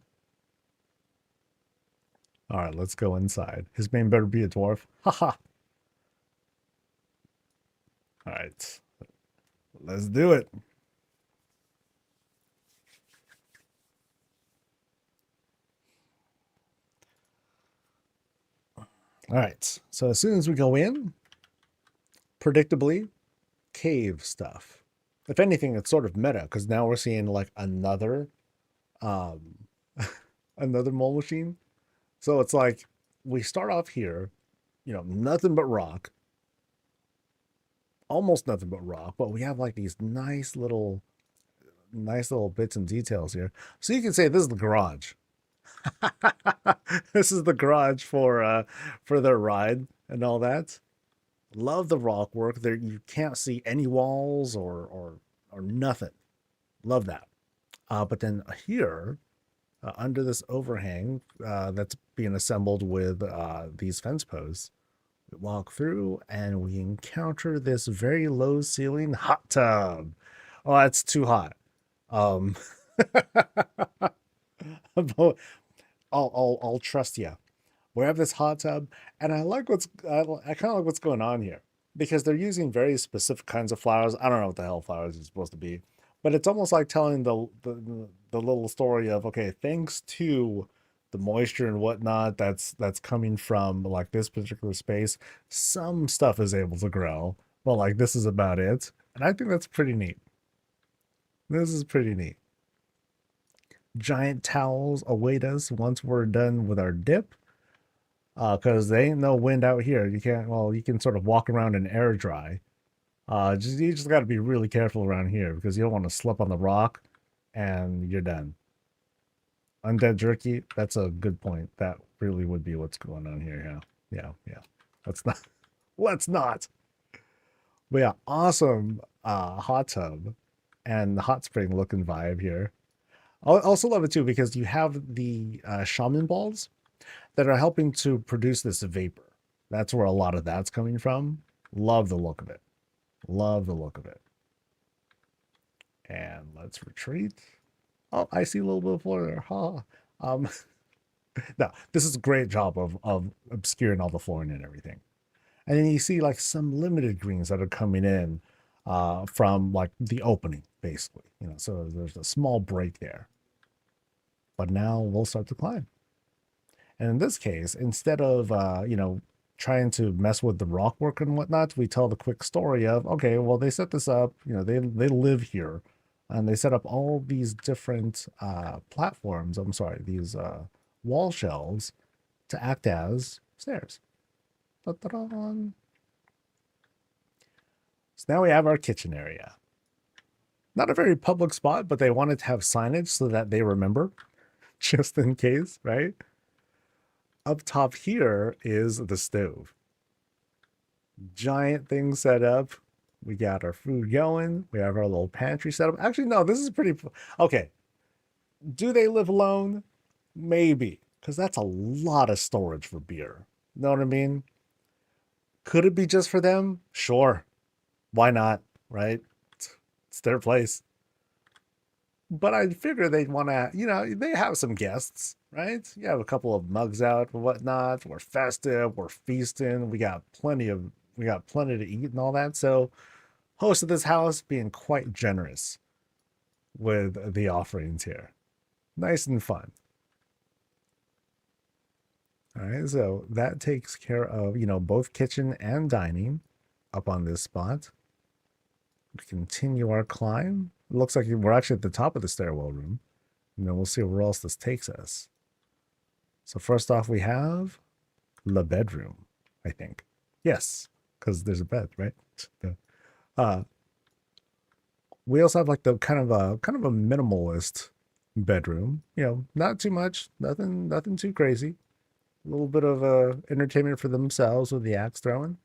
All right, let's go inside. His main better be a dwarf. Haha. All right, let's do it. All right, so as soon as we go in, predictably, cave stuff. If anything, it's sort of meta because now we're seeing like another um another mole machine. So it's like we start off here, nothing but rock, almost nothing but rock, but we have like these nice little bits and details here. So you can say this is the garage. This is the garage for their ride and all that. Love the rock work. There you can't see any walls or nothing. Love that. But then here, under this overhang that's being assembled with these fence posts, we walk through and we encounter this very low ceiling hot tub. Oh, that's too hot. Um, but I'll trust you. We have this hot tub, and I kind of like what's going on here because they're using very specific kinds of flowers. I don't know what the hell flowers is supposed to be, but it's almost like telling the little story of, okay, thanks to the moisture and whatnot that's coming from like this particular space, some stuff is able to grow. Well, like this is about it, and I think that's pretty neat. This is pretty neat. Giant towels await us once we're done with our dip. Because there ain't no wind out here. You can sort of walk around and air dry. You just got to be really careful around here because you don't want to slip on the rock and you're done. Undead jerky, that's a good point. That really would be what's going on here. Yeah. Let's not. Let's not. But yeah, awesome hot tub and the hot spring looking vibe here. I also love it too because you have the shaman balls that are helping to produce this vapor. That's where a lot of that's coming from. Love the look of it. Love the look of it. And let's retreat. Oh, I see a little bit of floor there. Ha. No, this is a great job of obscuring all the flooring and everything. And then you see like some limited greens that are coming in from like the opening, basically. So there's a small break there. But now we'll start to climb. And in this case, instead of trying to mess with the rock work and whatnot, we tell the quick story of, okay, well, they set this up, they live here, and they set up all these different platforms. I'm sorry, these wall shelves to act as stairs. Da-da-da. So now we have our kitchen area. Not a very public spot, but they wanted to have signage so that they remember, just in case, right? Up top here is the stove. Giant thing set up. We got our food going. We have our little pantry set up. Actually, no, this is pretty... Okay. Do they live alone? Maybe. Because that's a lot of storage for beer. Know what I mean? Could it be just for them? Sure. Why not? Right? It's their place. But I figure they'd want to, they have some guests, right? You have a couple of mugs out and whatnot. We're festive, we're feasting, we got plenty to eat and all that. So host of this house being quite generous with the offerings here. Nice and fun. All right, so that takes care of, both kitchen and dining up on this spot. We continue our climb. It looks like we're actually at the top of the stairwell room. And then we'll see where else this takes us. So first off, we have the bedroom, I think. Yes, because there's a bed, right? We also have like the kind of a minimalist bedroom. Not too much, nothing too crazy. A little bit of entertainment for themselves with the axe throwing.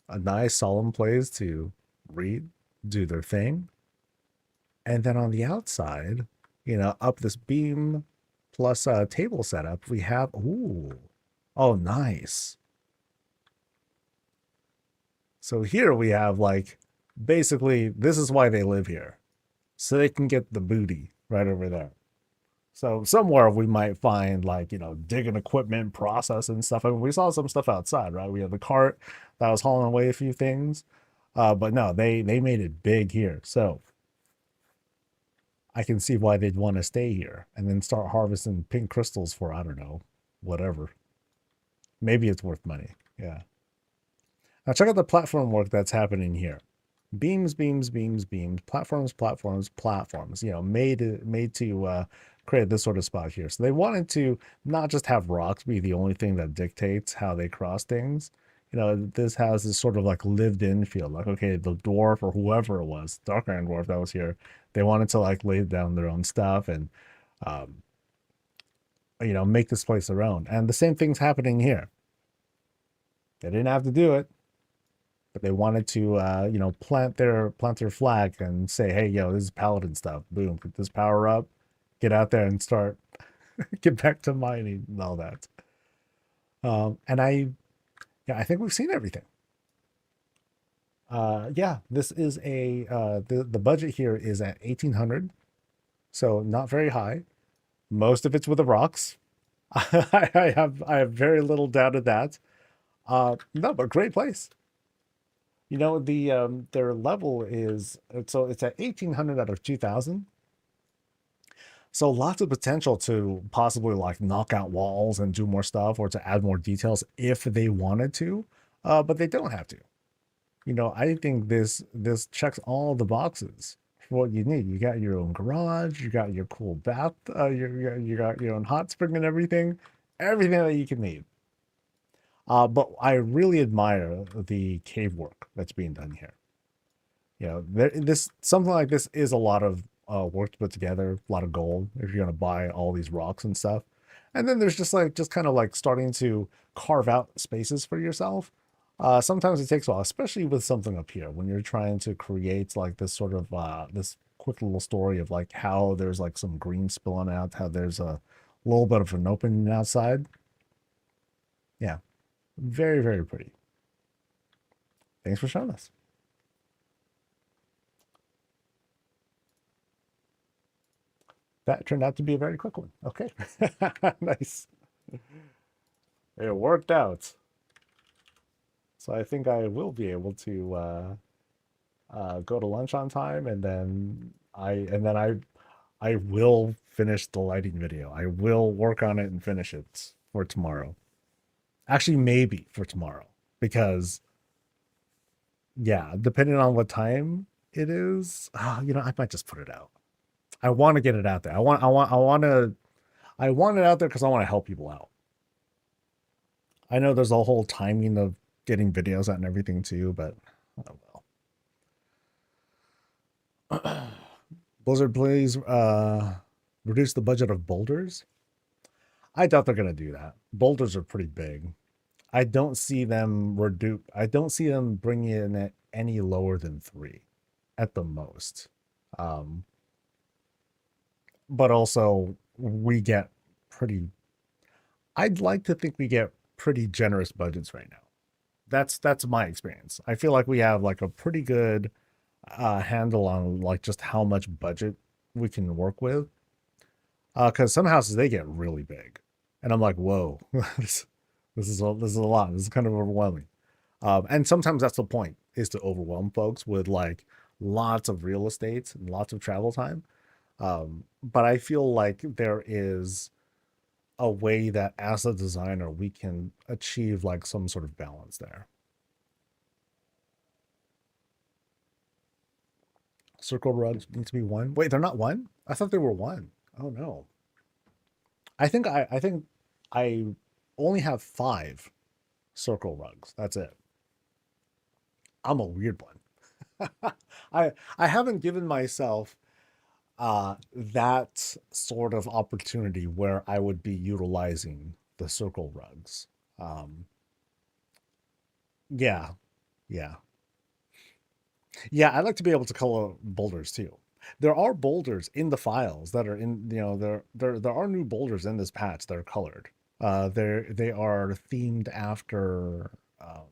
A nice solemn place to read, do their thing. And then on the outside, up this beam plus a table setup, we have, ooh, oh, nice. So here we have like, basically, this is why they live here. So they can get the booty right over there. So somewhere we might find like, digging equipment, processing stuff. I mean, we saw some stuff outside, right? We had the cart that was hauling away a few things. But no, they made it big here. So I can see why they'd want to stay here and then start harvesting pink crystals for, I don't know, whatever. Maybe it's worth money. Yeah. Now check out the platform work that's happening here. Beams, beams, beams, beams, platforms, platforms, platforms, made to create this sort of spot here. So they wanted to not just have rocks be the only thing that dictates how they cross things. This has this sort of like lived in feel. Like, okay, the dwarf or whoever it was, Dark Iron Dwarf that was here, they wanted to like lay down their own stuff and, um, make this place their own. And the same thing's happening here. They didn't have to do it, but they wanted to, plant their flag and say, hey, this is paladin stuff. Boom, put this power up, get out there and start, get back to mining and all that. And I think we've seen everything. Yeah, this is the budget here is at 1,800, so not very high. Most of it's with the rocks. I have very little doubt of that. No, but great place. Their level is so it's at 1,800 out of 2,000. So lots of potential to possibly like knock out walls and do more stuff or to add more details if they wanted to, but they don't have to. I think this checks all the boxes for what you need. You got your own garage, you got your cool bath, you got your own hot spring and everything that you can need. But I really admire the cave work that's being done here. This something like this is a lot of work to put together, a lot of gold if you're gonna buy all these rocks and stuff. And then there's just kind of like starting to carve out spaces for yourself. Sometimes it takes a while, especially with something up here when you're trying to create like this sort of this quick little story of like how there's like some green spilling out, how there's a little bit of an opening outside. Yeah, very, very pretty. Thanks for showing us. That turned out to be a very quick one. Okay. Nice. It worked out. So I think I will be able to go to lunch on time, and then I will finish the lighting video. I will work on it and finish it for tomorrow. Actually, maybe for tomorrow, because yeah, depending on what time it is, I might just put it out. I want to get it out there. I want it out there because I want to help people out. I know there's a whole timing of getting videos out and everything too, but oh well. Blizzard, please reduce the budget of boulders. I doubt they're gonna do that. Boulders are pretty big. I don't see them bringing in it any lower than 3 at the most. But also we get pretty, I'd like to think we get pretty generous budgets right now. That's my experience. I feel like we have like a pretty good handle on like just how much budget we can work with. Because some houses they get really big, and I'm like, whoa, this is a lot. This is kind of overwhelming. And sometimes that's the point, is to overwhelm folks with like lots of real estate and lots of travel time. But I feel like there is a way that as a designer we can achieve like some sort of balance there. Circle rugs need to be 1. Wait, they're not 1? I thought they were 1. Oh no. I think I only have 5 circle rugs. That's it. I'm a weird one. I haven't given myself that sort of opportunity where I would be utilizing the circle rugs. Um, yeah, yeah, yeah. I like to be able to color boulders too. There are boulders in the files that are in, there are new boulders in this patch that are colored. They are themed after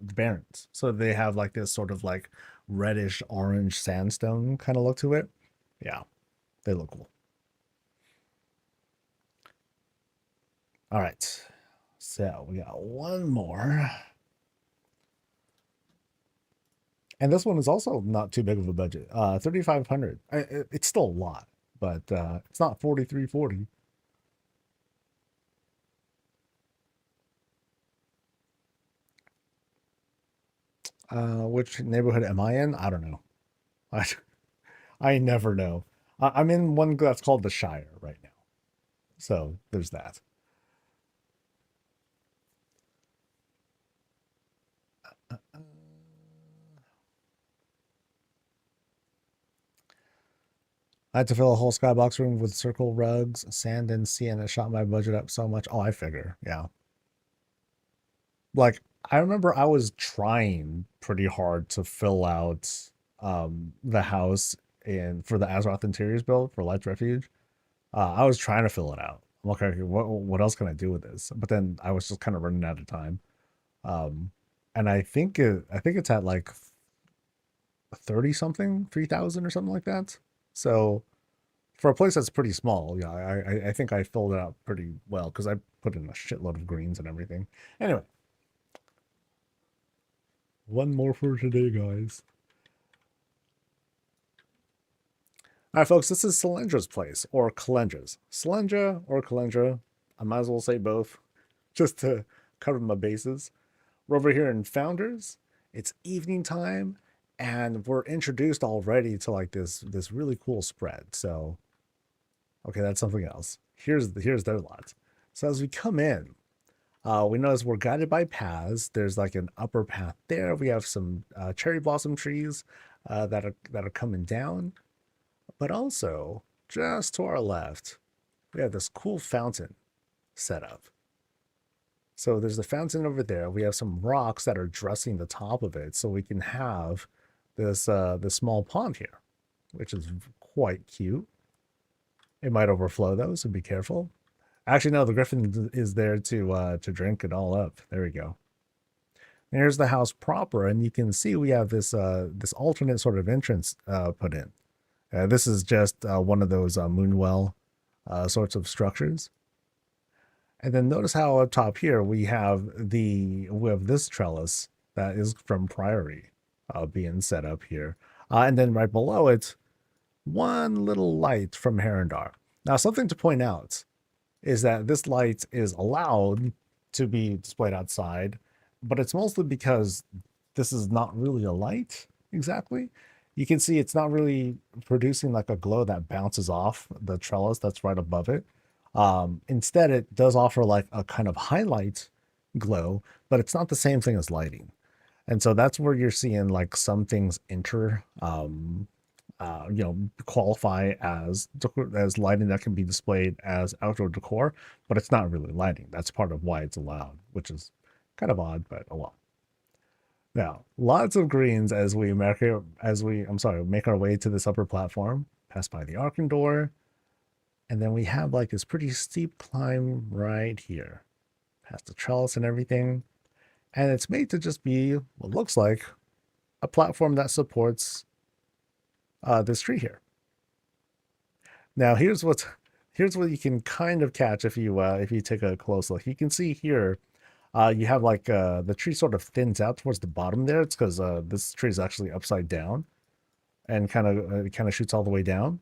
the Barrens, so they have like this sort of like reddish orange sandstone kind of look to it. Yeah, they look cool. All right. So we got one more. And this one is also not too big of a budget. 3,500. It's still a lot, but it's not 4,340. Which neighborhood am I in? I don't know. I I never know. I'm in one that's called the Shire right now. So there's that. I had to fill a whole skybox room with circle rugs, sand, and sea, and it shot my budget up so much. Oh, I figure. Yeah. Like, I remember I was trying pretty hard to fill out the house and for the Azeroth Interiors build for Light's Refuge. I was trying to fill it out. I'm like, okay, what else can I do with this? But then I was just kind of running out of time. Um, and I think it's at like 30 something, 3,000 or something like that. So for a place that's pretty small, yeah, I think I filled it out pretty well because I put in a shitload of greens and everything. Anyway, one more for today, guys. All right, folks, this is Solendra's place, or Kalendra's. Solendra or Kalendra, I might as well say both, just to cover my bases. We're over here in Founders. It's evening time, and we're introduced already to like this really cool spread. So, okay, that's something else. Here's their lot. So as we come in, we notice we're guided by paths. There's like an upper path there. We have some cherry blossom trees that are coming down. But also, just to our left, we have this cool fountain set up. So there's the fountain over there. We have some rocks that are dressing the top of it, so we can have this small pond here, which is quite cute. It might overflow though, so be careful. Actually, no, the griffin is there to drink it all up. There we go. And here's the house proper, and you can see we have this alternate sort of entrance put in. This is just one of those moonwell sorts of structures. And then notice how up top here we have this trellis that is from Priory being set up here. And then right below it, one little light from Herondar. Now, something to point out is that this light is allowed to be displayed outside, but it's mostly because this is not really a light exactly. You can see it's not really producing like a glow that bounces off the trellis that's right above it. Instead, it does offer like a kind of highlight glow, but it's not the same thing as lighting. And so that's where you're seeing like some things qualify as lighting that can be displayed as outdoor decor, but it's not really lighting. That's part of why it's allowed, which is kind of odd, but oh well. Now, lots of greens make our way to this upper platform, pass by the Arcan door, and then we have like this pretty steep climb right here, past the trellis and everything. And it's made to just be what looks like a platform that supports this tree here. Now, here's what you can kind of catch if you take a close look. You can see here you have like the tree sort of thins out towards the bottom there. It's because this tree is actually upside down and kind of shoots all the way down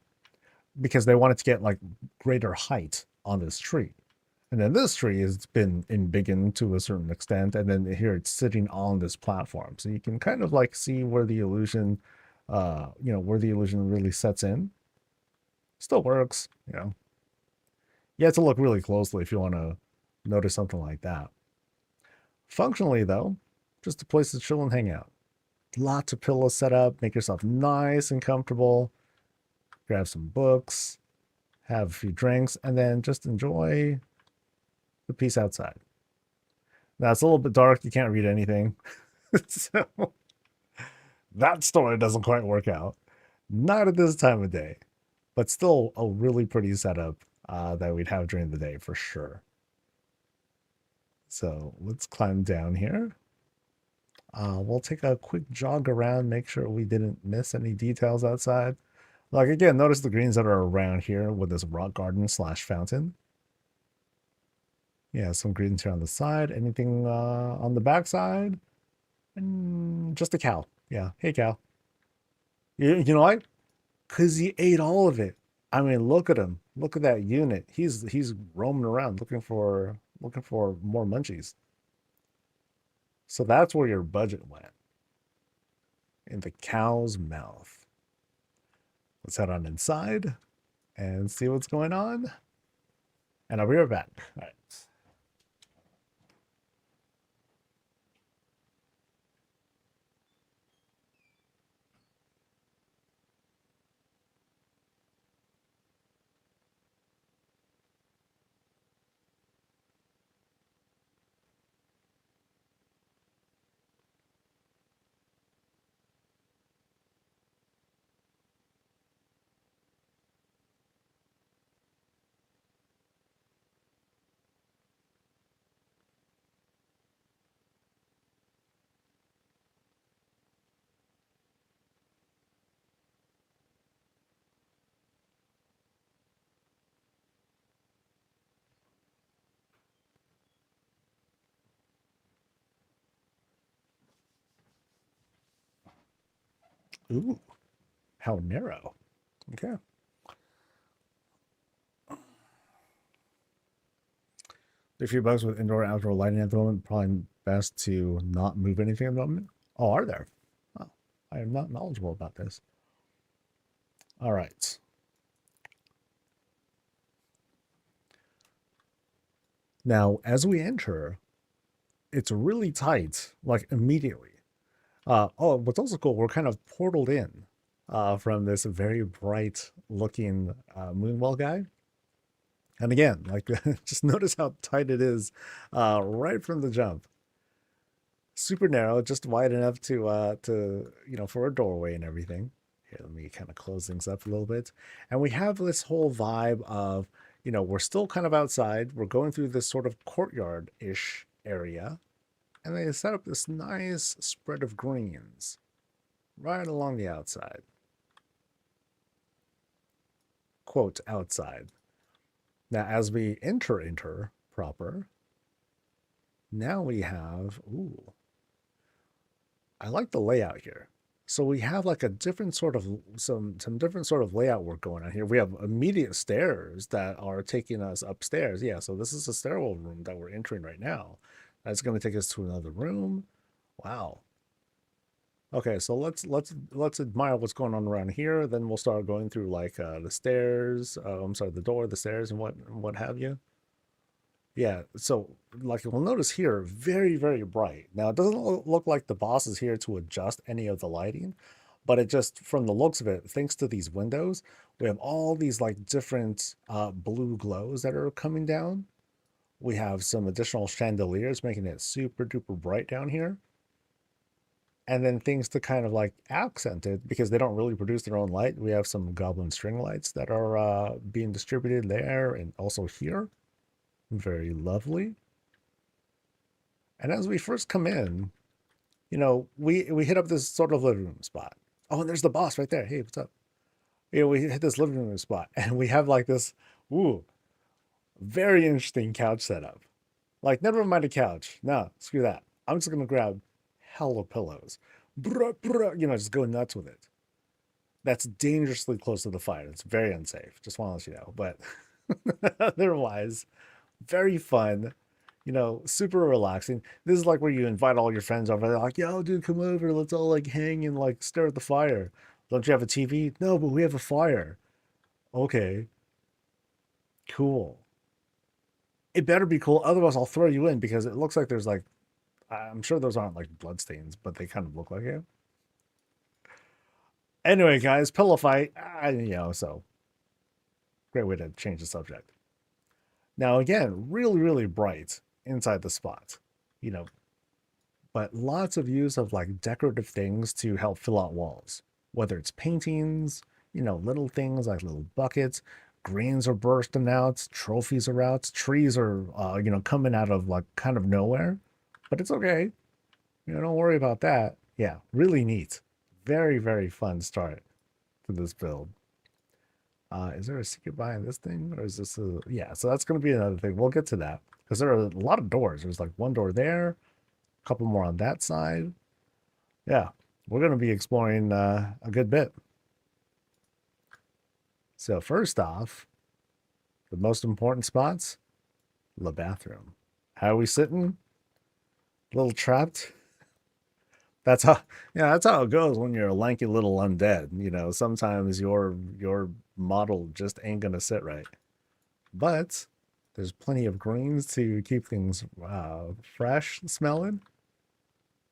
because they wanted to get like greater height on this tree. And then this tree has been embiggened to a certain extent, and then here it's sitting on this platform. So you can kind of like see where the illusion, where the illusion really sets in. Still works, you know. You have to look really closely if you want to notice something like that. Functionally, though, just a place to chill and hang out. Lots of pillows set up. Make yourself nice and comfortable. grab some books, have a few drinks, and then just enjoy the peace outside. Now it's a little bit dark, you can't read anything. So that story doesn't quite work out. Not at this time of day, but still a really pretty setup that we'd have during the day for sure. So let's climb down here. We'll take a quick jog around, make sure we didn't miss any details outside. Like again, notice the greens that are around here with this rock garden slash fountain. Yeah, some greens here on the side. Anything on the back side? And just a cow. Yeah, hey cow. You know what? Because he ate all of it. I mean, look at him. Look at that unit. He's roaming around looking for more munchies. So that's where your budget went. In the cow's mouth. Let's head on inside and see what's going on. And I'll be right back. All right. Ooh, how narrow. Okay. A few bugs with indoor and outdoor lighting at the moment. Probably best to not move anything at the moment. Oh, are there? Oh, I am not knowledgeable about this. All right. Now, as we enter, it's really tight, like immediately. Oh, what's also cool, we're kind of portaled in from this very bright looking Moonwell guy. And again, like just notice how tight it is right from the jump. Super narrow, just wide enough to for a doorway and everything. Here, let me kind of close things up a little bit. And we have this whole vibe of, we're still kind of outside. We're going through this sort of courtyard-ish area. And they set up this nice spread of greens right along the outside. Quote, outside. Now, as we enter proper, now we have, ooh, I like the layout here. So we have like a different sort of, some different sort of layout work going on here. We have immediate stairs that are taking us upstairs. Yeah, so this is a stairwell room that we're entering right now. That's going to take us to another room. Wow. Okay, so let's admire what's going on around here. Then we'll start going through like the stairs. I'm sorry, the door, the stairs, and what have you. Yeah, so like we'll notice here, very, very bright. Now it doesn't look like the boss is here to adjust any of the lighting, but it just, from the looks of it, thanks to these windows, we have all these like different blue glows that are coming down. We have some additional chandeliers making it super duper bright down here. And then things to kind of like accent it, because they don't really produce their own light. We have some goblin string lights that are being distributed there and also here. Very lovely. And as we first come in, we hit up this sort of living room spot. Oh, and there's the boss right there. Hey, what's up? We hit this living room spot and we have like this, ooh, very interesting couch setup. Like, never mind a couch. No, screw that. I'm just going to grab hella pillows. Just go nuts with it. That's dangerously close to the fire. It's very unsafe. Just want to let you know. But otherwise, very fun. Super relaxing. This is like where you invite all your friends over. They're like, yo, dude, come over. Let's all like hang and like stare at the fire. Don't you have a TV? No, but we have a fire. Okay. Cool. It better be cool. Otherwise, I'll throw you in, because it looks like there's like, I'm sure those aren't like bloodstains, but they kind of look like it. Anyway, guys, pillow fight. So great way to change the subject. Now, again, really, really bright inside the spot, you know, but lots of use of like decorative things to help fill out walls, whether it's paintings, little things like little buckets, greens are bursting out, trophies are out, trees are, coming out of like kind of nowhere, but it's okay. Don't worry about that. Yeah, really neat. Very, very fun start to this build. Is there a secret behind this thing? Or is this a... Yeah, so that's going to be another thing. We'll get to that. Because there are a lot of doors. There's like one door there, a couple more on that side. Yeah, we're going to be exploring a good bit. So first off, the most important spots, the bathroom. How are we sitting? A little trapped. That's how, that's how it goes when you're a lanky little undead. Sometimes your model just ain't gonna sit right. But there's plenty of greens to keep things fresh smelling.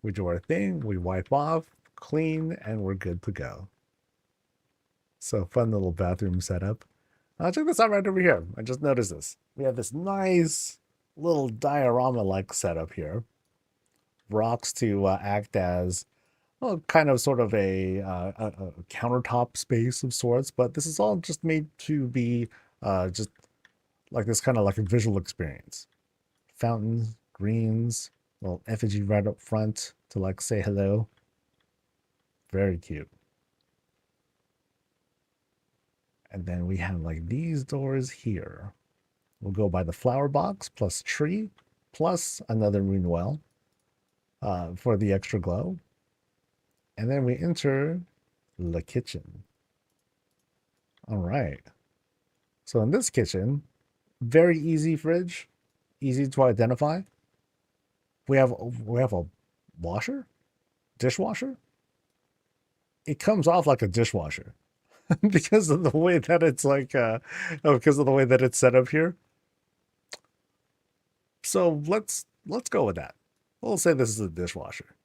We do our thing, we wipe off, clean, and we're good to go. So fun little bathroom setup. Check this out right over here. I just noticed this. We have this nice little diorama-like setup here. Rocks to act as, well, kind of sort of a countertop space of sorts, but this is all just made to be just like this kind of like a visual experience. Fountains, greens, little effigy right up front to like say hello. Very cute. And then we have like these doors here. We'll go by the flower box plus tree plus another moon well for the extra glow. And then we enter the kitchen. All right. So in this kitchen, very easy fridge, easy to identify. We have a washer, dishwasher. It comes off like a dishwasher because of the way that it's like, because of the way that it's set up here. So let's go with that. We'll say this is a dishwasher.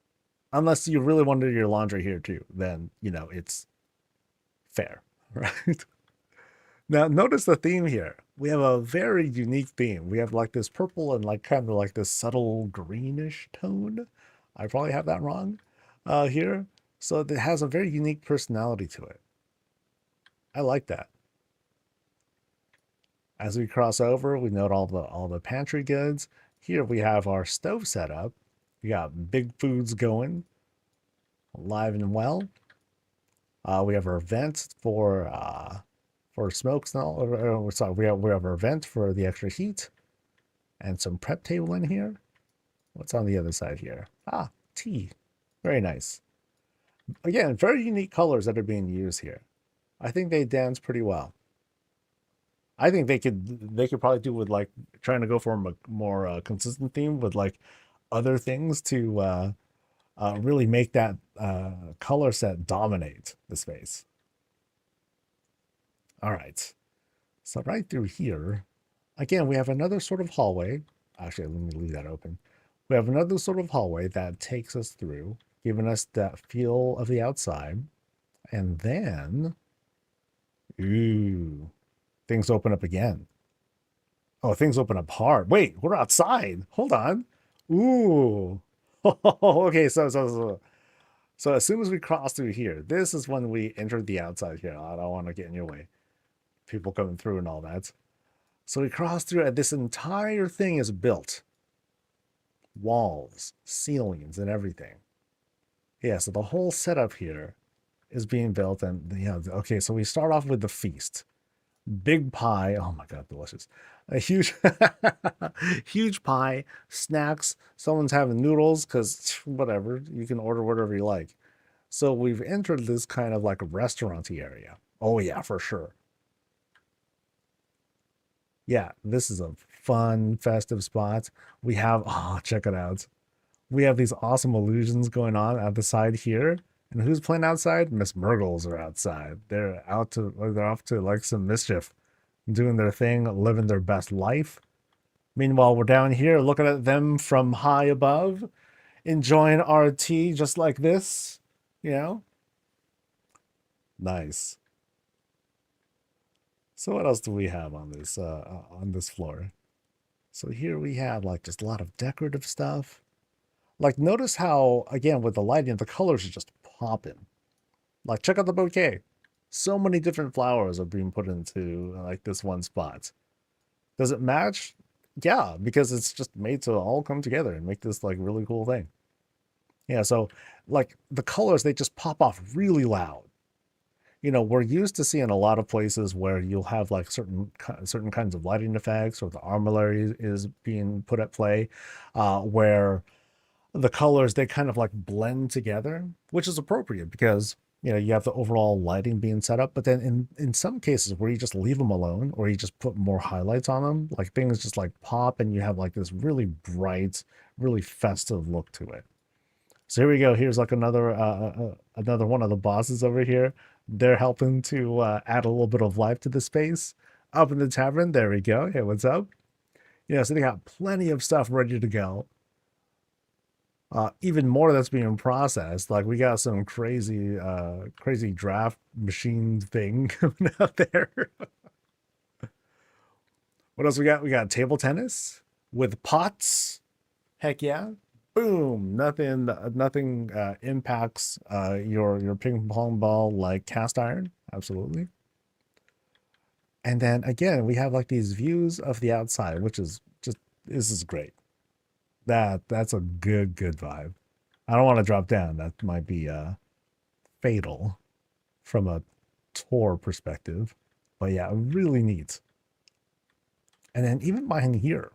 Unless you really want to do your laundry here too, then, it's fair, right? Now, notice the theme here. We have a very unique theme. We have like this purple and like kind of like this subtle greenish tone. I probably have that wrong here. So it has a very unique personality to it. I like that. As we cross over, we note all the pantry goods. Here we have our stove set up. We got big foods going, alive and well. We have our vent for smokes and all. Sorry, we have our vent for the extra heat, and some prep table in here. What's on the other side here? Tea. Very nice. Again, very unique colors that are being used here. I think they dance pretty well. I think they could probably do with like trying to go for a more consistent theme with like other things to really make that color set dominate the space. All right, so right through here, again, we have another sort of hallway. Actually, let me leave that open. We have another sort of hallway that takes us through, giving us that feel of the outside. And then, ooh, things open up again. Oh, things open up hard. Wait, we're outside. Hold on. Ooh. Okay, so as soon as we cross through here, this is when we entered the outside here. I don't want to get in your way. People coming through and all that. So we cross through, and this entire thing is built. Walls, ceilings, and everything. Yeah, so the whole setup here is being built, and okay, so we start off with the feast. Big pie. Oh my god, delicious. A huge huge pie, snacks. Someone's having noodles, because whatever, you can order whatever you like. So we've entered this kind of like a restaurant-y area. Oh yeah, for sure. Yeah, this is a fun, festive spot. We have, check it out. We have these awesome illusions going on at the side here. And who's playing outside? Miss Murgles are outside. They're off to like some mischief, doing their thing, living their best life. Meanwhile, we're down here looking at them from high above, enjoying our tea just like this, Nice. So what else do we have on this floor? So here we have like just a lot of decorative stuff. Like notice how, again, with the lighting, the colors are just popping. Like check out the bouquet. So many different flowers are being put into like this one spot. Does it match? Yeah, because it's just made to all come together and make this like really cool thing. Yeah, so like the colors, they just pop off really loud. You know, we're used to seeing a lot of places where you'll have like certain kinds of lighting effects, or the armillary is being put at play, where the colors, they kind of like blend together, which is appropriate because you know you have the overall lighting being set up. But then in some cases where you just leave them alone, or you just put more highlights on them, like things just like pop and you have like this really bright, really festive look to it. So here we go. Here's like another one of the bosses over here. They're helping to add a little bit of life to the space. Up in the tavern, there we go. Hey, what's up? Yeah, so they got plenty of stuff ready to go. Even more that's being processed. Like we got some crazy draft machine thing coming out there. What else we got? We got table tennis with pots. Heck yeah. Boom. Nothing impacts your ping pong ball like cast iron. Absolutely. And then again, we have like these views of the outside, which is just, this is great. That's a good vibe. I don't want to drop down. That might be fatal from a tour perspective. But yeah, really neat. And then even behind here,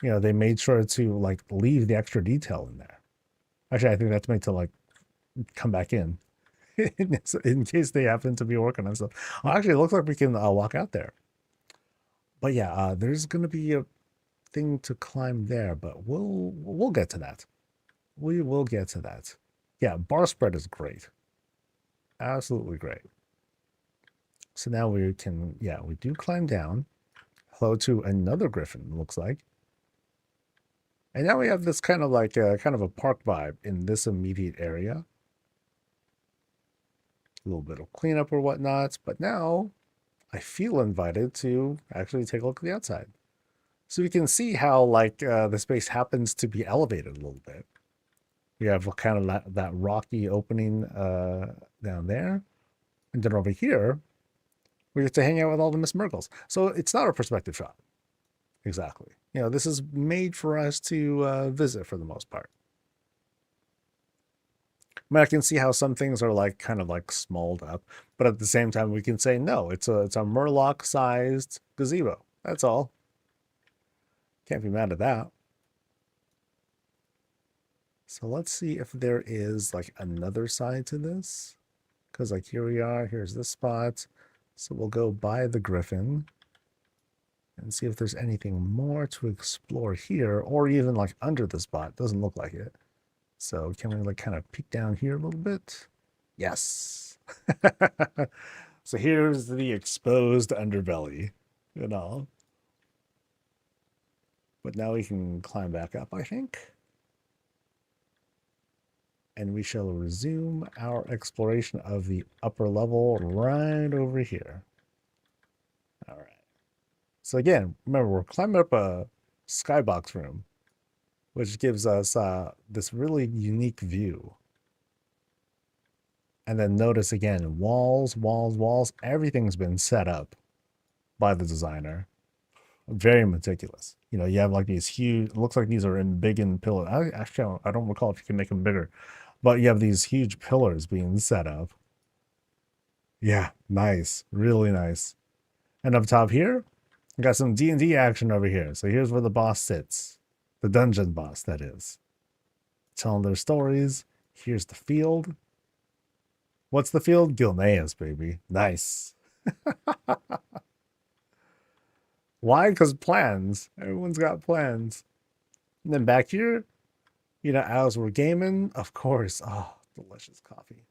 you know, they made sure to like leave the extra detail in there. Actually, I think that's meant to like come back in in case they happen to be working on stuff. Well, actually, it looks like we can walk out there. But yeah, there's going to be a thing to climb there, but we'll get to that. We will get to that. Yeah, bar spread is great. Absolutely great. So now we can, yeah, we do climb down. Hello to another griffin, looks like. And now we have this kind of like kind of a park vibe in this immediate area. A little bit of cleanup or whatnot, but now I feel invited to actually take a look at the outside. So we can see how like the space happens to be elevated a little bit. We have kind of that rocky opening down there. And then over here, we get to hang out with all the Miss Murkles. So it's not a perspective shot. Exactly. You know, this is made for us to visit for the most part. I mean, I can see how some things are like kind of like smalled up, but at the same time, we can say no. It's a Murloc-sized gazebo. That's all. Can't be mad at that. So let's see if there is like another side to this. Because like here we are, here's this spot. So we'll go by the griffin and see if there's anything more to explore here, or even like under the spot. Doesn't look like it. So can we like kind of peek down here a little bit? Yes. So here's the exposed underbelly, you know. But now we can climb back up, I think. And we shall resume our exploration of the upper level right over here. All right. So again, remember, we're climbing up a skybox room, which gives us this really unique view. And then notice again, walls, everything's been set up by the designer. Very meticulous. You know, you have like these huge, it looks like these are in big in pillars. Actually, I don't recall if you can make them bigger, but you have these huge pillars being set up. Yeah, nice, really nice. And up top here, we got some D&D action over here. So here's where the boss sits. The dungeon boss, that is. Telling their stories. Here's the field. What's the field? Gilneas, baby. Nice. Why? Because plans. Everyone's got plans. And then back here, you know, as we're gaming, of course. Oh, delicious coffee.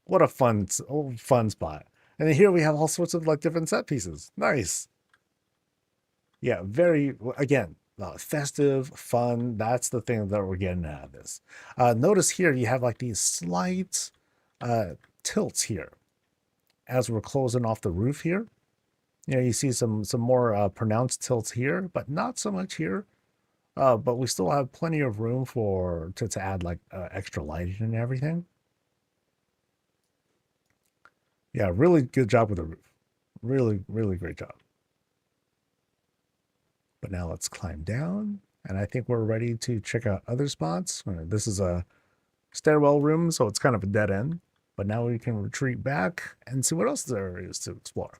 What a fun spot. And then here we have all sorts of like different set pieces. Nice. Yeah, again, festive, fun. That's the thing that we're getting out of this. Notice here you have like these slight uh, tilts here as we're closing off the roof here. You know, you see some more pronounced tilts here, but not so much here. But we still have plenty of room for to add like extra lighting and everything. Yeah, really good job with the roof. Really, really great job. But now let's climb down, and I think we're ready to check out other spots. This is a stairwell room, so it's kind of a dead end. But now we can retreat back and see what else there is to explore.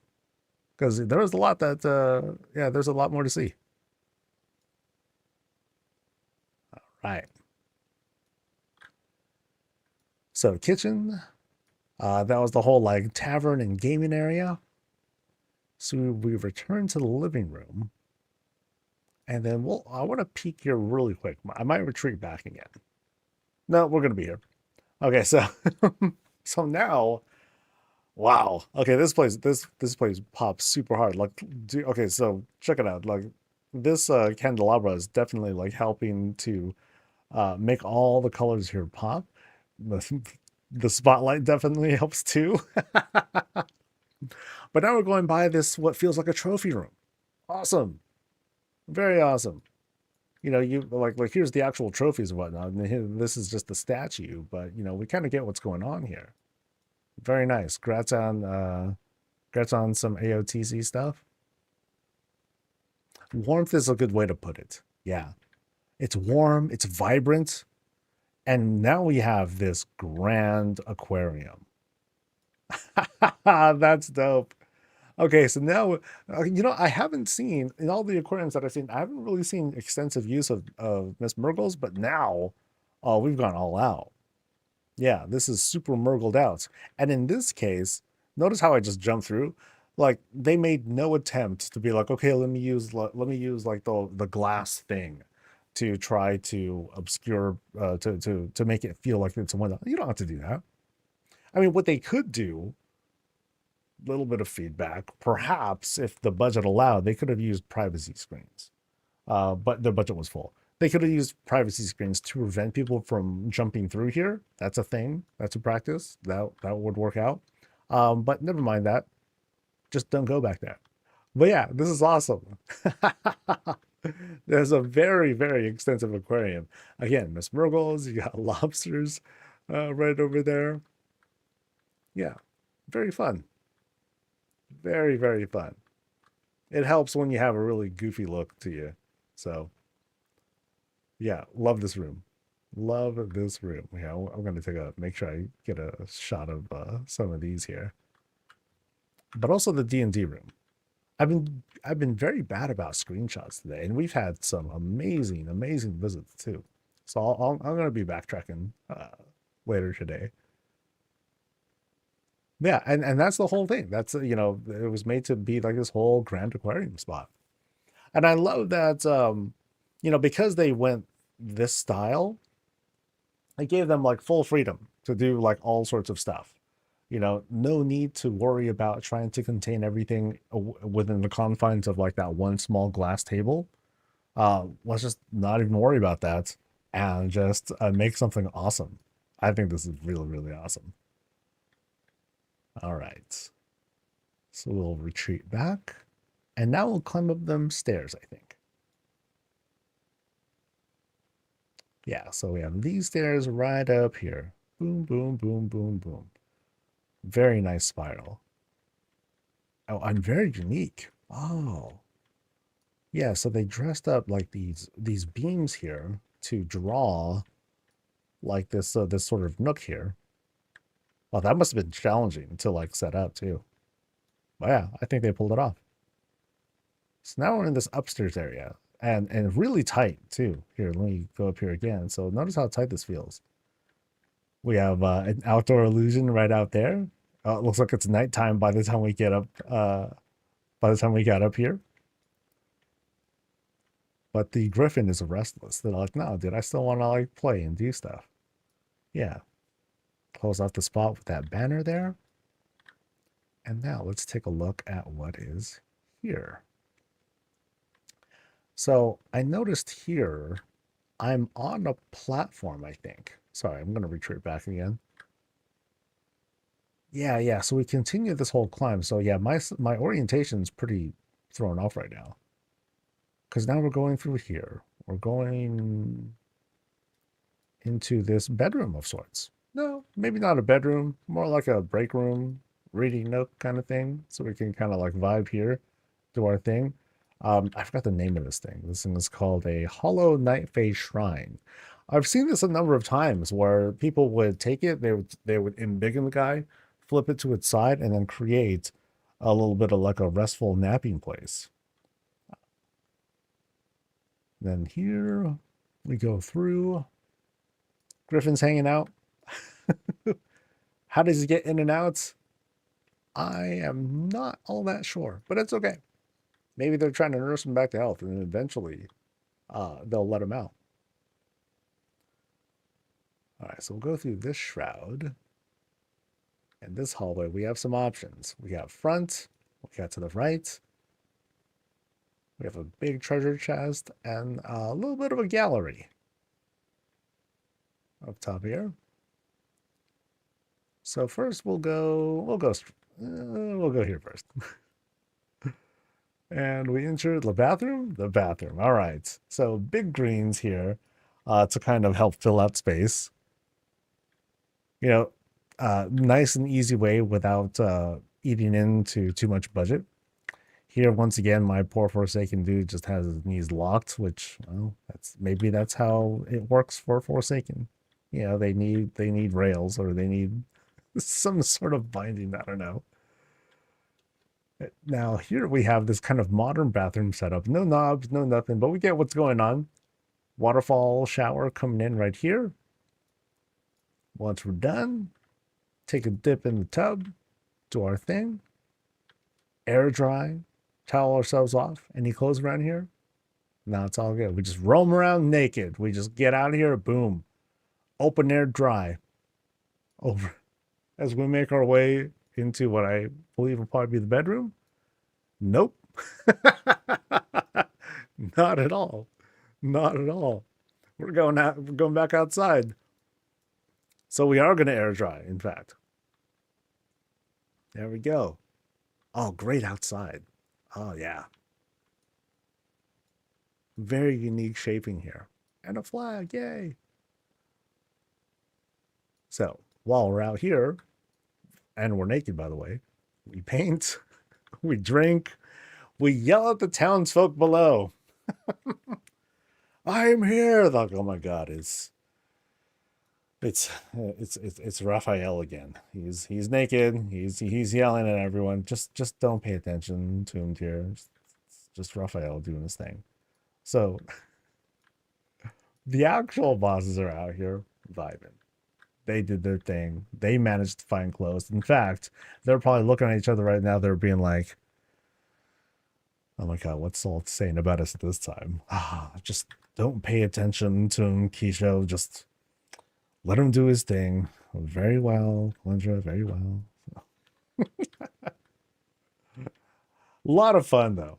Because there is a lot that, yeah, there's a lot more to see. All right. So kitchen, that was the whole like tavern and gaming area. So we return to the living room. And then I want to peek here really quick. I might retreat back again. No, we're going to be here. Okay, so so now, wow. Okay, this place pops super hard. Like, okay, so check it out. Like, this candelabra is definitely like helping to make all the colors here pop. The spotlight definitely helps too. But now we're going by this what feels like a trophy room. Awesome, very awesome. You know, you like here's the actual trophies and whatnot, and here, this is just the statue. But you know, we kind of get what's going on here. Very nice. Congrats on some AOTC stuff. Warmth is a good way to put it. Yeah, it's warm, it's vibrant, and now we have this grand aquarium. That's dope. Okay, so now, you know, I haven't seen, in all the aquariums that I've seen, I haven't really seen extensive use of Miss Murgles, but now, oh, we've gone all out. Yeah, this is super Murgled out. And in this case, notice how I just jumped through. Like, they made no attempt to be like, okay, let me use like the glass thing to try to obscure, to make it feel like it's a window. You don't have to do that. I mean, what they could do, little bit of feedback. Perhaps if the budget allowed, they could have used privacy screens, but their budget was full. They could have used privacy screens to prevent people from jumping through here. That's a thing. That's a practice. That would work out. But never mind that. Just don't go back there. But yeah, this is awesome. There's a very, very extensive aquarium. Again, Miss Murgles, you got lobsters right over there. Yeah, very fun. Very, very fun. It helps when you have a really goofy look to you. So, yeah, love this room. Love this room. Yeah, I'm going to make sure I get a shot of some of these here. But also the D&D room. I've been very bad about screenshots today, and we've had some amazing, amazing visits too. So I'm going to be backtracking later today. Yeah, and that's the whole thing. That's, you know, it was made to be like this whole grand aquarium spot. And I love that, you know, because they went this style, it gave them like full freedom to do like all sorts of stuff. You know, no need to worry about trying to contain everything within the confines of like that one small glass table. Let's just not even worry about that and just make something awesome. I think this is really, really awesome. All right. So we'll retreat back. And now we'll climb up them stairs, I think. Yeah, so we have these stairs right up here. Boom, boom, boom, boom, boom. Very nice spiral. Oh, and very unique. Oh. Yeah, so they dressed up like these beams here to draw like this this sort of nook here. Well, that must have been challenging to like set up too. But yeah, I think they pulled it off. So now we're in this upstairs area and really tight too. Here, let me go up here again. So notice how tight this feels. We have an outdoor illusion right out there. It looks like it's nighttime by the time we get up. By the time we got up here. But the griffin is restless. They're like, no, dude, I still want to like play and do stuff. Yeah. Close off the spot with that banner there. And now let's take a look at what is here. So I noticed here I'm on a platform, I think. Sorry, I'm going to retreat back again. Yeah. So we continue this whole climb. So yeah, my orientation's pretty thrown off right now. Because now we're going through here. We're going into this bedroom of sorts. No, maybe not a bedroom, more like a break room, reading nook kind of thing. So we can kind of like vibe here, do our thing. I forgot the name of this thing. This thing is called a Hollow Night Phase Shrine. I've seen this a number of times where people would take it, they would embiggen the guy, flip it to its side, and then create a little bit of like a restful napping place. Then here we go through. Griffin's hanging out. How does he get in and out? I am not all that sure, but it's okay. Maybe they're trying to nurse him back to health, and then eventually they'll let him out. All right, so we'll go through this shroud. And this hallway, we have some options. We got front, we got to the right. We have a big treasure chest and a little bit of a gallery up top here. So first we'll go here first. And we enter the bathroom. The bathroom. All right. So big greens here to kind of help fill out space. You know, nice and easy way without eating into too much budget. Here, once again, my poor Forsaken dude just has his knees locked, which, well, that's how it works for Forsaken. You know, they need rails or they need some sort of binding. I don't know. Now here we have this kind of modern bathroom setup. No knobs, no nothing, but we get what's going on. Waterfall shower coming in right here. Once we're done, take a dip in the tub, do our thing, air dry, towel ourselves off. Any clothes around here? No, it's all good. We just roam around naked. We just get out of here, boom. Open air dry. Over as we make our way into what I believe will probably be the bedroom. Nope. Not at all. Not at all. We're going back outside. So we are going to air dry, in fact. There we go. Oh, great outside. Oh, yeah. Very unique shaping here. And a flag, yay. So, while we're out here, and we're naked, by the way, we paint, we drink, we yell at the townsfolk below. I'm here. Like, oh my God, it's Raphael again. He's naked. He's yelling at everyone. Just don't pay attention to him here. It's just Raphael doing his thing. So the actual bosses are out here vibing. They did their thing. They managed to find clothes. In fact, they're probably looking at each other right now. They're being like, oh my God, what's Salt saying about us this time? Just don't pay attention to him, Keisho. Just let him do his thing. Very well, Lindra, very well. A lot of fun, though.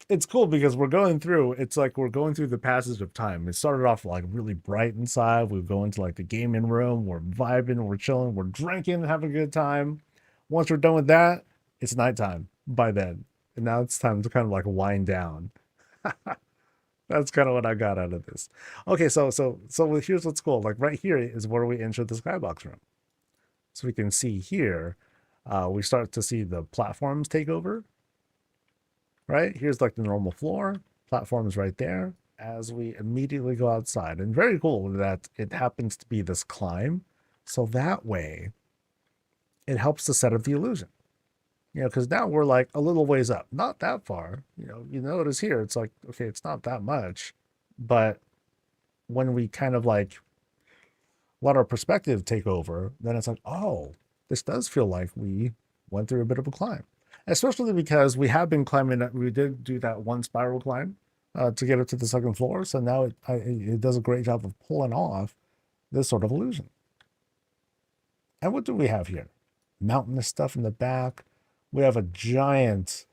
It's cool because it's like we're going through the passage of time. It started off like really bright inside. We go into like the gaming room. We're vibing, we're chilling, we're drinking, having a good time. Once we're done with that, it's nighttime by then. And now it's time to kind of like wind down. That's kind of what I got out of this. Okay, so here's what's cool. Like right here is where we enter the skybox room. So we can see here, we start to see the platforms take over. Right? Here's like the normal floor. Platform is right there as we immediately go outside. And very cool that it happens to be this climb. So that way it helps to set up the illusion. You know, because now we're like a little ways up. Not that far. You notice here, it's like, okay, it's not that much. But when we kind of like let our perspective take over, then it's like, oh, this does feel like we went through a bit of a climb. Especially because we have been climbing. We did do that one spiral climb to get up to the second floor. So now it does a great job of pulling off this sort of illusion. And what do we have here? Mountainous stuff in the back. We have a giant,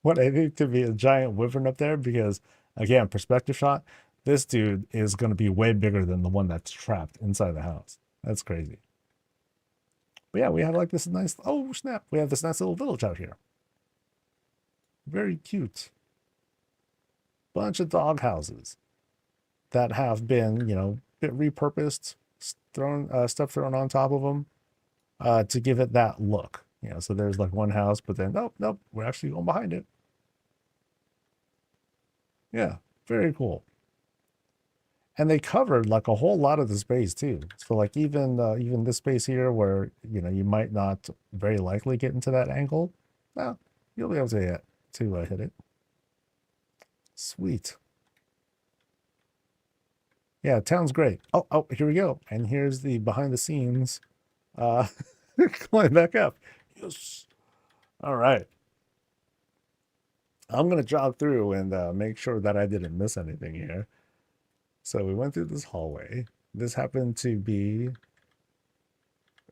what I think to be a giant wyvern up there because Again, perspective shot. This dude is going to be way bigger than the one that's trapped inside the house. That's crazy. But yeah, we have like this nice, oh snap, we have this nice little village out here. Very cute. Bunch of dog houses that have been, you know, bit repurposed, thrown stuff thrown on top of them to give it that look. You know, so there's like one house, but then nope, we're actually going behind it. Yeah, very cool. And they covered like a whole lot of the space too. So like even this space here where you know you might not very likely get into that angle, well, you'll be able to hit it. Sweet. Yeah, town's great. Oh, here we go. And here's the behind the scenes. Climb back up. Yes. All right. I'm gonna jog through and make sure that I didn't miss anything here. So we went through this hallway. This happened to be,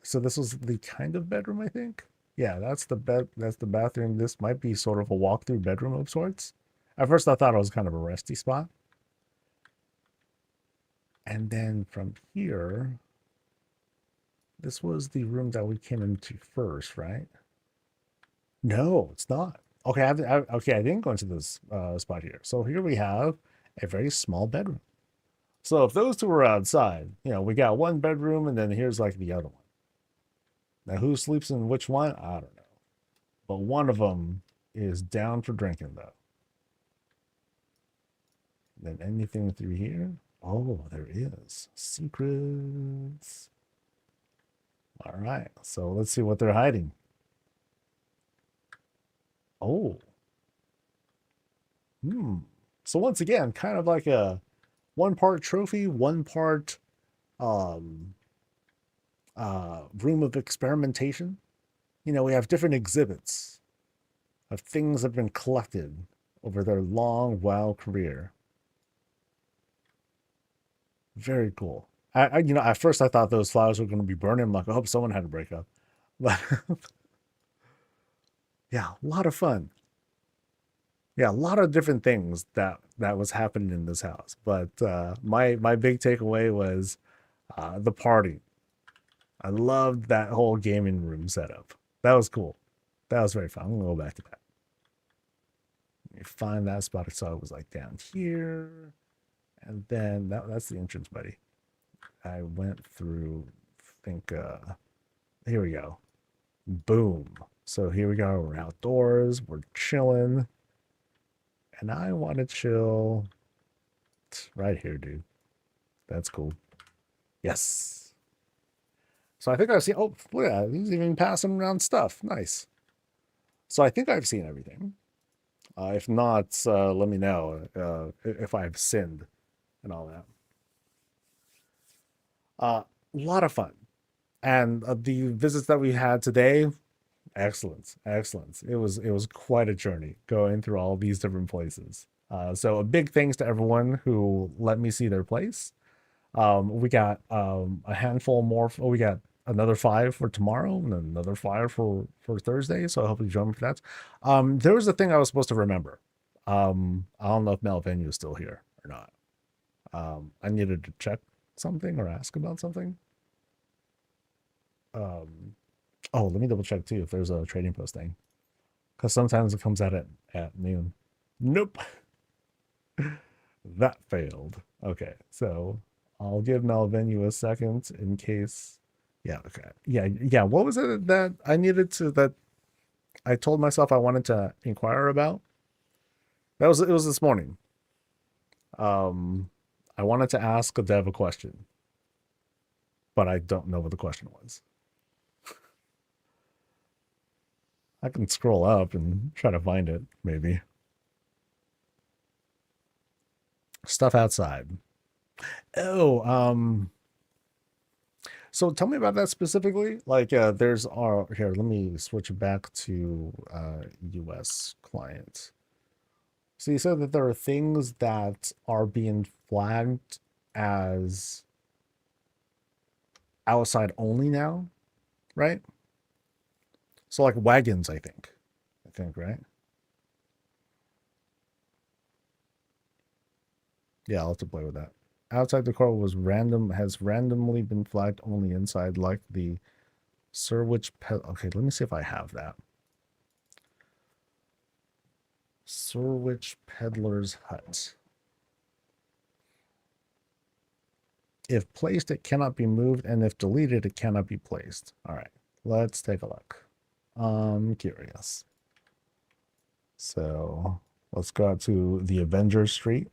so this was the kind of bedroom, I think. Yeah, that's the bed. That's the bathroom. This might be sort of a walk-through bedroom of sorts. At first, I thought it was kind of a resty spot. And then from here, this was the room that we came into first, right? No, it's not. Okay, okay, I didn't go into this spot here. So here we have a very small bedroom. So if those two were outside, you know, we got one bedroom and then here's like the other one. Now who sleeps in which one? I don't know. But one of them is down for drinking though. Then anything through here? Oh, there is. Secrets. All right, so let's see what they're hiding. Oh. So once again, kind of like a one part trophy, one part room of experimentation. You know, we have different exhibits of things that have been collected over their long, wild career. Very cool. You know, at first I thought those flowers were going to be burning. I'm like, I hope someone had to break up. But yeah, a lot of fun. Yeah, a lot of different things that was happening in this house. But my big takeaway was the party. I loved that whole gaming room setup. That was cool. That was very fun. I'm gonna go back to that. Let me find that spot. I saw it was like down here. And then that's the entrance, buddy. I went through, I think, here we go. Boom. So here we go. We're outdoors. We're chilling. And I want to chill right here, dude. That's cool. Yes. So I think I've seen, oh, look at that. He's even passing around stuff. Nice. So I think I've seen everything. If not, let me know if I've sinned and all that. A lot of fun. And the visits that we had today, excellent, excellent. It was quite a journey going through all these different places. So a big thanks to everyone who let me see their place. We got a handful more. We got another 5 for tomorrow and another 5 for Thursday. So I hope you join me for that. There was a thing I was supposed to remember. I don't know if Melvin is still here or not. I needed to check something or ask about something. Oh, let me double check too if there's a trading post thing, because sometimes it comes out at noon. Nope. That failed. Okay, so I'll give Melvin a second in case. Yeah, okay. Yeah. What was it that I needed to, that I told myself I wanted to inquire about? It was this morning. I wanted to ask a dev a question, but I don't know what the question was. I can scroll up and try to find it, maybe. Stuff outside. Oh, so tell me about that specifically. Like, there's here, let me switch back to US client. So you said that there are things that are being flagged as outside only now, right? So like wagons, I think, right? Yeah, I'll have to play with that. Outside decor was random, has randomly been flagged only inside, like the Sirwich Pet. Okay, let me see if I have that. Sirwich Peddler's Hut. If placed, it cannot be moved, and if deleted, it cannot be placed. All right, let's take a look. I'm curious. So let's go out to the Avengers Street.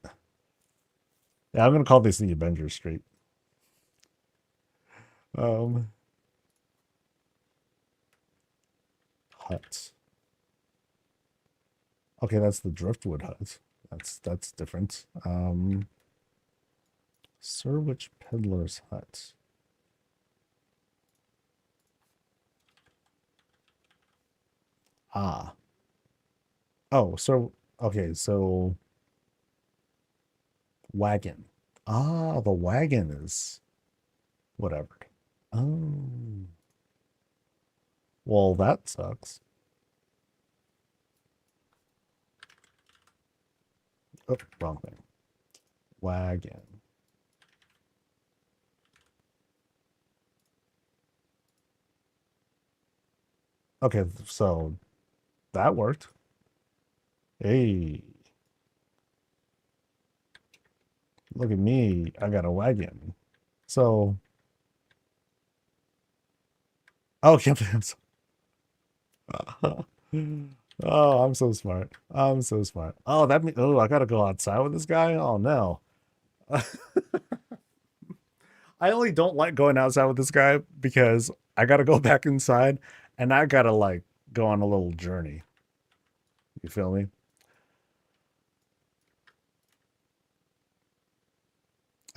Yeah, I'm gonna call this the Avengers Street. Um, Hut. Okay, that's the Driftwood Hut. That's different. Sirwich Peddler's Hut. Ah. Oh, so okay, so wagon. Ah, the wagon is whatever. Oh. Well, that sucks. Oh, wrong thing. Wagon. Okay, so that worked. Hey, look at me. I got a wagon. So, okay. Oh, I'm so smart. I'm so smart. Oh, that means, oh, I gotta go outside with this guy. Oh no. I only don't like going outside with this guy because I gotta go back inside and I gotta like go on a little journey. You feel me?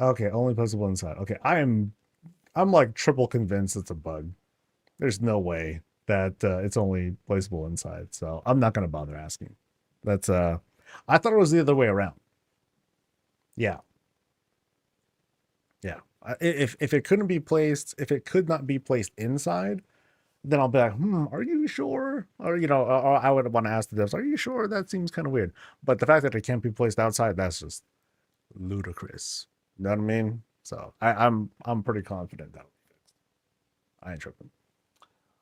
Okay, only possible inside. Okay, I'm like triple convinced it's a bug. There's no way that it's only placeable inside. So I'm not gonna bother asking. That's I thought it was the other way around. Yeah, yeah. If it couldn't be placed, if it could not be placed inside, then I'll be like, are you sure? Or or I would want to ask the devs, are you sure? That seems kind of weird. But the fact that it can't be placed outside, that's just ludicrous. You know what I mean? So I'm pretty confident that I ain't tripping.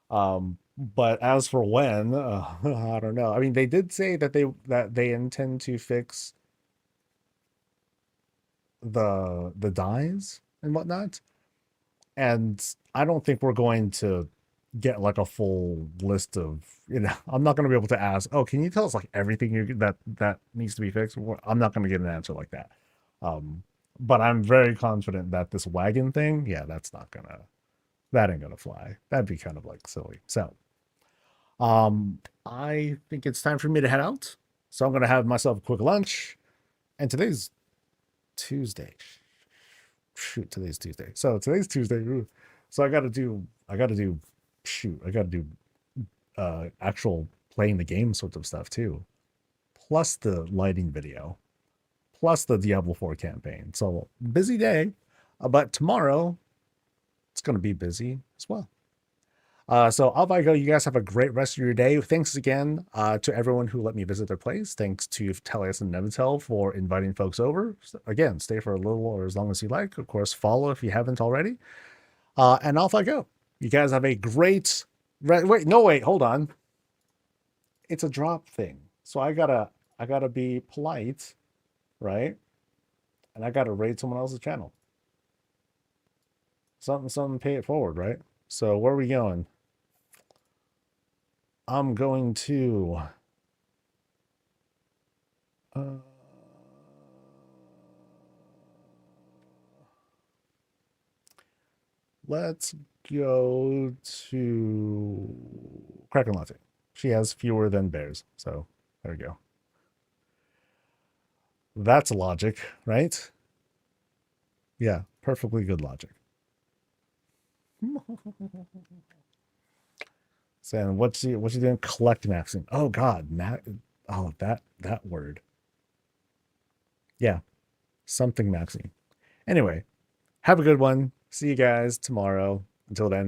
But as for when, I don't know. I mean, they did say that they intend to fix the dyes and whatnot, and I don't think we're going to get like a full list of I'm not going to be able to ask, oh, can you tell us like everything that needs to be fixed. I'm not going to get an answer like that. But I'm very confident that this wagon thing, yeah, that ain't gonna fly. That'd be kind of like silly. So I think it's time for me to head out. So I'm gonna have myself a quick lunch. And today's Tuesday. Shoot, today's Tuesday. So today's Tuesday. So I gotta do actual playing the game sorts of stuff too. Plus the lighting video. Plus the Diablo 4 campaign. So busy day. But tomorrow it's gonna be busy as well. So off I go. You guys have a great rest of your day. Thanks again to everyone who let me visit their place. Thanks to Tellius and Nevitel for inviting folks over. Again, stay for a little or as long as you like. Of course, follow if you haven't already. And off I go. You guys have a great. Wait, hold on. It's a drop thing, so I gotta be polite, right? And I gotta raid someone else's channel. Something, pay it forward, right? So where are we going? I'm going to uh, let's go to Kraken Latte. She has fewer than bears, so there we go. That's logic, right? Yeah, perfectly good logic. So what's she doing? Collect maxing. Oh God, oh that word. Yeah, something maxing. Anyway, have a good one. See you guys tomorrow. Until then.